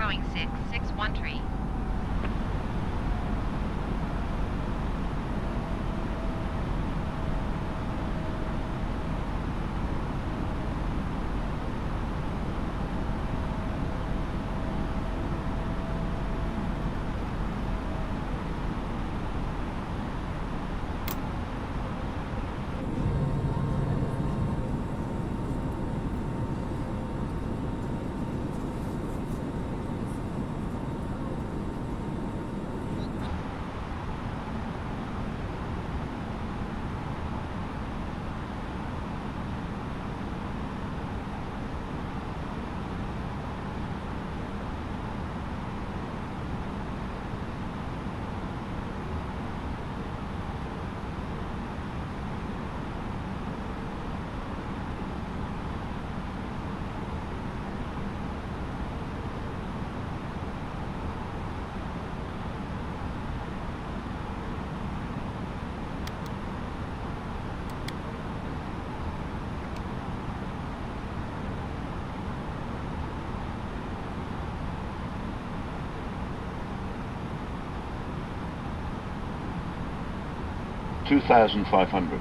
Eurowing 613. $2,500.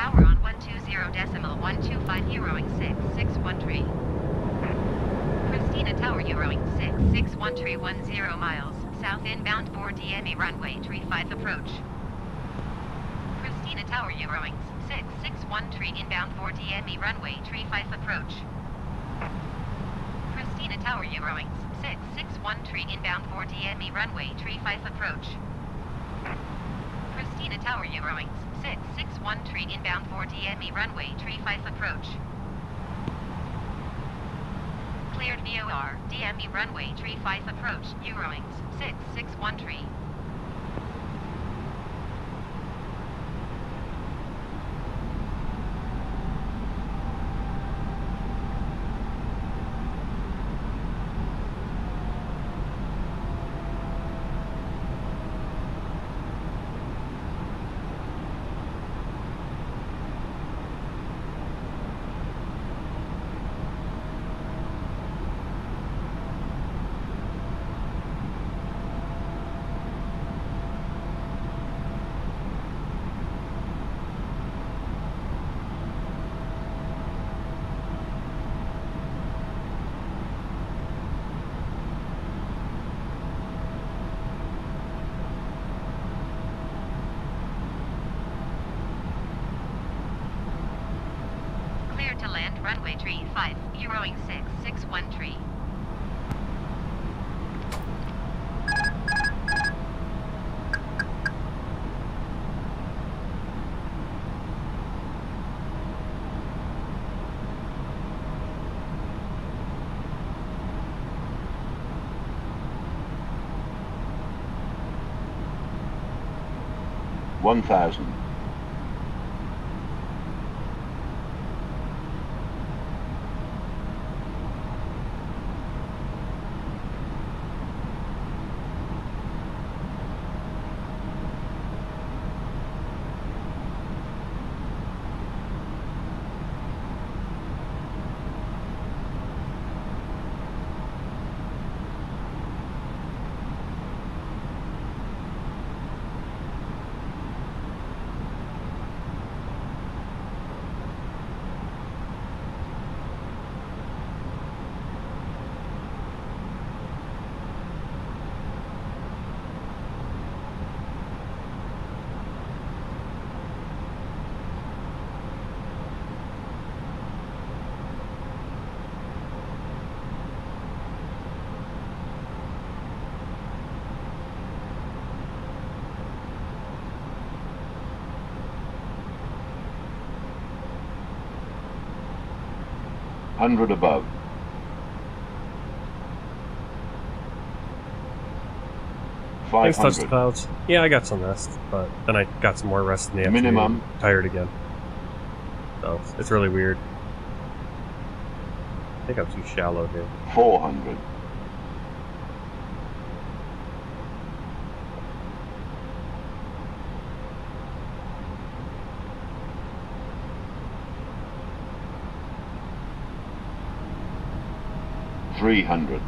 Tower on 120.125 Eurowing 613. Pristina Tower Eurowing 61310 miles, south inbound for DME runway 35 approach. Pristina Tower Eurowing 613 inbound for DME runway 35 approach. Pristina Tower Eurowing 613 inbound for DME runway 35 approach. Pristina Tower Eurowing 613 inbound for DME runway 35 approach. Cleared VOR, DME runway 35 approach, Eurowings 613. Clear to land runway 35, Eurowing 613. $1,000. 100 above. Thanks, touch the 500. clouds. Yeah, I got some rest, but then I got some more rest in the afternoon. Minimum. I'm tired again. So it's really weird. I think I'm too shallow here. 400. $300.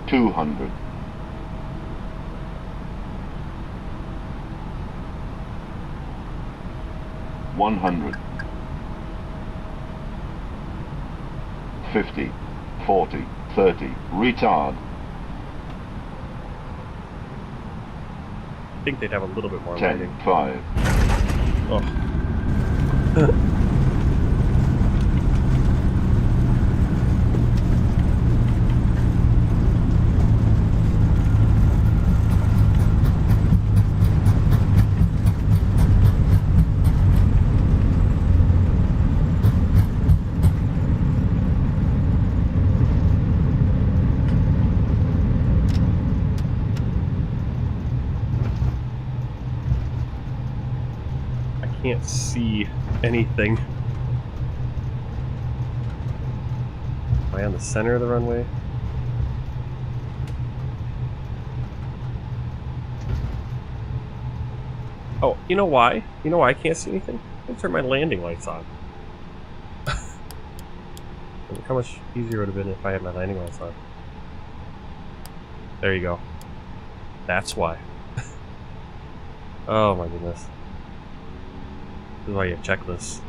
$200. $100. 50, 40, 30. Retard. I think they'd have a little bit more 10, lighting. 5. Oh. Can't see anything. Am I on the center of the runway? Oh, you know why? You know why I can't see anything? I turn my landing lights on. Look how much easier it would have been if I had my landing lights on. There you go. That's why. Oh my goodness. This is why you have checklists.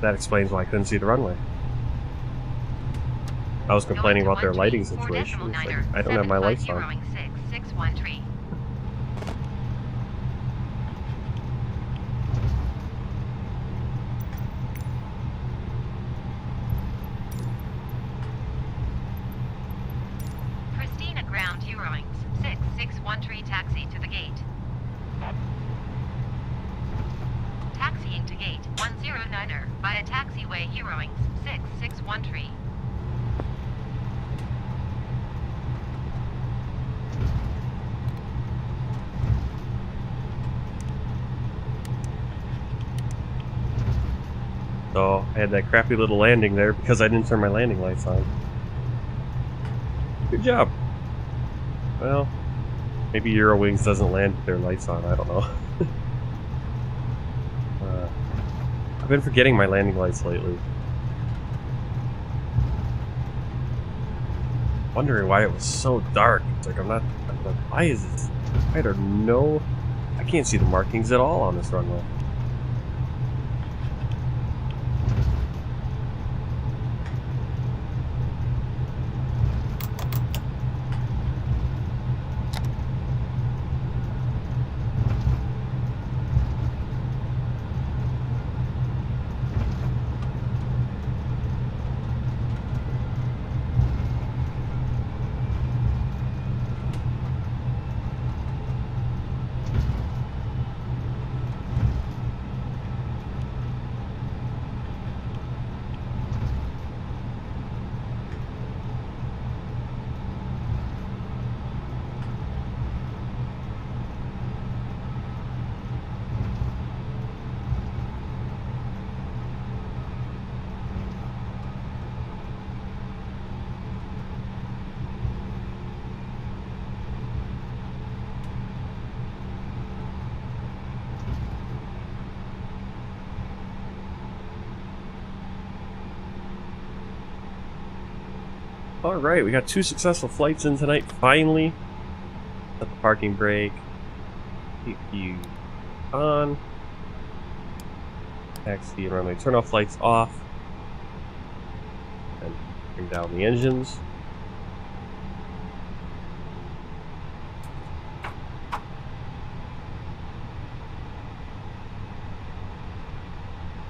That explains why I couldn't see the runway. I was complaining about their lighting situation. It's like, I don't have my lights on. Pristina ground Eurowings 661 taxi to the gate. Taxiing to gate 109er via taxiway Eurowings 661. So I had that crappy little landing there because I didn't turn my landing lights on. Good job. Well, maybe Eurowings doesn't land with their lights on, I don't know. I've been forgetting my landing lights lately. Wondering why it was so dark. It's like I'm like, why is it? I don't know. I can't see the markings at all on this runway. Alright, we got 2 successful flights in tonight, finally. Set the parking brake. CPU on. Taxi and runway turn off lights off. And bring down the engines.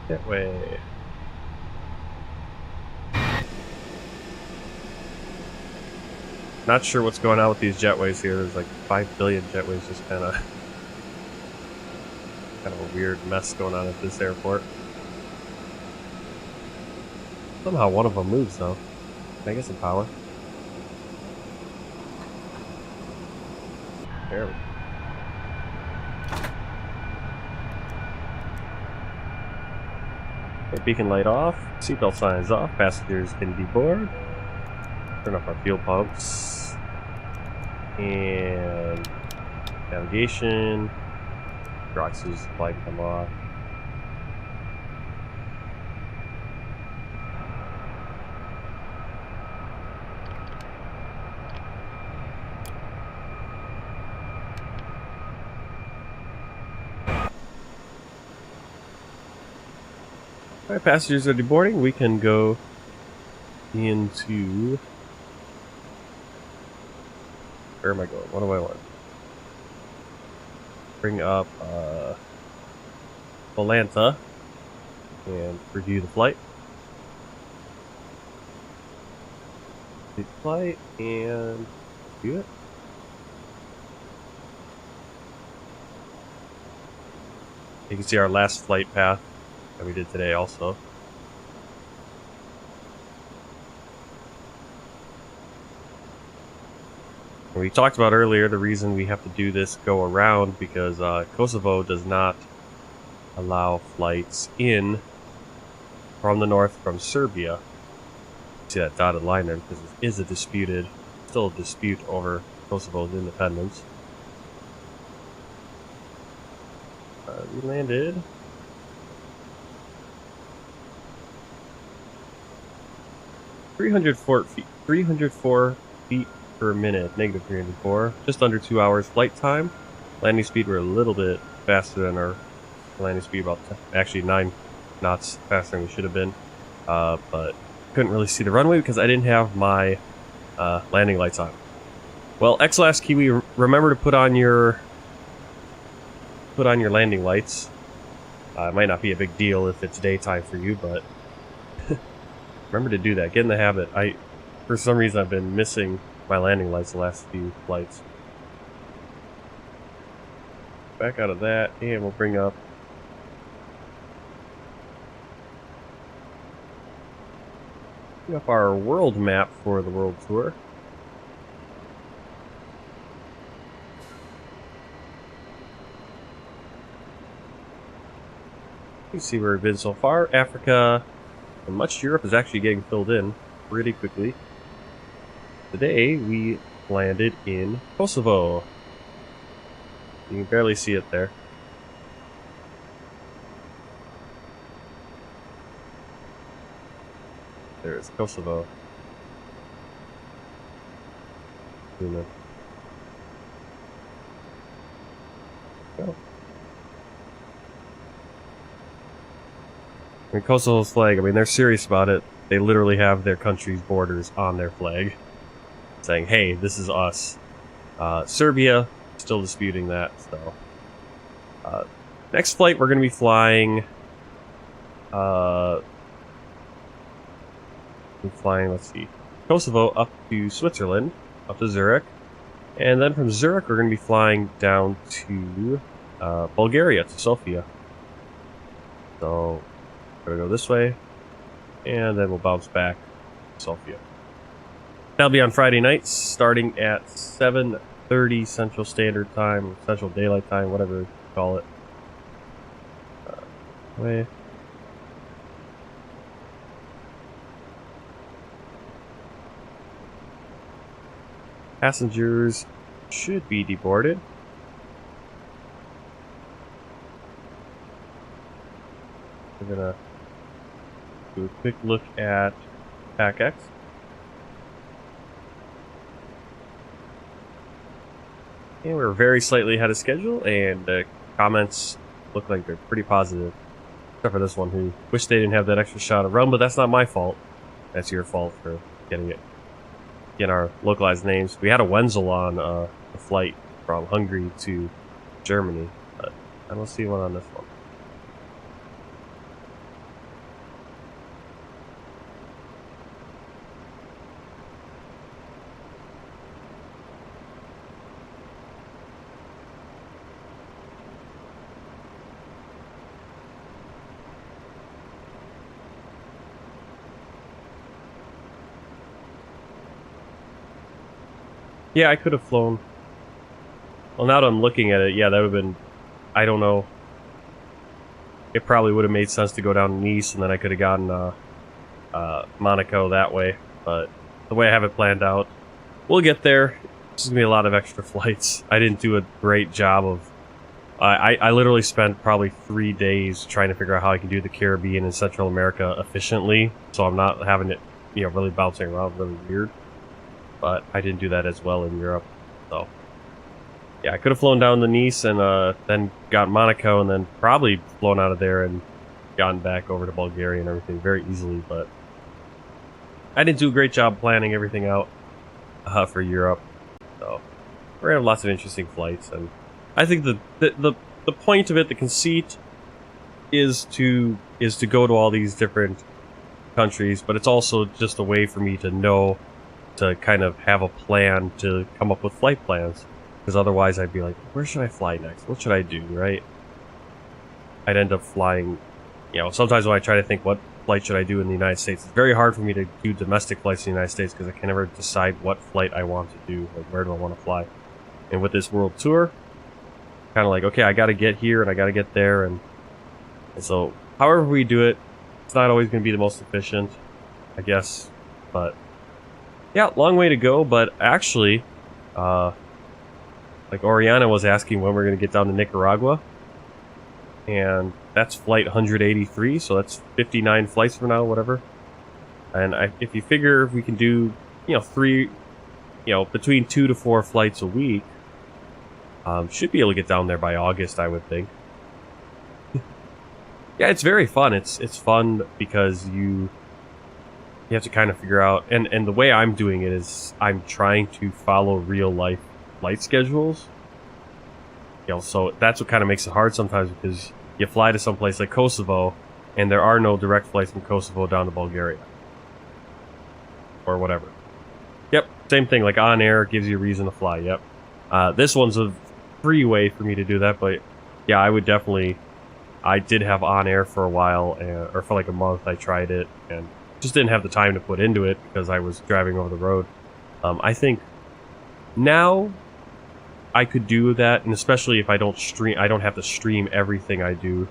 That way. Not sure what's going on with these jetways here. There's like 5 billion jetways, just kind of a weird mess going on at this airport. Somehow one of them moves though. Can I get some power? There we go. Okay, beacon light off, seatbelt signs off, passengers can deboard. Turn off our fuel pumps. And navigation. Roxy's light come off. Alright, passengers are deboarding. We can go into... Where am I going? What do I want? Bring up Atlanta and review the flight. The flight and view it. You can see our last flight path that we did today also. And we talked about earlier the reason we have to do this go around because Kosovo does not allow flights in from the north from Serbia. See that dotted line there because it is still a dispute over Kosovo's independence. We landed. -304 feet per minute, -304, just under 2 hours flight time. Landing speed were a little bit faster than our landing speed, about actually 9 knots faster than we should have been, but couldn't really see the runway because I didn't have my landing lights on. Well, XLast Kiwi, remember to put on your landing lights. It might not be a big deal if it's daytime for you, but remember to do that. Get in the habit. For some reason, I've been missing my landing lights the last few flights. Back out of that, and we'll bring up our world map for the world tour. You see where we've been so far. Africa and much Europe is actually getting filled in pretty quickly. Today we landed in Kosovo. You can barely see it there. There's Kosovo. Go. I mean, Kosovo's flag, I mean, they're serious about it. They literally have their country's borders on their flag, saying, hey, this is us. Serbia, still disputing that, so. Next flight, we're going to be flying, let's see, Kosovo up to Switzerland, up to Zurich. And then from Zurich, we're going to be flying down to Bulgaria, to Sofia. So, we're going to go this way, and then we'll bounce back to Sofia. That'll be on Friday nights, starting at 7:30 Central Standard Time, Central Daylight Time, whatever you call it. Way. Passengers should be deboarded. We're gonna do a quick look at PAC-X. And we're very slightly ahead of schedule, and the comments look like they're pretty positive. Except for this one, who wish they didn't have that extra shot of rum, but that's not my fault. That's your fault for getting our localized names. We had a Wenzel on a flight from Hungary to Germany, but I don't see one on this one. Yeah, I could have flown. Well, now that I'm looking at it, yeah, that would have been... I don't know. It probably would have made sense to go down to Nice, and then I could have gotten Monaco that way. But the way I have it planned out, we'll get there. There's going to be a lot of extra flights. I didn't do a great job of... I literally spent probably 3 days trying to figure out how I can do the Caribbean and Central America efficiently, so I'm not having it, really bouncing around really weird. But I didn't do that as well in Europe, so... Yeah, I could have flown down to Nice and then got Monaco and then probably flown out of there and gotten back over to Bulgaria and everything very easily, but I didn't do a great job planning everything out for Europe. So we're gonna have lots of interesting flights, and I think the point of it, the conceit, is to go to all these different countries, but it's also just a way for me to know to kind of have a plan to come up with flight plans. Because otherwise I'd be like, where should I fly next? What should I do, right? I'd end up flying, sometimes when I try to think what flight should I do in the United States, it's very hard for me to do domestic flights in the United States because I can never decide what flight I want to do, like where do I want to fly. And with this world tour, kind of like, okay, I got to get here and I got to get there, and so however we do it, it's not always going to be the most efficient, I guess, but yeah, long way to go. But actually, like Oriana was asking when we're going to get down to Nicaragua, and that's flight 183, so that's 59 flights from now, whatever. And if you figure we can do, between 2 to 4 flights a week, should be able to get down there by August, I would think. Yeah, it's very fun. It's fun because you have to kind of figure out, and the way I'm doing it is I'm trying to follow real life flight schedules. So that's what kind of makes it hard sometimes, because you fly to some place like Kosovo and there are no direct flights from Kosovo down to Bulgaria or whatever. Yep, same thing, like On Air gives you a reason to fly. Yep. This one's a free way for me to do that, but yeah, I did have On Air for a while, or for like a month. I tried it and just didn't have the time to put into it because I was driving over the road. I think now I could do that, and especially if I don't have to stream everything I do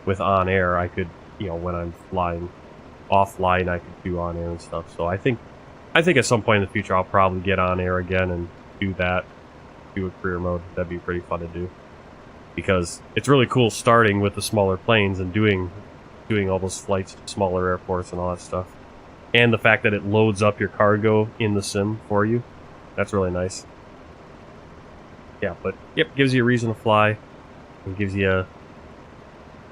with On Air. I could, when I'm flying offline, I could do On Air and stuff. So I think at some point in the future I'll probably get On Air again and do that, do a career mode. That'd be pretty fun to do, because it's really cool starting with the smaller planes and doing all those flights to smaller airports and all that stuff. And the fact that it loads up your cargo in the sim for you, that's really nice. Yeah, but yep, gives you a reason to fly, and gives you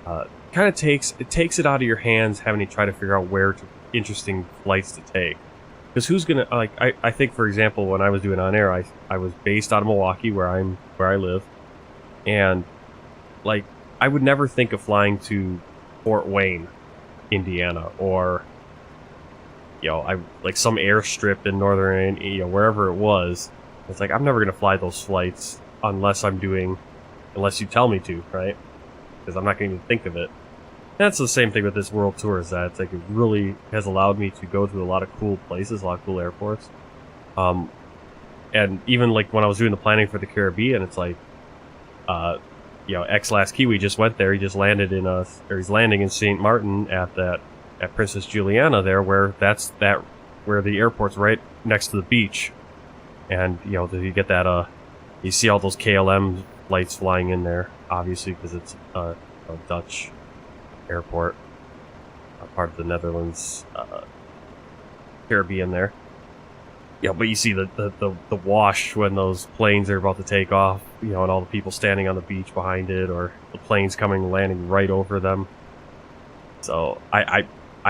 kind of takes it out of your hands having to try to figure out interesting flights to take. Because who's gonna, like, I think, for example, when I was doing On Air, I was based out of Milwaukee, where I live, and like I would never think of flying to Fort Wayne, Indiana, or like some airstrip in northern, wherever it was. It's like, I'm never going to fly those flights unless you tell me to, right? Because I'm not going to even think of it. And that's the same thing with this world tour, is that it's like, it really has allowed me to go to a lot of cool places, a lot of cool airports. And even like when I was doing the planning for the Caribbean, it's like, X-Last Kiwi just went there. He just landed he's landing in St. Martin at Princess Juliana there, where the airport's right next to the beach. And, you get that, you see all those KLM flights flying in there, obviously, because it's a Dutch airport, part of the Netherlands, Caribbean there. Yeah, but you see the wash when those planes are about to take off, and all the people standing on the beach behind it, or the planes landing right over them. So I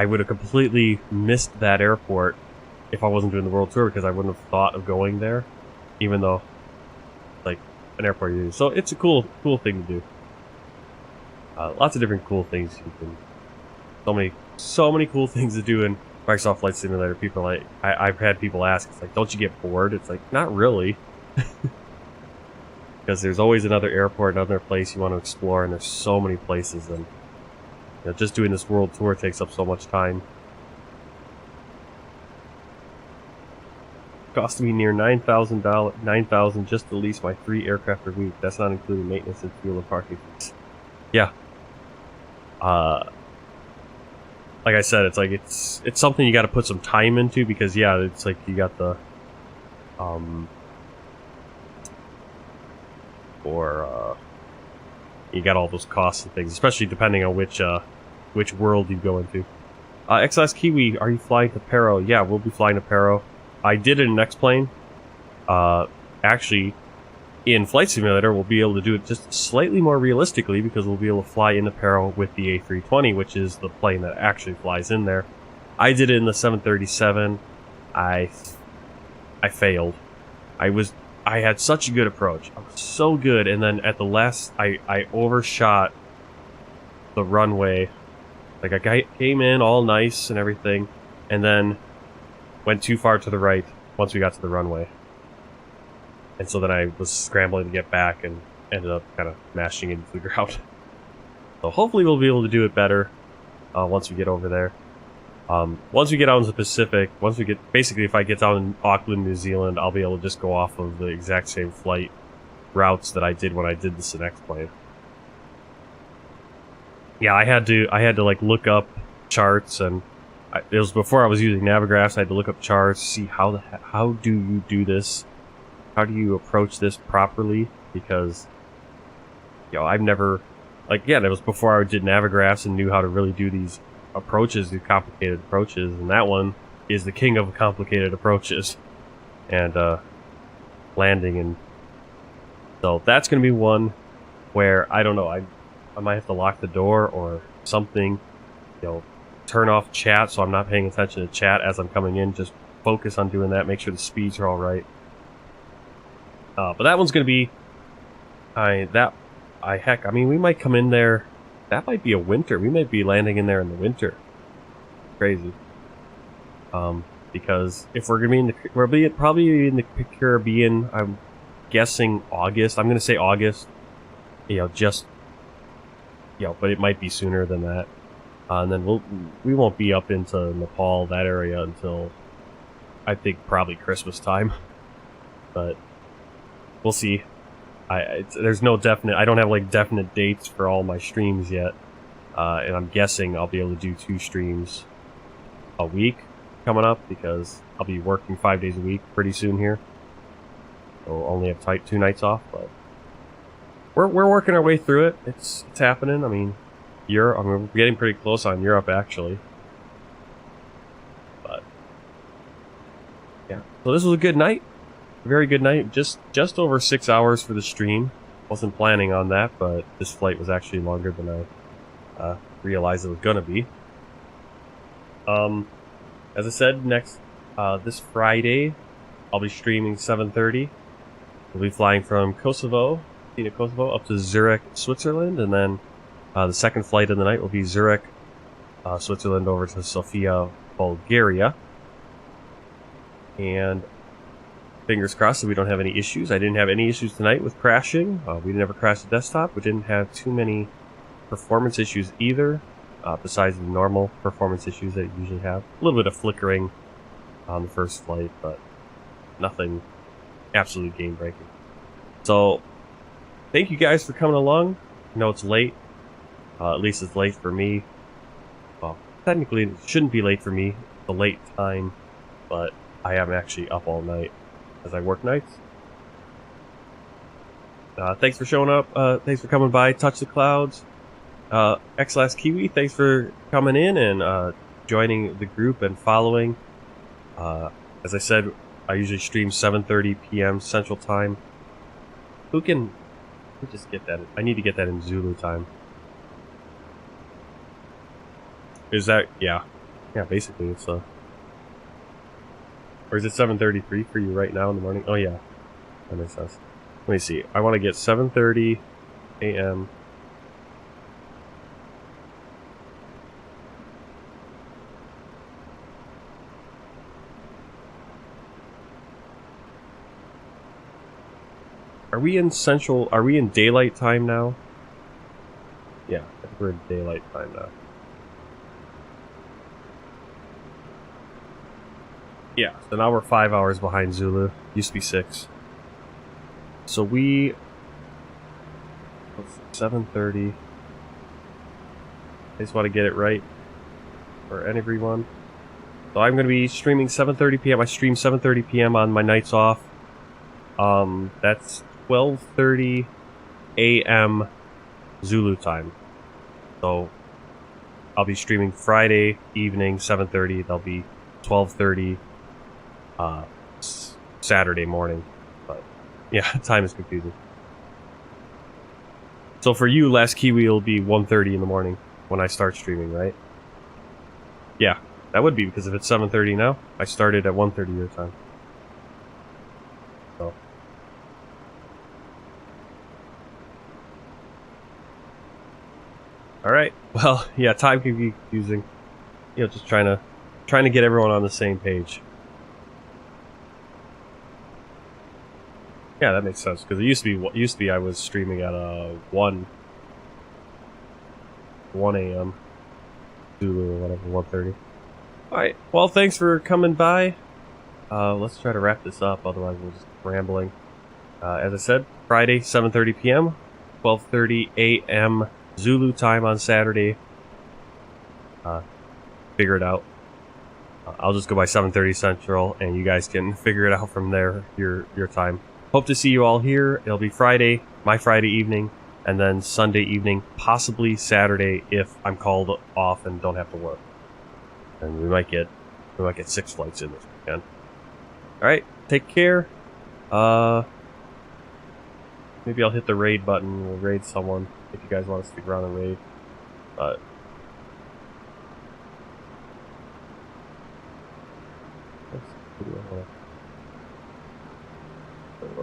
would have completely missed that airport if I wasn't doing the world tour, because I wouldn't have thought of going there, even though like an airport you do. So it's a cool thing to do. Lots of different cool things you can. So many cool things to do in Microsoft Flight Simulator. People are like, I've had people ask, it's like, don't you get bored? It's like, not really, because there's always another airport, another place you want to explore, and there's so many places, and just doing this world tour takes up so much time. cost me near $9,000 just to lease my 3 aircraft per week. That's not including maintenance and fuel and parking fees. Yeah. Like I said, it's like it's something you got to put some time into, because yeah, it's like you got the you got all those costs and things, especially depending on which world you go into. XLS Kiwi, are you flying to Paro? Yeah, we'll be flying to Paro. I did it in X-Plane. Actually, in Flight Simulator, we'll be able to do it just slightly more realistically, because we'll be able to fly into Paro with the A320, which is the plane that actually flies in there. I did it in the 737. I failed. I had such a good approach. I was so good, and then at the last, I overshot the runway. Like, I came in all nice and everything, and then went too far to the right once we got to the runway. And so then I was scrambling to get back and ended up kind of mashing into the ground. So hopefully we'll be able to do it better once we get over there. Once we get out into the Pacific, basically if I get down in Auckland, New Zealand, I'll be able to just go off of the exact same flight routes that I did when I did this in X-Plane. Yeah, I had to like look up charts, and it was before I was using Navigraphs. I had to look up charts, see how do you do this, how do you approach this properly, because I've never, like, yeah, that was before I did Navigraphs and knew how to really do these approaches, these complicated approaches, and that one is the king of complicated approaches and landing. And so that's going to be one where I don't know, I might have to lock the door or something, turn off chat so I'm not paying attention to chat as I'm coming in. Just focus on doing that, make sure the speeds are all right. But that one's going to be, heck, I mean, we might come in there. That might be a winter. We might be landing in there in the winter. Crazy. Because if we're gonna be we'll probably in the Caribbean. I'm guessing August. I'm gonna say August. But it might be sooner than that. And then we won't be up into Nepal, that area, until I think probably Christmas time. But we'll see. There's no definite. I don't have like definite dates for all my streams yet, and I'm guessing I'll be able to do 2 streams a week coming up, because I'll be working 5 days a week pretty soon here. So we'll only have 2 nights off, but we're working our way through it. It's happening. I mean, we're getting pretty close on Europe actually. But yeah, so this was a good night. Very good night. Just over 6 hours for the stream. Wasn't planning on that, but this flight was actually longer than I realized it was gonna be. As I said, this Friday I'll be streaming 7:30. We'll be flying from Kosovo up to Zurich, Switzerland, and then the second flight of the night will be Zurich, Switzerland over to Sofia, Bulgaria. And fingers crossed that we don't have any issues. I didn't have any issues tonight with crashing. We never crashed the desktop. We didn't have too many performance issues either, besides the normal performance issues that you usually have. A little bit of flickering on the first flight, but nothing absolutely game-breaking. So, thank you guys for coming along. I know it's late. At least it's late for me. Well, technically it shouldn't be late for me. It's a late time, but I am actually up all night as I work nights. Thanks for showing up. Thanks for coming by. Touch the Clouds. XLS Kiwi, thanks for coming in and joining the group and following. As I said, I usually stream 7:30 p.m. Central Time. Let me just get that. I need to get that in Zulu time. Is that, yeah, basically it's or is it 7:33 for you right now in the morning? Oh yeah, that makes sense. Let me see. I want to get 7:30 a.m. Are we in daylight time now? Yeah, I think we're in daylight time now. Yeah, so now we're 5 hours behind Zulu. Used to be 6. So we... 7:30. I just want to get it right for everyone. So I'm going to be streaming 7:30 p.m. I stream 7:30 p.m. on my nights off. That's 12:30 a.m. Zulu time. So I'll be streaming Friday evening 7:30. That'll be 12:30 Saturday morning. But yeah, time is confusing. So for you, Last Kiwi will be 1:30 in the morning when I start streaming, right? Yeah, that would be, because if it's 7:30 now, I started at 1:30 your time. So. Alright, well, yeah, time can be confusing. You know, just trying to get everyone on the same page. Yeah, that makes sense, because it used to be I was streaming at 1 a.m. Zulu or whatever, 1:30. Alright, well, thanks for coming by. Let's try to wrap this up, otherwise we're just rambling. As I said, Friday, 7:30 p.m., 12:30 a.m. Zulu time on Saturday. Figure it out. I'll just go by 7:30 Central, and you guys can figure it out from there, your time. Hope to see you all here. It'll be Friday, my Friday evening, and then Sunday evening, possibly Saturday if I'm called off and don't have to work. And we might get 6 flights in this weekend. Alright, take care. Maybe I'll hit the raid button. We'll raid someone if you guys want to stick around and raid. But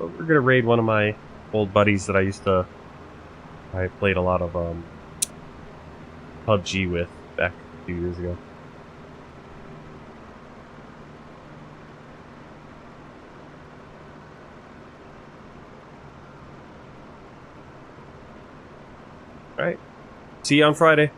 we're gonna raid one of my old buddies that I played a lot of PUBG with back a few years ago. Alright, see you on Friday.